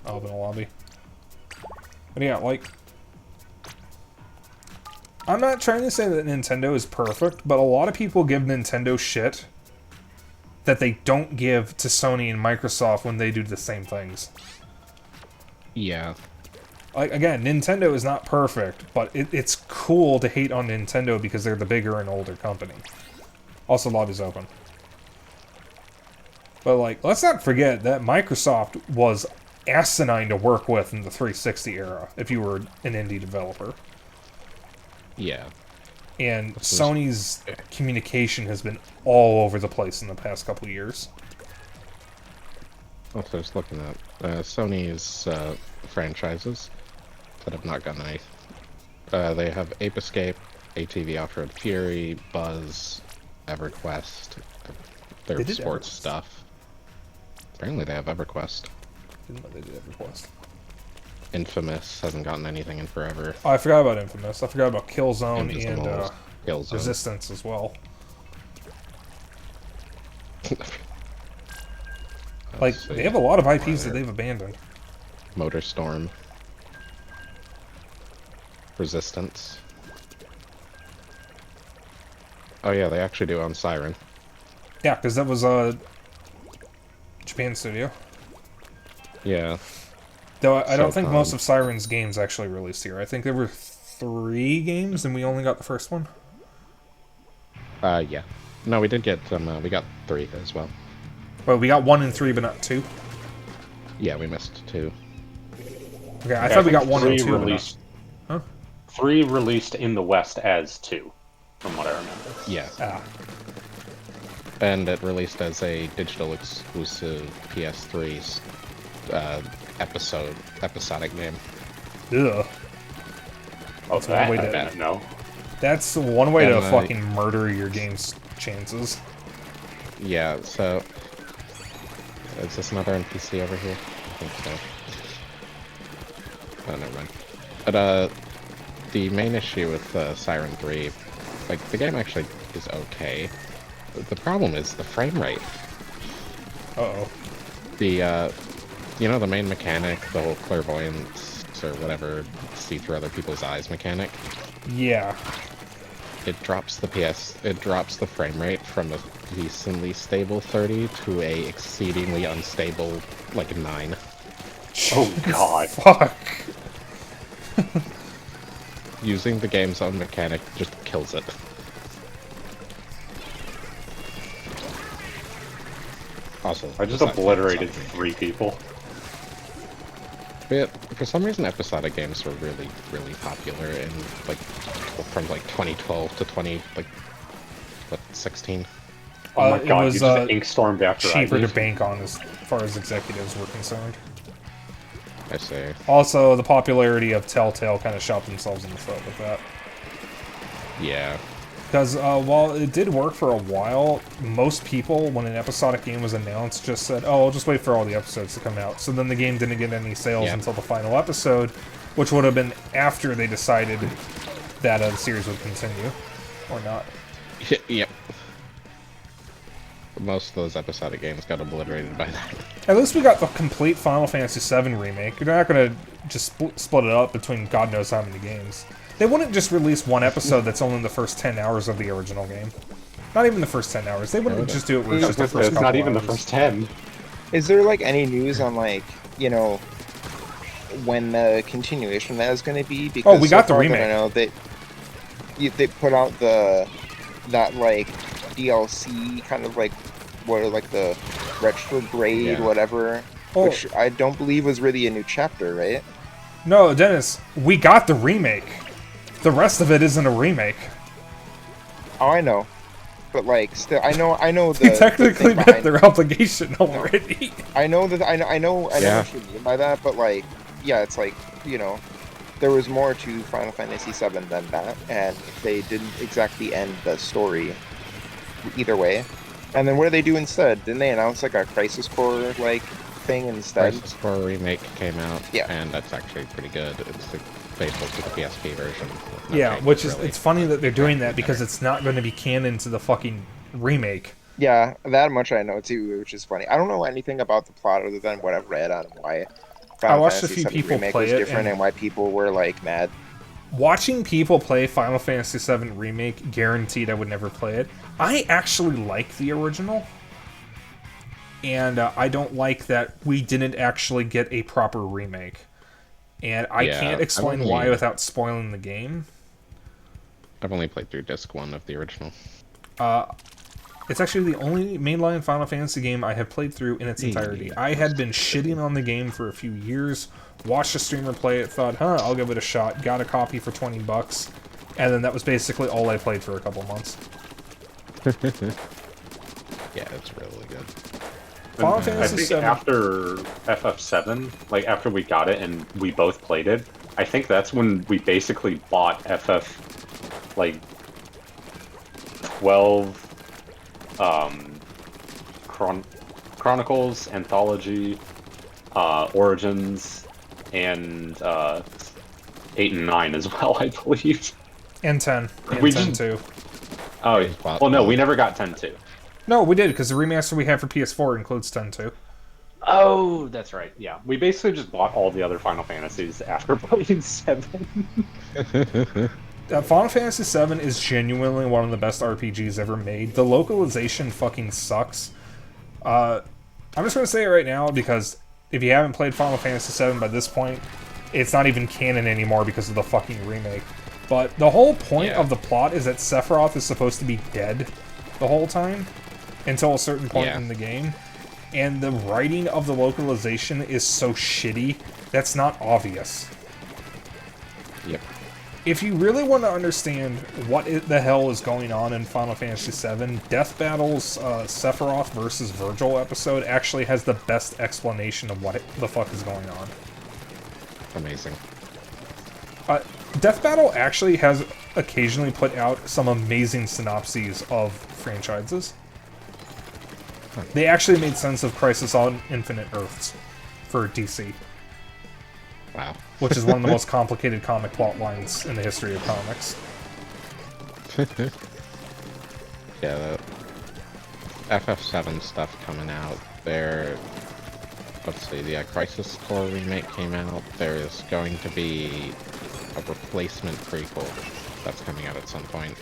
I'll open a lobby. But yeah, like... I'm not trying to say that Nintendo is perfect, but a lot of people give Nintendo shit that they don't give to Sony and Microsoft when they do the same things. Yeah. Like, again, Nintendo is not perfect, but it's cool to hate on Nintendo because they're the bigger and older company. Also, lobby's open. But, like, let's not forget that Microsoft was asinine to work with in the 360 era, if you were an indie developer. Yeah. And Sony's communication has been all over the place in the past couple of years. Also, just looking at Sony's franchises that have not gotten any. They have Ape Escape, ATV Off-Road Fury, Buzz, EverQuest, They their did sports EverQuest. stuff. Apparently they have EverQuest. Didn't know they did EverQuest. Infamous hasn't gotten anything in forever. Oh, I forgot about Infamous. I forgot about Killzone and Invisibles, Killzone. Resistance as well. Like, Let's see. they have a lot of IPs that they've abandoned. Motorstorm. Resistance. Oh yeah, they actually do own Siren. Yeah, because that was Japan Studio. Yeah. Though I don't think Showtime. most of Siren's games actually released here. I think there were 3 games, and we only got the first one. Yeah. No, we did get we got 3 as well. Well, we got 1 and 3, but not 2. Yeah, we missed 2. Okay, I thought we got 1 and 2. Released, Huh? 3 released in the West as 2, from what I remember. Yeah. Ah, And it released as a digital exclusive PS3's episodic game. ugh. Oh, one that way I to- didn't know. That's one way to And, fucking murder your game's chances. Yeah, so is this another NPC over here? I think so. Oh, never mind. But the main issue with Siren 3, like the game actually is okay. The problem is the frame rate. Uh-oh. The you know, the main mechanic, the whole clairvoyance or whatever, see through other people's eyes mechanic. Yeah. It drops the frame rate from a decently stable 30 to a exceedingly unstable like 9. Oh god. Fuck. Using the game's own mechanic just kills it. Also, I just besides obliterated episodic 3 people. games. But for some reason, episodic games were really, really popular in like from like 2012 to 16. Oh my It god, was you just ink-stormed after I cheaper to leave. bank on as far as executives were concerned. I say, Also, the popularity of Telltale kind of shot themselves in the foot with that. yeah, Because while it did work for a while, most people, when an episodic game was announced, just said, oh, I'll just wait for all the episodes to come out. So then the game didn't get any sales Yeah. until the final episode, which would have been after they decided that the series would continue, or not. yep. Most of those episodic games got obliterated by that. At least we got the complete Final Fantasy VII remake. You're not going to just split it up between God knows how many games. They wouldn't just release one episode that's only the first 10 hours of the original game. Not even the first 10 hours. They wouldn't just do it where it's just the first It's couple not even the hours. first 10. Is there like any news on like, you know, when the continuation of that is going to be? Because Oh, we got the far, remake. I know that they put out that like DLC kind of like what are like the retrograde, Yeah. whatever, Oh. which I don't believe was really a new chapter, right? No, Dennis, we got the remake. The rest of it isn't a remake. Oh, I know, but like, still, I know They the technically thing met behind. their obligation already. I know that I know Yeah. what you mean by that, but like, yeah, it's like, there was more to Final Fantasy VII than that, and they didn't exactly end the story either way. And then what did they do instead? Didn't they announce like a Crisis Core like thing instead? Crisis Core remake came out, Yeah. and that's actually pretty good. It's faithful to the PSP version. No Yeah, changes, which is really. it's funny that they're doing that because it's not going to be canon to the fucking remake. Yeah, that much I know too, which is funny. I don't know anything about the plot other than what I've read on why Final watched a Fantasy few VII people Remake play was it, different and- and why people were like mad. Watching people play Final Fantasy VII Remake guaranteed I would never play it. I actually like the original. And I don't like that we didn't actually get a proper remake. And I Yeah, can't explain I've why only- without spoiling the game. I've only played through disc 1 of the original. It's actually the only mainline Final Fantasy game I have played through in its entirety. I had been shitting on the game for a few years, watched a streamer play it, thought, I'll give it a shot, got a copy for $20, and then that was basically all I played for a couple months. Yeah, it's really good. Final I Fantasy think VII... after FF7, like after we got it and we both played it, I think that's when we basically bought FF, like 12, Chronicles, Anthology, Origins, and 8 and 9 as well, I believe. And 10. And We 10 just- too. Oh, bought well, no, them. we never got 10 too. No, we did, because the remaster we have for PS4 includes 10 too. Oh, that's right. Yeah, we basically just bought all the other Final Fantasies after playing 7. Final Fantasy VII is genuinely one of the best RPGs ever made. The localization fucking sucks. I'm just going to say it right now, because if you haven't played Final Fantasy VII by this point, it's not even canon anymore because of the fucking remake. But the whole point Yeah. of the plot is that Sephiroth is supposed to be dead the whole time, until a certain point Yeah. in the game. And the writing of the localization is so shitty, that's not obvious. Yep. If you really want to understand what the hell is going on in Final Fantasy VII, Death Battle's Sephiroth versus Virgil episode actually has the best explanation of what the fuck is going on. Amazing. Death Battle actually has occasionally put out some amazing synopses of franchises. They actually made sense of Crisis on Infinite Earths for DC, Wow. which is one of the most complicated comic plot lines in the history of comics. Yeah, the FF7 stuff coming out. Let's see, the Crisis Core remake came out. There is going to be a replacement prequel that's coming out at some point.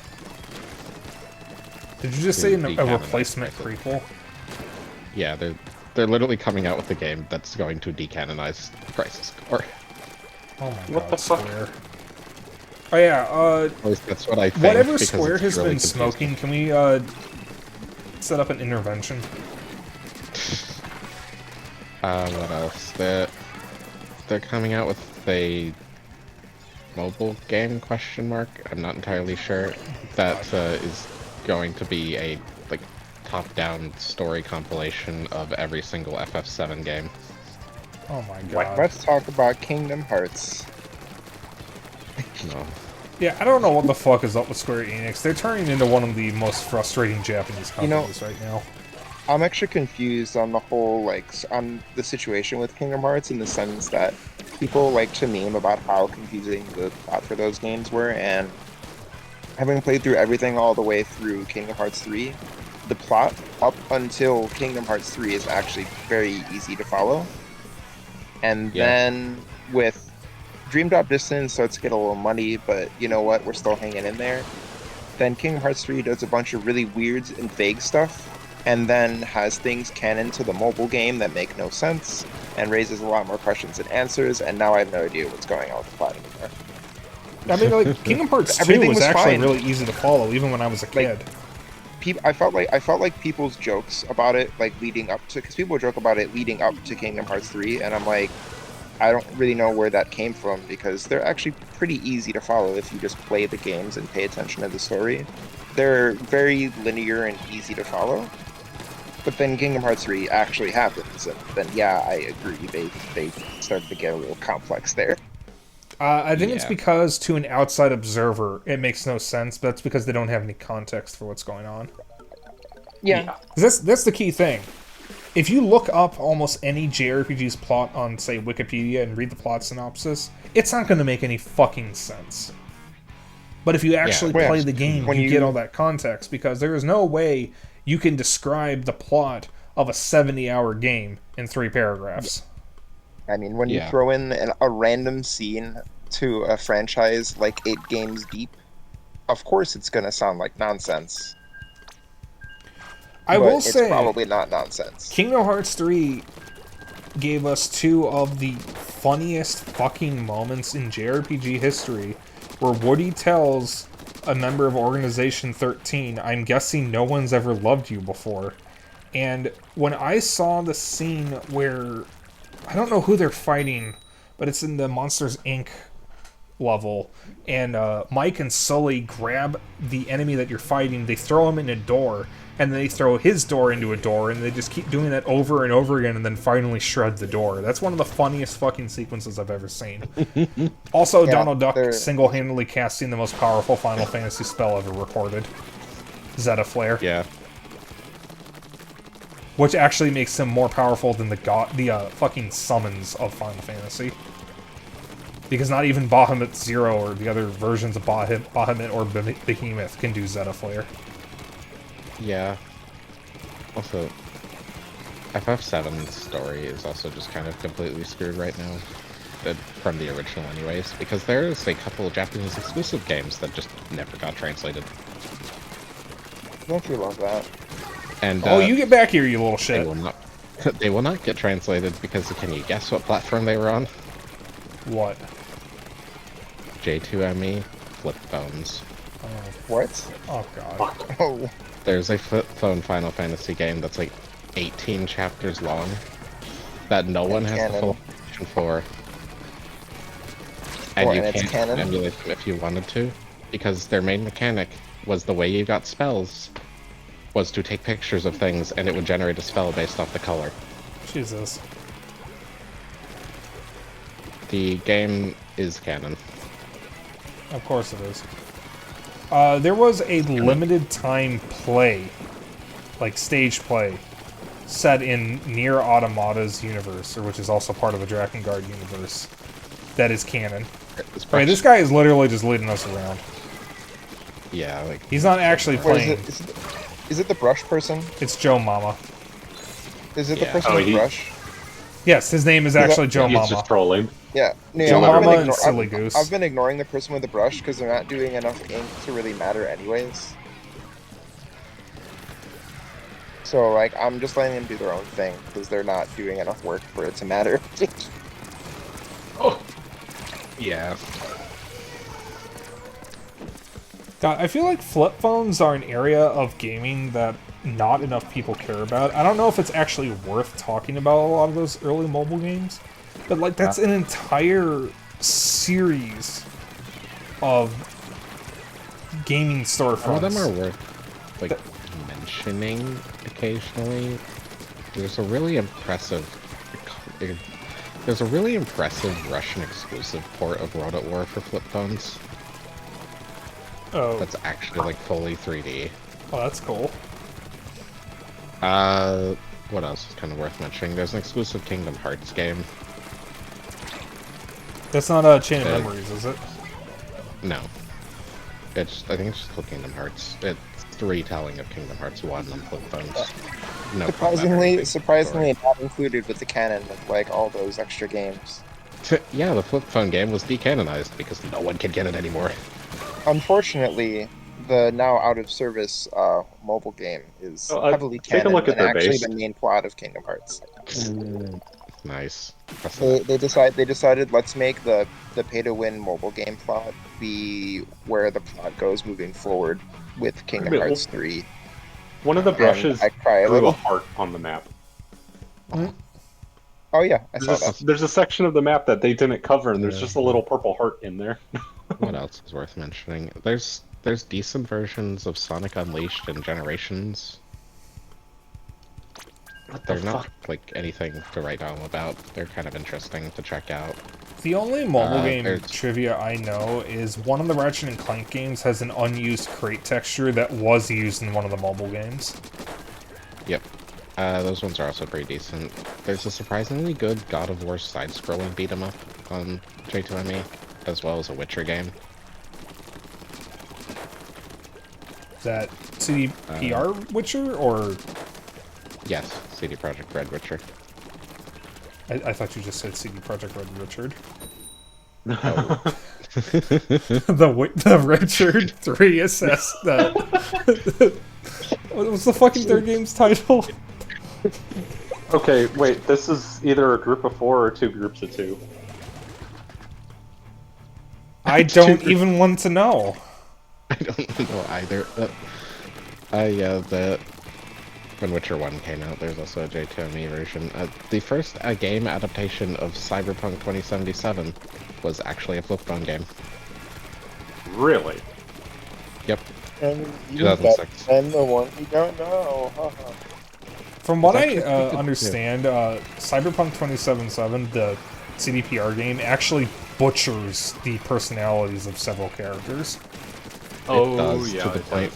Did you just say a decanonize replacement Crisis. prequel? Yeah, they're literally coming out with a game that's going to decanonize Crisis Core. Oh my What god, the fuck? Square. Oh yeah, At least that's what I think. whatever because Square it's has really been confusing. smoking, can we set up an intervention? What else? They're coming out with a mobile game ? I'm not entirely sure. That is going to be a top-down story compilation of every single FF7 game. Oh my god. Let's talk about Kingdom Hearts. No. Yeah, I don't know what the fuck is up with Square Enix. They're turning into one of the most frustrating Japanese You know- companies right now. I'm actually confused on the whole, on the situation with Kingdom Hearts in the sense that people like to meme about how confusing the plot for those games were, and having played through everything all the way through Kingdom Hearts 3, the plot up until Kingdom Hearts 3 is actually very easy to follow. And Yeah. then with Dream Drop Distance starts to get a little muddy, but you know what, we're still hanging in there. Then Kingdom Hearts 3 does a bunch of really weird and vague stuff, and then has things canon to the mobile game that make no sense, and raises a lot more questions than answers, and now I have no idea what's going on with the plot anymore. I mean, like, Kingdom Hearts 2 Everything was was actually fine. really easy to follow, even when I was a kid. I felt like people's jokes about it, like leading up to, because people joke about it leading up to Kingdom Hearts 3, and I'm like, I don't really know where that came from because they're actually pretty easy to follow if you just play the games and pay attention to the story. They're very linear and easy to follow. But then Kingdom Hearts 3 actually happens, and then yeah, I agree. They started to get a little complex there. I think it's Yeah. because to an outside observer, it makes no sense, but that's because they don't have any context for what's going on. Yeah. 'Cause that's the key thing. If you look up almost any JRPG's plot on, say, Wikipedia and read the plot synopsis, it's not going to make any fucking sense. But if you actually well, play the game, when you you- get all that context, because there is no way you can describe the plot of a 70-hour game in 3 paragraphs. I mean, when you Yeah. throw in a random scene to a franchise like 8 games deep, of course it's gonna sound like nonsense. I but will it's say, probably not nonsense. Kingdom Hearts 3 gave us 2 of the funniest fucking moments in JRPG history, where Woody tells a member of Organization 13, "I'm guessing no one's ever loved you before." And when I saw the scene where, I don't know who they're fighting, but it's in the Monsters Inc. level, and Mike and Sully grab the enemy that you're fighting, they throw him in a door, and then they throw his door into a door, and they just keep doing that over and over again, and then finally shred the door. That's one of the funniest fucking sequences I've ever seen. Also, Yeah, Donald Duck they're- single-handedly casting the most powerful Final Fantasy spell ever recorded. Zeta Flare. Yeah. Which actually makes him more powerful than the fucking summons of Final Fantasy. Because not even Bahamut Zero or the other versions of Bahamut or Behemoth can do Zeta Flare. Yeah. Also, FF7's story is also just kind of completely screwed right now. From the original anyways, because there's a couple of Japanese exclusive games that just never got translated. Don't you love that? And Oh, you get back here, you little they shit. will not they will not get translated because can you guess what platform they were on? What? J2ME flip phones. What? Oh, God. Oh, There's a flip phone Final Fantasy game that's like 18 chapters long that no one has the canon. full version for. And Well, you and it's can't canon? emulate them if you wanted to, because their main mechanic was the way you got spells was to take pictures of things and it would generate a spell based off the color. Jesus. The game is canon. Of course it is. There was a limited time play, like stage play, set in Nier Automata's universe, or which is also part of the Drakengard universe, that is canon. Okay, this guy is literally just leading us around. Yeah, like He's not actually where playing. is it the brush person? It's Joe Mama. Is it the Yeah. person Oh, with he- brush? Yes, his name is actually Joe He's Mama. just trolling. Yeah. No, Joe I've been Mama and ignor- Silly I've- Goose. I've been ignoring the person with the brush because they're not doing enough ink to really matter anyways. So, like, I'm just letting them do their own thing because they're not doing enough work for it to matter. Oh, yeah. God, I feel like flip phones are an area of gaming that not enough people care about. I don't know if it's actually worth talking about a lot of those early mobile games, but like that's an entire series of gaming storefronts. Some of them are worth like mentioning occasionally. There's a really impressive Russian exclusive port of Road at War for flip phones. Oh, That's actually like fully 3D. oh, that's cool. What else is kind of worth mentioning? There's an exclusive Kingdom Hearts game. That's not a Chain of Uh, Memories, is it? No. I think it's just called Kingdom Hearts. It's the retelling of Kingdom Hearts 1 on flip phones. No combat or anything. Surprisingly not included with the canon of like all those extra games. Yeah, the flip phone game was decanonized because no one can get it anymore. Unfortunately, the now out of service mobile game is heavily take a canon look at and their actually base. the main plot of Kingdom Hearts. Nice. They decided let's make the pay to win mobile game plot be where the plot goes moving forward with Kingdom Wait, Hearts 3. One of the brushes I cry a drew a little. heart on the map. Oh yeah, I saw that. There's a section of the map that they didn't cover, and there's Yeah. just a little purple heart in there. What else is worth mentioning? There's decent versions of Sonic Unleashed and Generations. What They're not like anything to write home about. They're kind of interesting to check out. The only mobile game there's- trivia I know is one of the Ratchet and Clank games has an unused crate texture that was used in one of the mobile games. Yep. Those ones are also pretty decent. There's a surprisingly good God of War side-scrolling beat-em-up on J2ME, as well as a Witcher game. Is that CDPR Witcher, or... Yes, CD Projekt Red Witcher. I thought you just said CD Projekt Red Richard. Oh. the Richard 3 assess the... What was the fucking third game's title? Okay, wait, this is either a group of 4 or 2 groups of 2. I don't even want to know. I don't know either. When Witcher 1 came out, there's also a J2ME version. The first game adaptation of Cyberpunk 2077 was actually a flip phone game. Really? Yep. And you 2006. and the one who don't know. From what I It's actually pretty good, understand, Cyberpunk 2077, the CDPR game, actually butchers the personalities of several characters. It does, to the point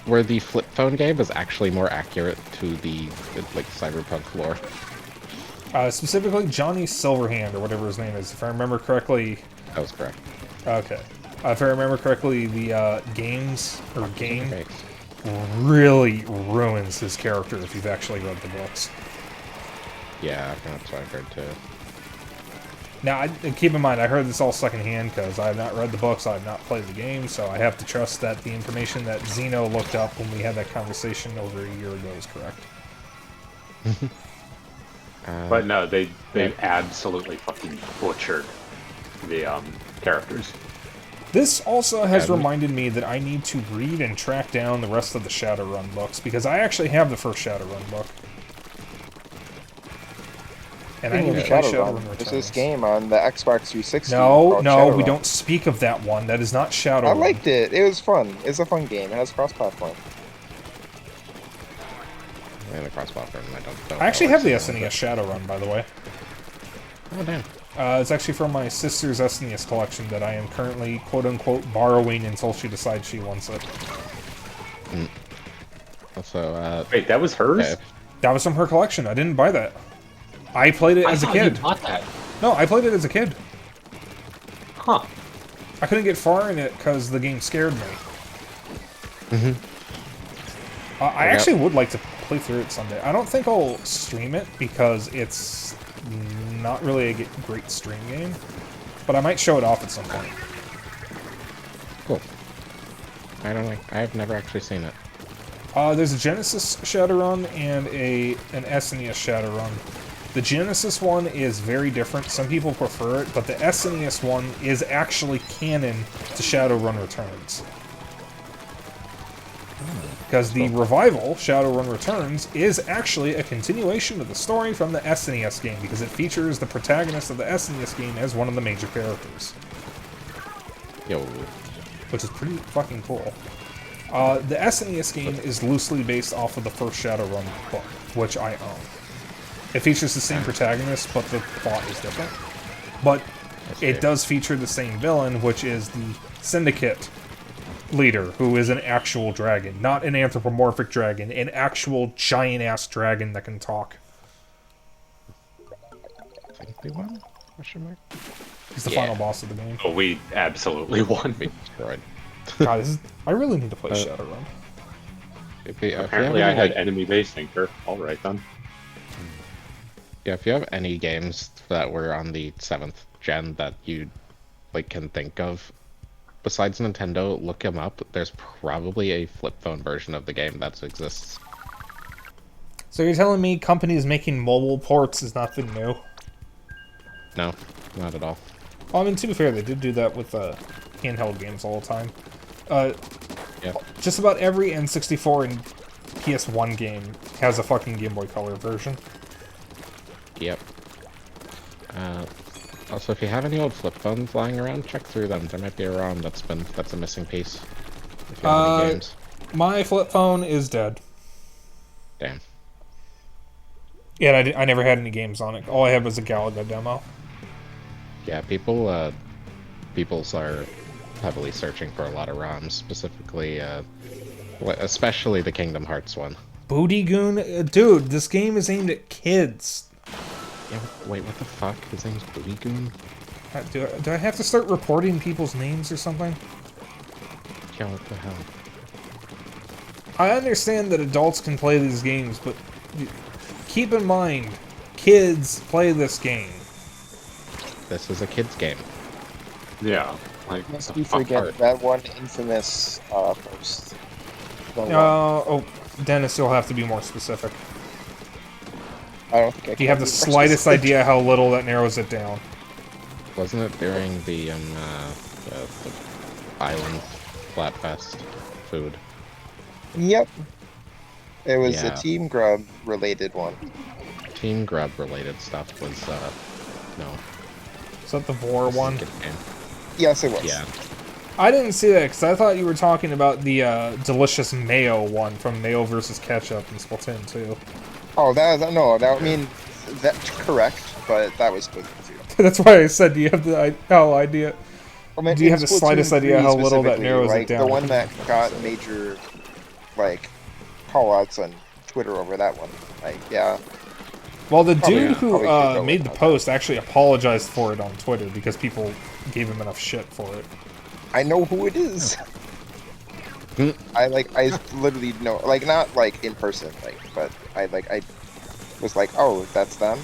where the flip phone game is actually more accurate to the like Cyberpunk lore. Specifically, Johnny Silverhand, or whatever his name is, if I remember correctly. That was correct. Okay. If I remember correctly, the game Great. really ruins his character if you've actually read the books. Yeah, that's what I heard too. Now, keep in mind, I heard this all secondhand because I have not read the books, I have not played the game, so I have to trust that the information that Zeno looked up when we had that conversation over a year ago is correct. But no, they absolutely fucking butchered the characters. This also has reminded me that I need to read and track down the rest of the Shadowrun books, because I actually have the first Shadowrun book. And I need to play Shadowrun Returns. There's this game on the Xbox 360. No, called no, we Shadowrun. don't speak of that one. That is not Shadowrun. I liked it. It was fun. It's a fun game. It has cross-platform. And the cross-platform, I don't I actually have the SNES SNES Shadowrun, by the way. Oh, damn. It's actually from my sister's SNES collection that I am currently, quote-unquote, borrowing until she decides she wants it. Also, Wait, that was hers? yeah, That was from her collection. I didn't buy that. I played it as a kid. You bought that. No, I played it as a kid. Huh. I couldn't get far in it because the game scared me. I actually would like to play through it someday. I don't think I'll stream it because it's not really a great stream game, but I might show it off at some point. cool. I don't know. I've never actually seen it. There's a Genesis Shadowrun and an SNES Shadowrun. The Genesis one is very different. Some people prefer it, but the SNES one is actually canon to Shadowrun Returns. Because the revival, Shadowrun Returns, is actually a continuation of the story from the SNES game, because it features the protagonist of the SNES game as one of the major characters. Yo. Which is pretty fucking cool. The SNES game is loosely based off of the first Shadowrun book, which I own. It features the same protagonist, but the plot is different. But it does feature the same villain, which is the Syndicate leader, who is an actual dragon. Not an anthropomorphic dragon, an actual giant-ass dragon that can talk. I think we won? Question mark? He's the final boss of the game. Oh, we absolutely won. We destroyed. God, I really need to play Shadowrun. Apparently I had enemy base thinker. Alright then. Yeah, if you have any games that were on the 7th gen that you like can think of, besides Nintendo, look them up. There's probably a flip phone version of the game that exists. So you're telling me companies making mobile ports is nothing new? No, not at all. Well, I mean, to be fair, they did do that with handheld games all the time. Yeah. Just about every N64 and PS1 game has a fucking Game Boy Color version. Yep. Also, if you have any old flip phones lying around, check through them. There might be a ROM that's a missing piece. If you have any games. My flip phone is dead. Damn. Yeah, I never had any games on it. All I had was a Galaga demo. Yeah, people are heavily searching for a lot of ROMs, specifically, especially the Kingdom Hearts one. Booty Goon? Dude, this game is aimed at kids. Yeah, wait, what the fuck? His name's Booty Goon? Do I have to start reporting people's names or something? Yeah, what the hell? I understand that adults can play these games, but keep in mind, kids play this game. This is a kid's game. Yeah. Like, Must you forget that one infamous post? Oh, Dennis, you'll have to be more specific. I don't think I Do you have the slightest idea how little that narrows it down? Wasn't it during the Island Flatfest food? Yep. It was Yeah. a Team Grub related one. Team Grub related stuff was, no. Is that the Vor one? Yes, it was. Yeah. I didn't see that because I thought you were talking about the delicious mayo one from Mayo versus Ketchup in Splatoon 2. Oh, that I mean, that's correct, but that was good too. That's why I said, do you have the idea? I mean, Do you in have the Splatoon slightest idea 3 how little that specifically, narrows like, it down? The one that got major, like, call-outs on Twitter over that one. Like, yeah. Well, the Probably- dude who probably should go made with the that. post actually apologized for it on Twitter because people gave him enough shit for it. I know who it is. I literally know, like, not like in person, like, but I was like, oh, that's them.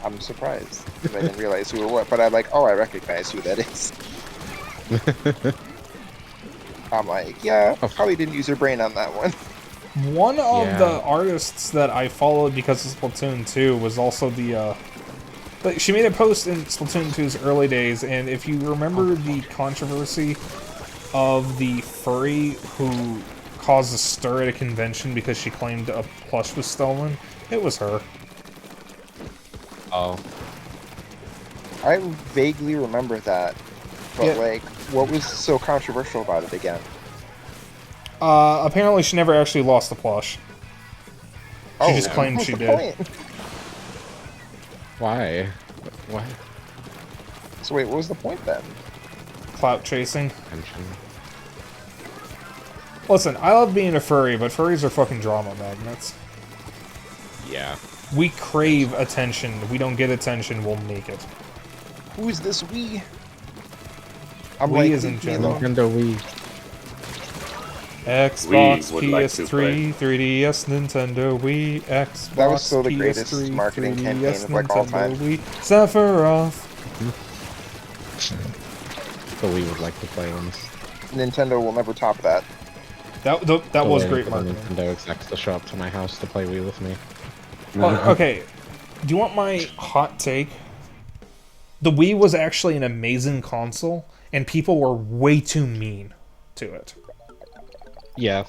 I'm surprised because I didn't realize who it was, but I recognize who that is. I'm like, yeah, probably didn't use your brain on that one. One of Yeah. the artists that I followed because of Splatoon 2 was also but she made a post in Splatoon 2's early days, and if you remember the controversy of the furry who caused a stir at a convention because she claimed a plush was stolen, it was her. Oh. I vaguely remember that, but Yeah. like, what was so controversial about it again? Apparently she never actually lost the plush. She just claimed what's she the did. point? Why? What? So wait, what was the point then? Clout chasing. Attention. Listen, I love being a furry, but furries are fucking drama magnets. Yeah. We crave attention. If we don't get attention, we'll make it. Who is this we? I'm We like, is in leave me general. alone. Nintendo Wii. Xbox, We would like to PS3, 3DS, Nintendo Wii, Xbox, That was so the PS3, greatest marketing 3DS, campaign of, like, all Nintendo time. Wii, Sephiroth. The Wii would like to play ones. Nintendo will never top that. That Still was waiting great for the marketing. Nintendo execs to show up to my house to play Wii with me. Well, okay, do you want my hot take? The Wii was actually an amazing console, and people were way too mean to it. Yeah.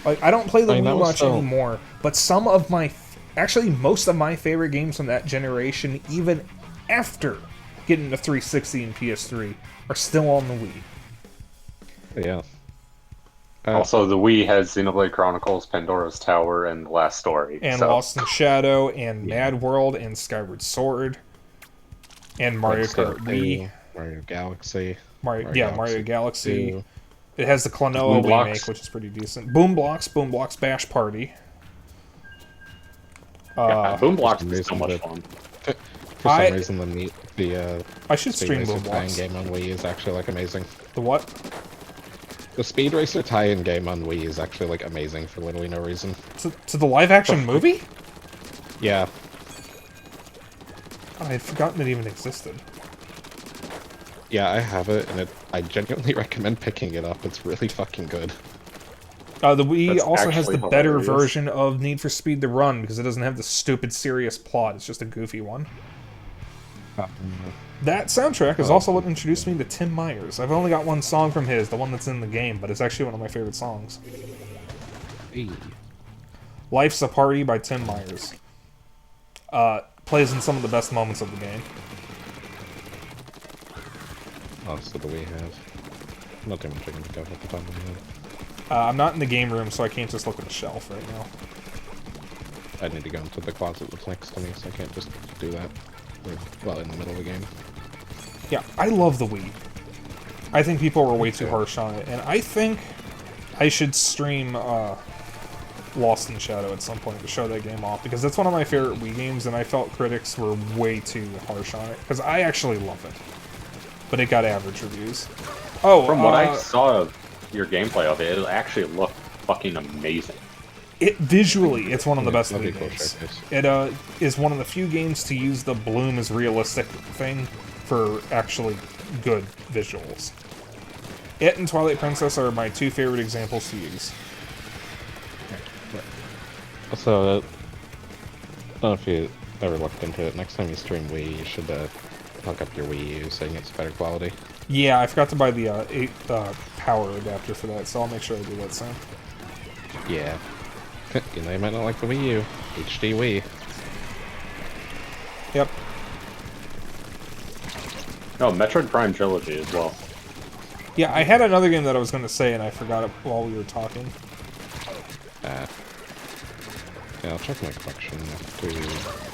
Like, I don't play the I mean, that Wii was much so- anymore, but some of my... Actually, most of my favorite games from that generation, even after getting the 360 and PS3, are still on the Wii. Yeah. Also, the Wii has Xenoblade Chronicles, Pandora's Tower, and The Last Story. And so. Lost in Shadow, and Mad World, and Skyward Sword, and Mario Like Kart State Wii. 2, Mario Galaxy. Mario Galaxy Galaxy. 2. It has the Klonoa Boom Blocks. remake, which is pretty decent. Boom Blocks Bash Party. Yeah, Boom Blocks for is so some much reason fun. For some reason, the I should Speed stream Racer Boom tie-in Blocks. game on Wii is actually like amazing. The what? The Speed Racer tie-in game on Wii is actually like amazing for literally no reason. To the live action movie? Yeah. I had forgotten it even existed. Yeah, I have it, and I genuinely recommend picking it up. It's really fucking good. The Wii That's also has the actually better hilarious. version of Need for Speed The Run because it doesn't have the stupid serious plot. It's just a goofy one. That soundtrack is also what introduced me to Tim Myers. I've only got one song from his, the one that's in the game, but it's actually one of my favorite songs. Hey. Life's a Party by Tim Myers. Plays in some of the best moments of the game. Oh, so do we have? Not too much I can think of at the top of my head. I'm not in the game room, so I can't just look at the shelf right now. I need to go into the closet that's next to me, so I can't just do that. Well, in the middle of the game. Yeah, I love the Wii. I think people were way too harsh on it, and I think I should stream Lost in Shadow at some point to show that game off, because that's one of my favorite Wii games, and I felt critics were way too harsh on it, because I actually love it. But it got average reviews. Oh, From what I saw of your gameplay of it, it actually looked fucking amazing. Visually, it's one of the best That'd Wii be cool, games. showcase. It is one of the few games to use the bloom as realistic thing for actually good visuals. It and Twilight Princess are my two favorite examples to use. Also, I don't know if you ever looked into it. Next time you stream Wii, you should hook up your Wii U so you get better quality. Yeah, I forgot to buy the power adapter for that, so I'll make sure I do that soon. Yeah. You know, you might not like the Wii U. HD Wii. Yep. No, Metroid Prime Trilogy as well. Yeah, I had another game that I was going to say, and I forgot it while we were talking. Yeah, I'll check my collection after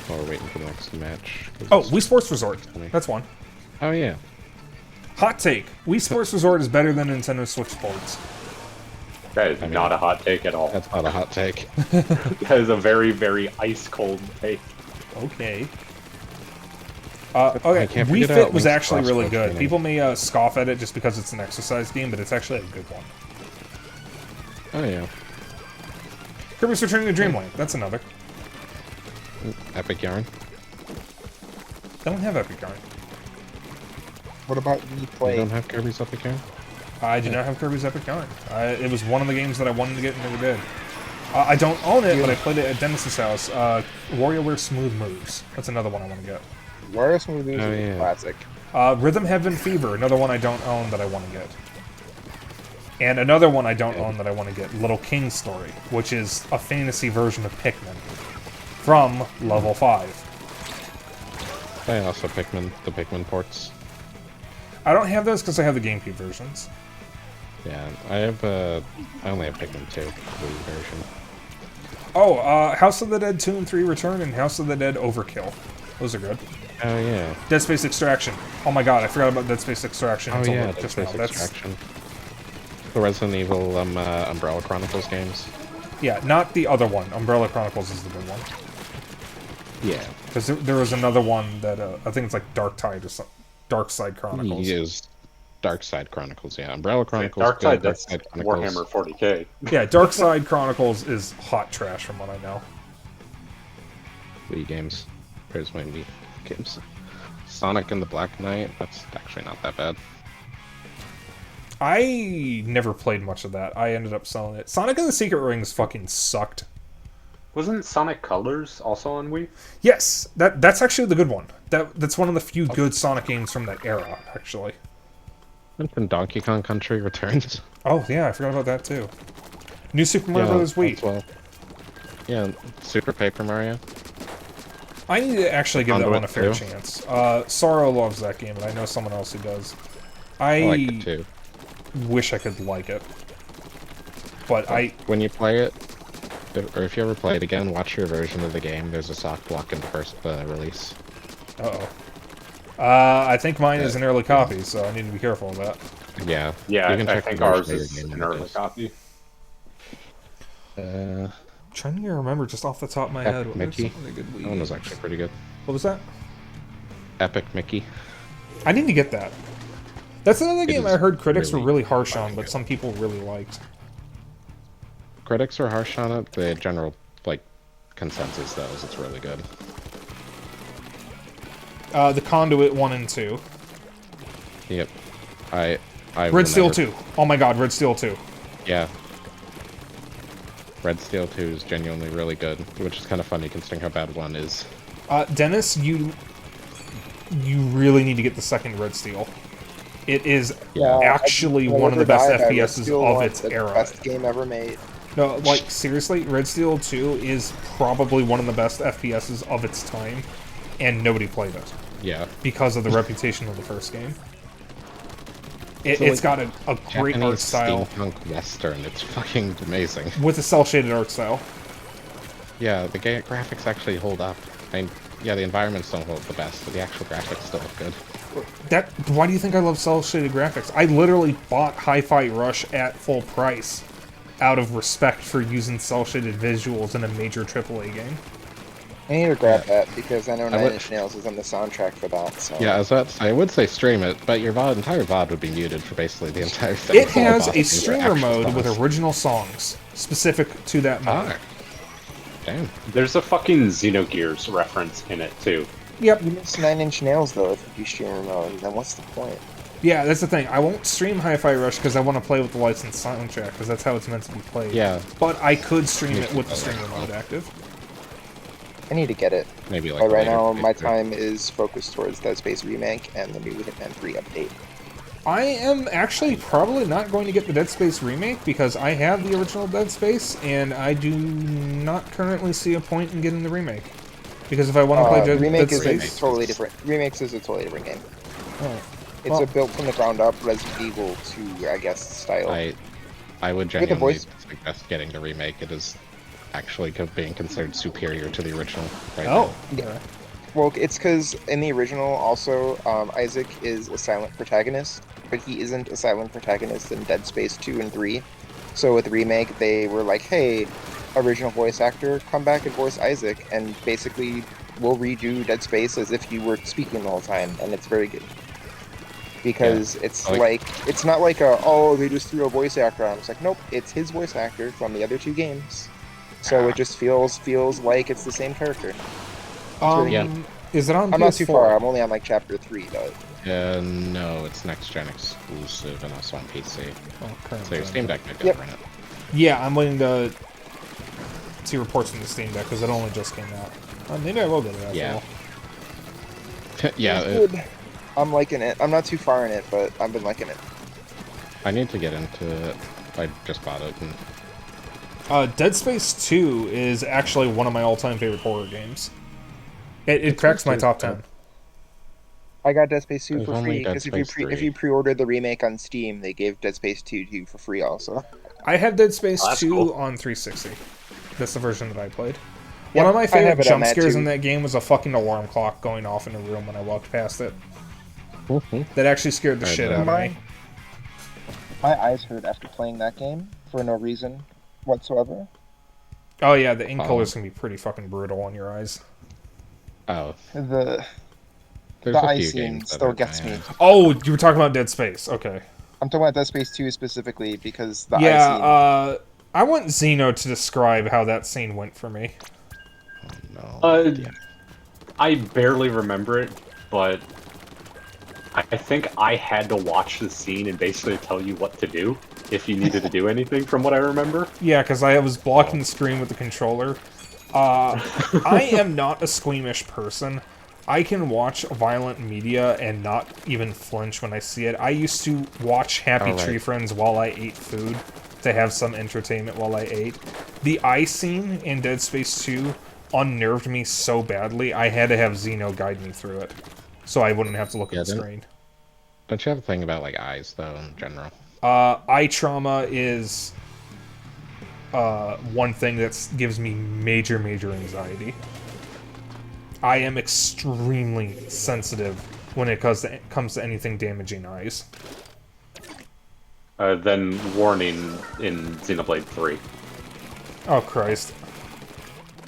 while we're waiting for the next match. Oh, Wii Sports Resort. That's one. Oh, yeah. Hot take. Wii Sports Resort is better than Nintendo Switch Sports. That is not a hot take at all. That's not a hot take. That is a very, very ice-cold take. Okay. Okay, can't Wii forget Fit about was Link's actually really crossword good. training. People may scoff at it just because it's an exercise game, but it's actually a good one. Oh, yeah. Kirby's Returning to Dreamland. That's another. Epic Yarn. They don't have Epic Yarn. What about Wii You Play? don't have Kirby's Epic Yarn? I do not have Kirby's Epic Yarn. It was one of the games that I wanted to get and never did. I don't own it, but I played it at Dennis's house. WarioWare Smooth Moves. That's another one I want to get. Wario Smooth Moves is yeah. a classic. Rhythm Heaven Fever. Another one I don't own that I want to get. And another one I don't own that I want to get. Little King Story, which is a fantasy version of Pikmin. From Level 5. I also Pikmin, the Pikmin ports. I don't have those because I have the GameCube versions. Yeah, I only have Pikmin 2, the Wii version. Oh, House of the Dead 2 and 3 Return and House of the Dead Overkill. Those are good. Oh, yeah. Dead Space Extraction. Oh my god, I forgot about Dead Space Extraction. Oh, until yeah, just Dead now. Space Extraction. The Resident Evil Umbrella Chronicles games. Yeah, not the other one. Umbrella Chronicles is the good one. Yeah. Because there was another one that, I think it's like Dark Tide or something. Dark Side Chronicles. He is Dark Side Chronicles, yeah. Umbrella Chronicles. Dark Side, good, that's Dark Side Chronicles. Warhammer 40k. Yeah, Dark Side Chronicles is hot trash from what I know. Wii games. Where's my Wii games? Sonic and the Black Knight. That's actually not that bad. I never played much of that. I ended up selling it. Sonic and the Secret Rings fucking sucked. Wasn't Sonic Colors also on Wii? Yes, that's actually the good one. That's one of the few good Sonic games from that era, actually. And then Donkey Kong Country Returns. Oh yeah, I forgot about that too. New Super Mario Bros. Wii. as well. Yeah, Super Paper Mario. I need to actually give that Conduit one a fair too. chance. Sorrow loves that game, and I know someone else who does. I like it too. Wish I could like it, but When you play it, or if you ever play it again, watch your version of the game. There's a soft block in the first release. Uh-oh. I think mine is an early copy, so I need to be careful of that. Yeah. Yeah, you can I check think the version ours of your is game an when it early is. copy. Trying to remember just off the top of my head. Epic what are Mickey. some of the good Wii That one was games? actually pretty good. What was that? Epic Mickey. I need to get that. That's another game is I heard critics were really really harsh on, fucking but good. some people really liked. Critics are harsh on it. The general consensus though is it's really good. The Conduit 1 and 2. Yep. I Red Steel 2. Oh my god, Red Steel 2. Yeah. Red Steel 2 is genuinely really good, which is kind of funny considering how bad 1 is. Dennis, you really need to get the second Red Steel. It is Yeah. actually I'll one of the never best die by Red FPSs Steel of 1. its It's era. the best game ever made. No, like, seriously, Red Steel 2 is probably one of the best FPSs of its time, and nobody played it. Yeah. Because of the reputation of the first game. So, It's like, got a great art Japanese style. steampunk western. It's fucking amazing. With a cel-shaded art style. Yeah, the graphics actually hold up. I mean, yeah, the environments don't hold the best, but the actual graphics still look good. Why do you think I love cel-shaded graphics? I literally bought Hi-Fi Rush at full price out of respect for using cel-shaded visuals in a major AAA game. I need to grab that because I know Nine Inch Nails is on the soundtrack for that. So Yeah, I would say stream it, but your entire VOD would be muted for basically the entire thing. It So has VOD a is your streamer actual mode with songs. original songs specific to that mode. Ah, damn. There's a fucking Xenogears reference in it too. Yep. you miss Nine Inch Nails though if you do streamer mode. Then what's the point? Yeah, that's the thing. I won't stream Hi-Fi Rush because I want to play with the licensed soundtrack because that's how it's meant to be played. Yeah. But I could stream it with the streamer mode active. I need to get it. Maybe like But right later now, today, my too. time is focused towards Dead Space Remake and the new Hitman 3 update. I am actually probably not going to get the Dead Space remake because I have the original Dead Space and I do not currently see a point in getting the remake. Because if I want to play Dead Remake is Space... a totally different. Remakes is a totally different game. Oh. It's Well- a built from the ground up Resident Evil 2, I guess, style. I would the genuinely voice- suggest getting the remake. It is actually being considered superior to the original right Oh. Yeah. Well, it's because in the original, also, Isaac is a silent protagonist, but he isn't a silent protagonist in Dead Space 2 and 3. So with the remake, they were like, hey, original voice actor, come back and voice Isaac, and basically we'll redo Dead Space as if you were speaking the whole time, and it's very good. Because it's it's not like they just threw a voice actor on. It's like, nope, it's his voice actor from the other two games. So it just feels like it's the same character. Yeah. Is it on I'm PS4? not too far. I'm only on like chapter 3 though. No, it's next gen exclusive and also on PC. Oh, current So your gen. Steam Deck might be Yep. up right now. Yeah, I'm waiting to see reports from the Steam Deck because it only just came out. Maybe I will get it after Yeah. all. Yeah, It's good. I'm liking it. I'm not too far in it, but I've been liking it. I need to get into it. I just bought it. And Dead Space 2 is actually one of my all-time favorite horror games. It cracks my top 10. I got Dead Space 2 There's for only free Dead because Space if 3. you pre-ordered the remake on Steam, they gave Dead Space 2 to you for free also. I have Dead Space Oh, that's 2 cool. on 360. That's the version that I played. Yep, One of my I favorite have it on jump that scares too. in that game was a fucking alarm clock going off in a room when I walked past it. Mhm. That actually scared the I shit know. out of me. My eyes hurt after playing that game for no reason whatsoever. Oh yeah, the ink Oh. colors can be pretty fucking brutal on your eyes. Oh, The there's the a eye few scene games that still hurt my gets me. eyes. Oh, you were talking about Dead Space. Okay. I'm talking about Dead Space 2 specifically because the eye Yeah, I want Xeno to describe how that scene went for me. No. Yeah. I barely remember it, but I think I had to watch the scene and basically tell you what to do if you needed to do anything, from what I remember. Yeah, because I was blocking the screen with the controller. I am not a squeamish person. I can watch violent media and not even flinch when I see it. I used to watch Happy Alright. Tree Friends while I ate food to have some entertainment while I ate. The eye scene in Dead Space 2 unnerved me so badly, I had to have Xeno guide me through it. So I wouldn't have to look Yeah, at the didn't- screen. Don't you have a thing about like eyes though in general? Eye trauma is one thing that gives me major anxiety. I am extremely sensitive when it comes to anything damaging eyes. Then warning in Xenoblade 3. Oh Christ.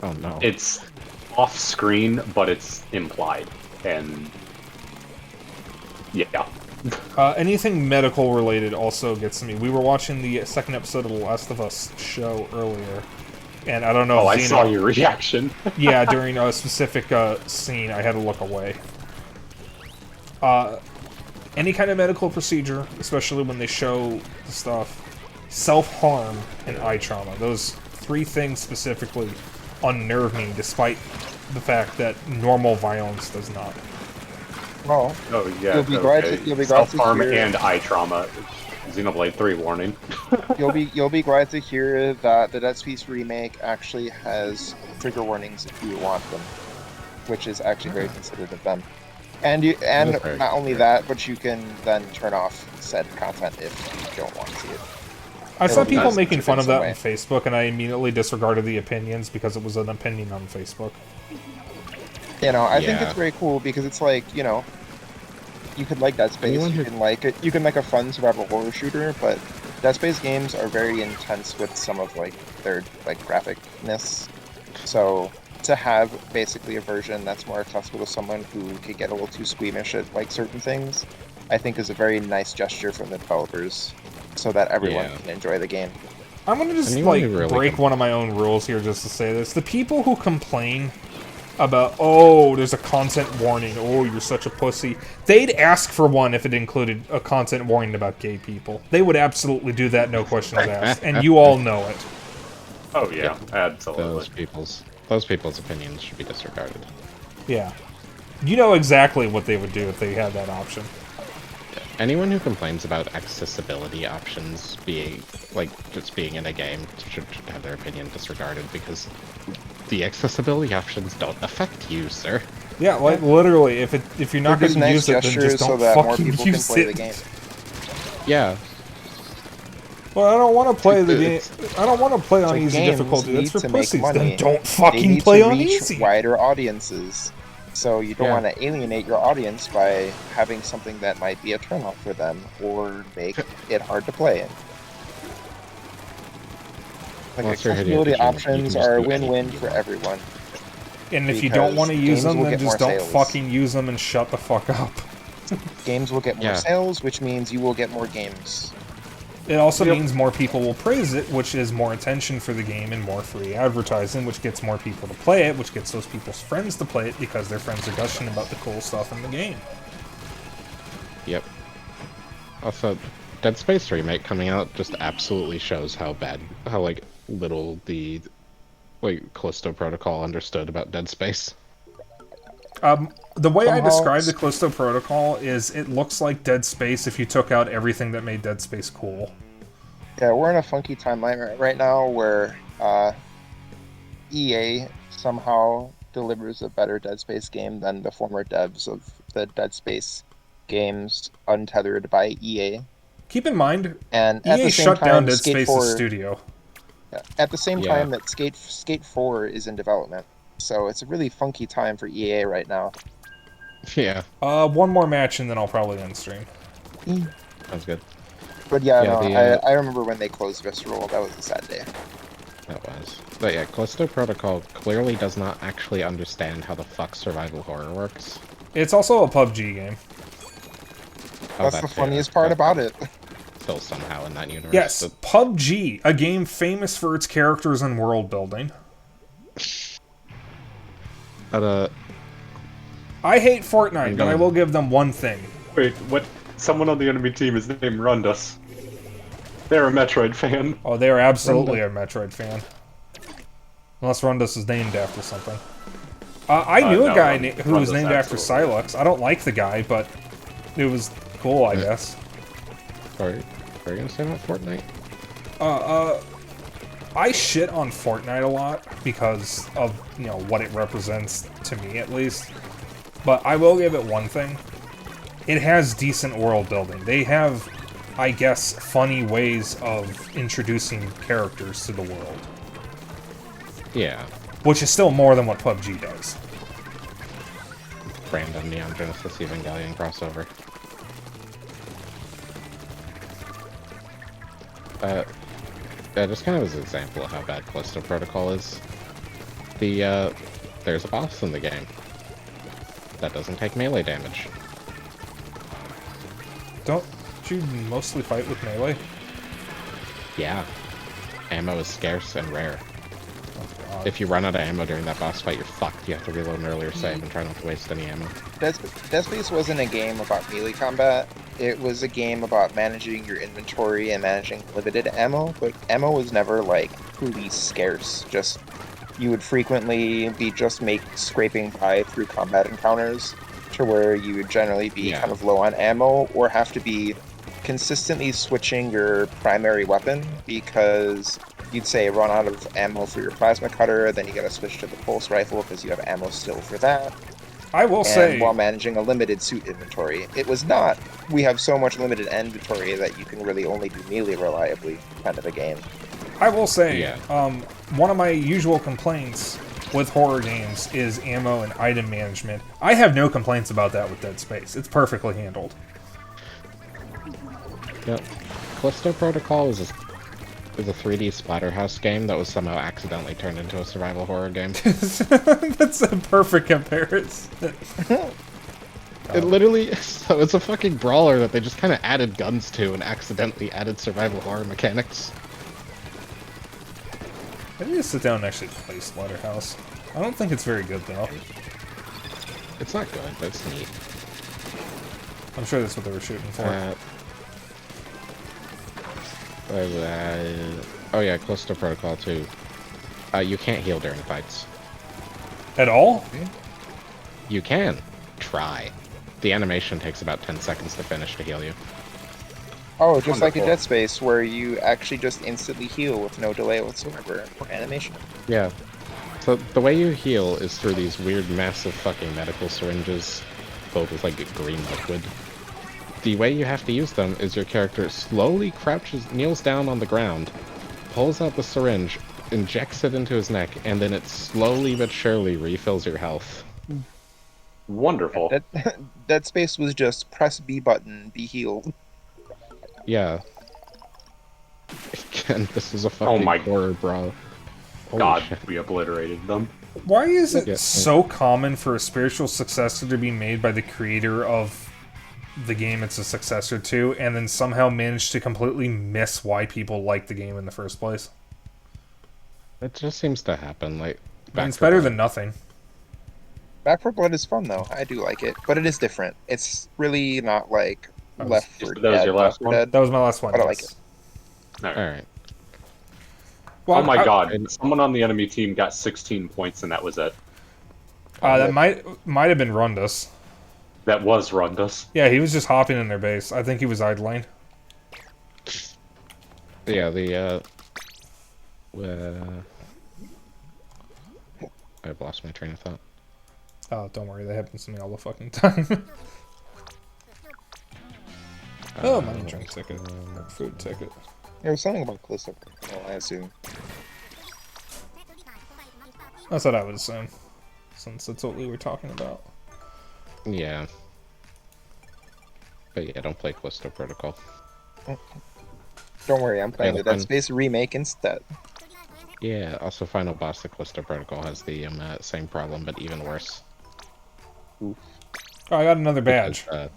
Oh no. It's off screen, but it's implied. And yeah. Anything medical related also gets me. We were watching the second episode of The Last of Us show earlier, and I don't know Oh, I if Xeno... saw your reaction. Yeah, during a specific scene, I had to look away. Any kind of medical procedure, especially when they show the stuff, self-harm and eye trauma, those three things specifically unnerve me, despite the fact that normal violence does not. Well, Oh yeah. You'll be glad to- you'll be glad to Self-harm hear- and eye trauma. Xenoblade 3 warning. You'll be glad to hear that the Dead Space remake actually has trigger warnings if you want them, which is actually very considerate of them. And not only that, but you can then turn off said content if you don't want to see it. I saw people nice making fun of that way. on Facebook, and I immediately disregarded the opinions because it was an opinion on Facebook. You know, I think it's very cool because it's like, you know, you could like Dead Space, you can like it, you can like a fun survival horror shooter, but Dead Space games are very intense with some of like their like graphicness. So to have basically a version that's more accessible to someone who could get a little too squeamish at like certain things, I think is a very nice gesture from the developers, so that everyone can enjoy the game. I'm gonna just break one of my own rules here just to say this. The people who complain about, oh, there's a content warning, oh, you're such a pussy, they'd ask for one if it included a content warning about gay people. They would absolutely do that, no questions asked, and you all know it. Oh yeah, absolutely. Those people's opinions should be disregarded. Yeah. You know exactly what they would do if they had that option. Anyone who complains about accessibility options being, like, just being in a game should have their opinion disregarded, because the accessibility options don't affect you, sir. Yeah, like, literally, if you're not going to use it, then just don't fucking use it. Yeah. Well, I don't want to play the game. I don't want to play on easy difficulty. That's for pussies. Then don't fucking play on easy. Wider audiences. So you don't want to alienate your audience by having something that might be a turnoff for them or make it hard to play. Like, accessibility options are a win-win for everyone. And if you don't want to use them, then just don't fucking use them and shut the fuck up. Games will get more sales, which means you will get more games. It also means more people will praise it, which is more attention for the game and more free advertising, which gets more people to play it, which gets those people's friends to play it because their friends are gushing about the cool stuff in the game. Yep. Also, Dead Space remake coming out just absolutely shows how like little the Callisto Protocol understood about Dead Space. The way I describe the Callisto Protocol is it looks like Dead Space if you took out everything that made Dead Space cool. Yeah, we're in a funky timeline right now where EA somehow delivers a better Dead Space game than the former devs of the Dead Space games untethered by EA. Keep in mind, and EA shut down Dead Space's studio. Yeah, at the same time that Skate 4 is in development. So it's a really funky time for EA right now. Yeah. One more match and then I'll probably end stream. Sounds good. But I remember when they closed Visceral. That was a sad day. That was. But yeah, Callisto Protocol clearly does not actually understand how the fuck survival horror works. It's also a PUBG game. That's the funniest part about it. Still somehow in that universe. Yes, PUBG, a game famous for its characters and world building. But, I hate Fortnite, but I will give them one thing. Wait, what? Someone on the enemy team is named Rundus. They're a Metroid fan. Oh, they're absolutely a Metroid fan. Unless Rundus is named after something. I knew a guy who was named after Silux. I don't like the guy, but it was cool, I guess. Sorry, what are you gonna say about Fortnite? I shit on Fortnite a lot because of, what it represents to me, at least. But I will give it one thing. It has decent world building. They have, I guess, funny ways of introducing characters to the world. Yeah. Which is still more than what PUBG does. Random Neon Genesis Evangelion crossover. Yeah, just kind of as an example of how bad Callisto Protocol is. There's a boss in the game that doesn't take melee damage. Don't you mostly fight with melee? Yeah. Ammo is scarce and rare. Oh, God. If you run out of ammo during that boss fight, you're fucked. You have to reload an earlier save and try not to waste any ammo. Dead Space wasn't a game about melee combat. It was a game about managing your inventory and managing limited ammo, but ammo was never, truly scarce. Just, you would frequently be scraping by through combat encounters to where you would generally be kind of low on ammo, or have to be consistently switching your primary weapon because you'd say run out of ammo for your plasma cutter, then you gotta switch to the pulse rifle because you have ammo still for that. I will And say, while managing a limited suit inventory, it was not, we have so much limited inventory that you can really only do melee reliably kind of a game. Yeah. One of my usual complaints with horror games is ammo and item management. I have no complaints about that with Dead Space. It's perfectly handled. Yep. Callisto Protocol is a 3D Splatterhouse game that was somehow accidentally turned into a survival horror game. That's a perfect comparison. It literally, so it's a fucking brawler that they just kind of added guns to and accidentally added survival horror mechanics. I need to sit down and actually play Splatterhouse. I don't think it's very good, though. It's not good, but it's neat. I'm sure that's what they were shooting for. Oh yeah, Callisto Protocol 2. You can't heal during fights. At all? You can. Try. The animation takes about 10 seconds to finish to heal you. Oh, just like in Wonderful. Dead Space, where you actually just instantly heal with no delay whatsoever for animation. Yeah. So the way you heal is through these weird, massive fucking medical syringes filled with like green liquid. The way you have to use them is your character slowly kneels down on the ground, pulls out the syringe, injects it into his neck, and then it slowly but surely refills your health. Wonderful. Dead Space was just press B button, be healed. Yeah. And this is a fucking my horror, bro. Holy God, shit. we obliterated them. Why is it Yeah. so common for a spiritual successor to be made by the creator of the game it's a successor to, and then somehow manage to completely miss why people like the game in the first place? It just seems to happen, like... I mean, it's Back for better Blood. than nothing. Back 4 Blood is fun though. I do like it, but it is different. It's really not like Left 4 that was Dead. your last Left 4 one? Dead. That was my last one. I don't like yes. Alright. Well, Oh my I- God! Someone on the enemy team got 16 points, and that was it. that might have been Rundus. That was Rundus. Yeah, he was just hopping in their base. I think he was idling. Yeah, I've lost my train of thought. Oh, don't worry, that happens to me all the fucking time. Oh, money drink ticket. Or food ticket. There was something about Callisto Protocol, I assume. That's what I would assume, since that's what we were talking about. Yeah. But yeah, don't play Callisto Protocol. Don't worry, I'm playing Yeah, the Dead fine. Space remake instead. Yeah, also Final Boss of Callisto Protocol has the same problem, but even worse. Oh, I got another badge. Because,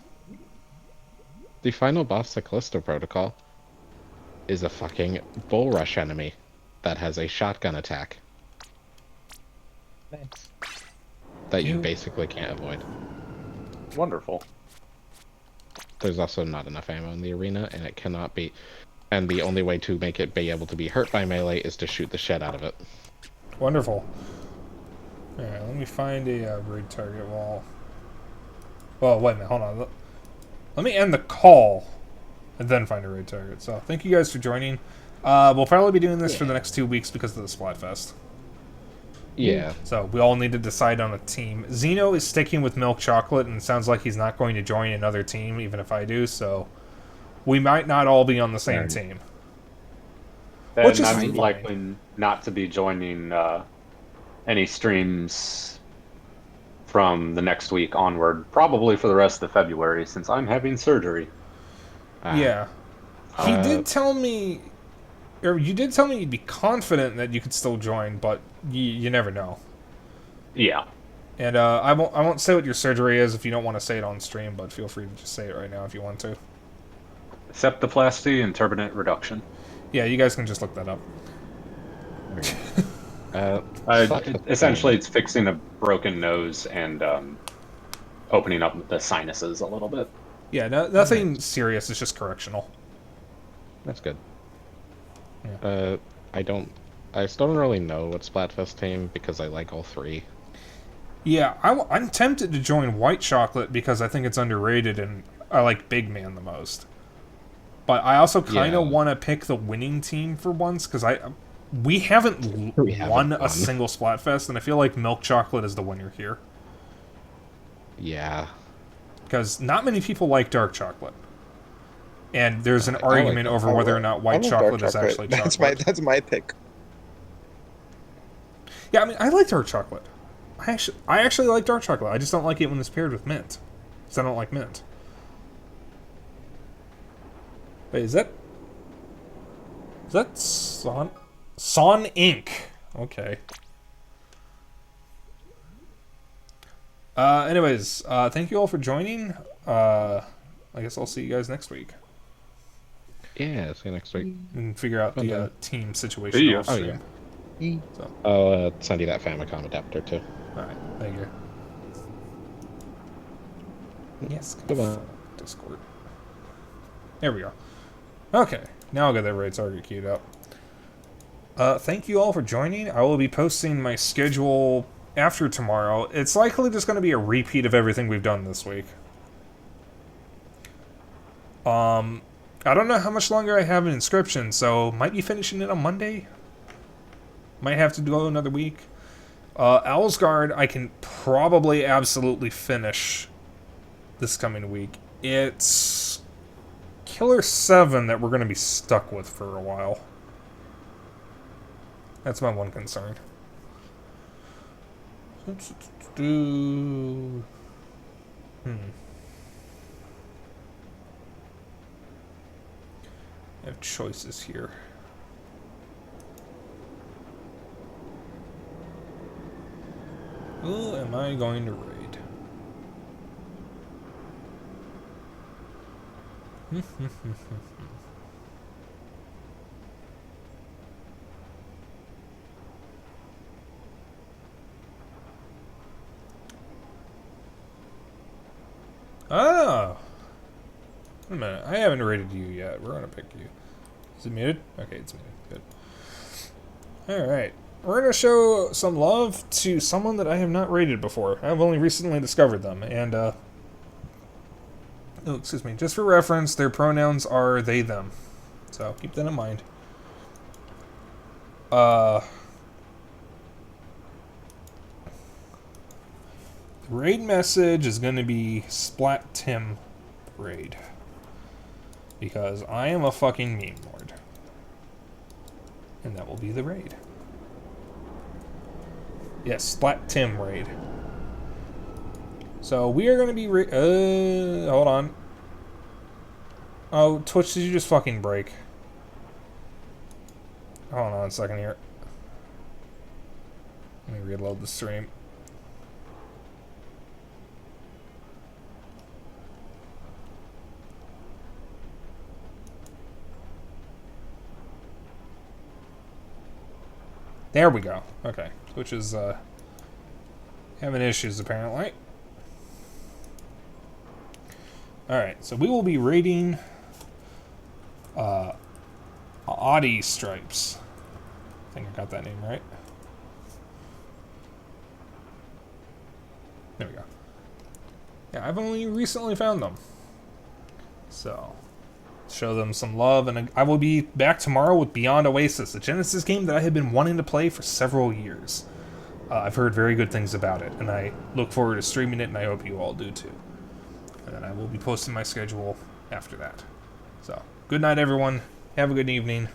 the final boss of Callisto Protocol is a fucking bull rush enemy that has a shotgun attack Nice. that you basically can't avoid. Wonderful. There's also not enough ammo in the arena, and it cannot be... And the only way to make it be able to be hurt by melee is to shoot the shit out of it. Wonderful. Alright, let me find a raid target wall. Oh, wait a minute, hold on. Let me end the call, and then find a raid target. So, thank you guys for joining. We'll probably be doing this for the next 2 weeks because of the Splatfest. Yeah. So, we all need to decide on a team. Zeno is sticking with Milk Chocolate, and it sounds like he's not going to join another team, even if I do, so... We might not all be on the same team. And Which is I'm fine. likely not to be joining any streams from the next week onward, probably for the rest of February, since I'm having surgery. Yeah. He did tell me... Or you did tell me you'd be confident that you could still join, but you never know. Yeah. And I won't say what your surgery is if you don't want to say it on stream, but feel free to just say it right now if you want to. Septoplasty and turbinate reduction. Yeah, you guys can just look that up. Essentially, it's fixing a broken nose and opening up the sinuses a little bit. Yeah, nothing serious. It's just correctional. That's good. Yeah. I still don't really know what Splatfest team, because I like all three. Yeah, I'm tempted to join White Chocolate because I think it's underrated and I like Big Man the most. But I also kind of Yeah. want to pick the winning team for once, because we haven't won a single Splatfest, and I feel like Milk Chocolate is the winner here. Yeah. Because not many people like dark chocolate. And there's an I like argument that. over whether or not white love dark chocolate is actually chocolate. That's my pick. Yeah, I mean, I like dark chocolate. I actually like dark chocolate. I just don't like it when it's paired with mint. Because I don't like mint. Wait, is that Son Inc? Okay. Anyways, thank you all for joining. I guess I'll see you guys next week. Yeah, see you next week. And figure out the Okay. team situation. See ya. off stream. So, I'll send you that Famicom adapter too. alright, thank you. Yes, Goodbye. Discord. There we go. Okay, now I'll get that raid target queued up. Thank you all for joining. I will be posting my schedule after tomorrow. It's likely just going to be a repeat of everything we've done this week. I don't know how much longer I have an inscription, so might be finishing it on Monday. Might have to go another week. Owl's Guard, I can probably absolutely finish this coming week. It's Killer 7 that we're going to be stuck with for a while. That's my one concern. I have choices here. Who am I going to raid? Oh! Wait a minute, I haven't rated you yet. We're gonna pick you. Is it muted? Okay, it's muted. Good. Alright. We're gonna show some love to someone that I have not rated before. I've only recently discovered them, and, oh, excuse me. Just for reference, their pronouns are they, them. So, keep that in mind. The raid message is gonna be Splat Tim raid. Because I am a fucking meme lord. And that will be the raid. Yes, Splat Tim raid. So we are going to be hold on. Oh, Twitch, did you just fucking break? Hold on a second here. Let me reload the stream. There we go. Okay. Twitch is having issues apparently. Alright, so we will be raiding Audi Stripes. I think I got that name right. There we go. Yeah, I've only recently found them. So, show them some love, and I will be back tomorrow with Beyond Oasis, a Genesis game that I have been wanting to play for several years. I've heard very good things about it, and I look forward to streaming it, and I hope you all do too. And then I will be posting my schedule after that. So, good night everyone, have a good evening,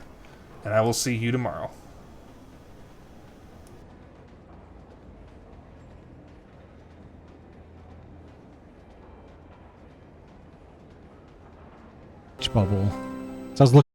and I will see you tomorrow. Bubble. So I was looking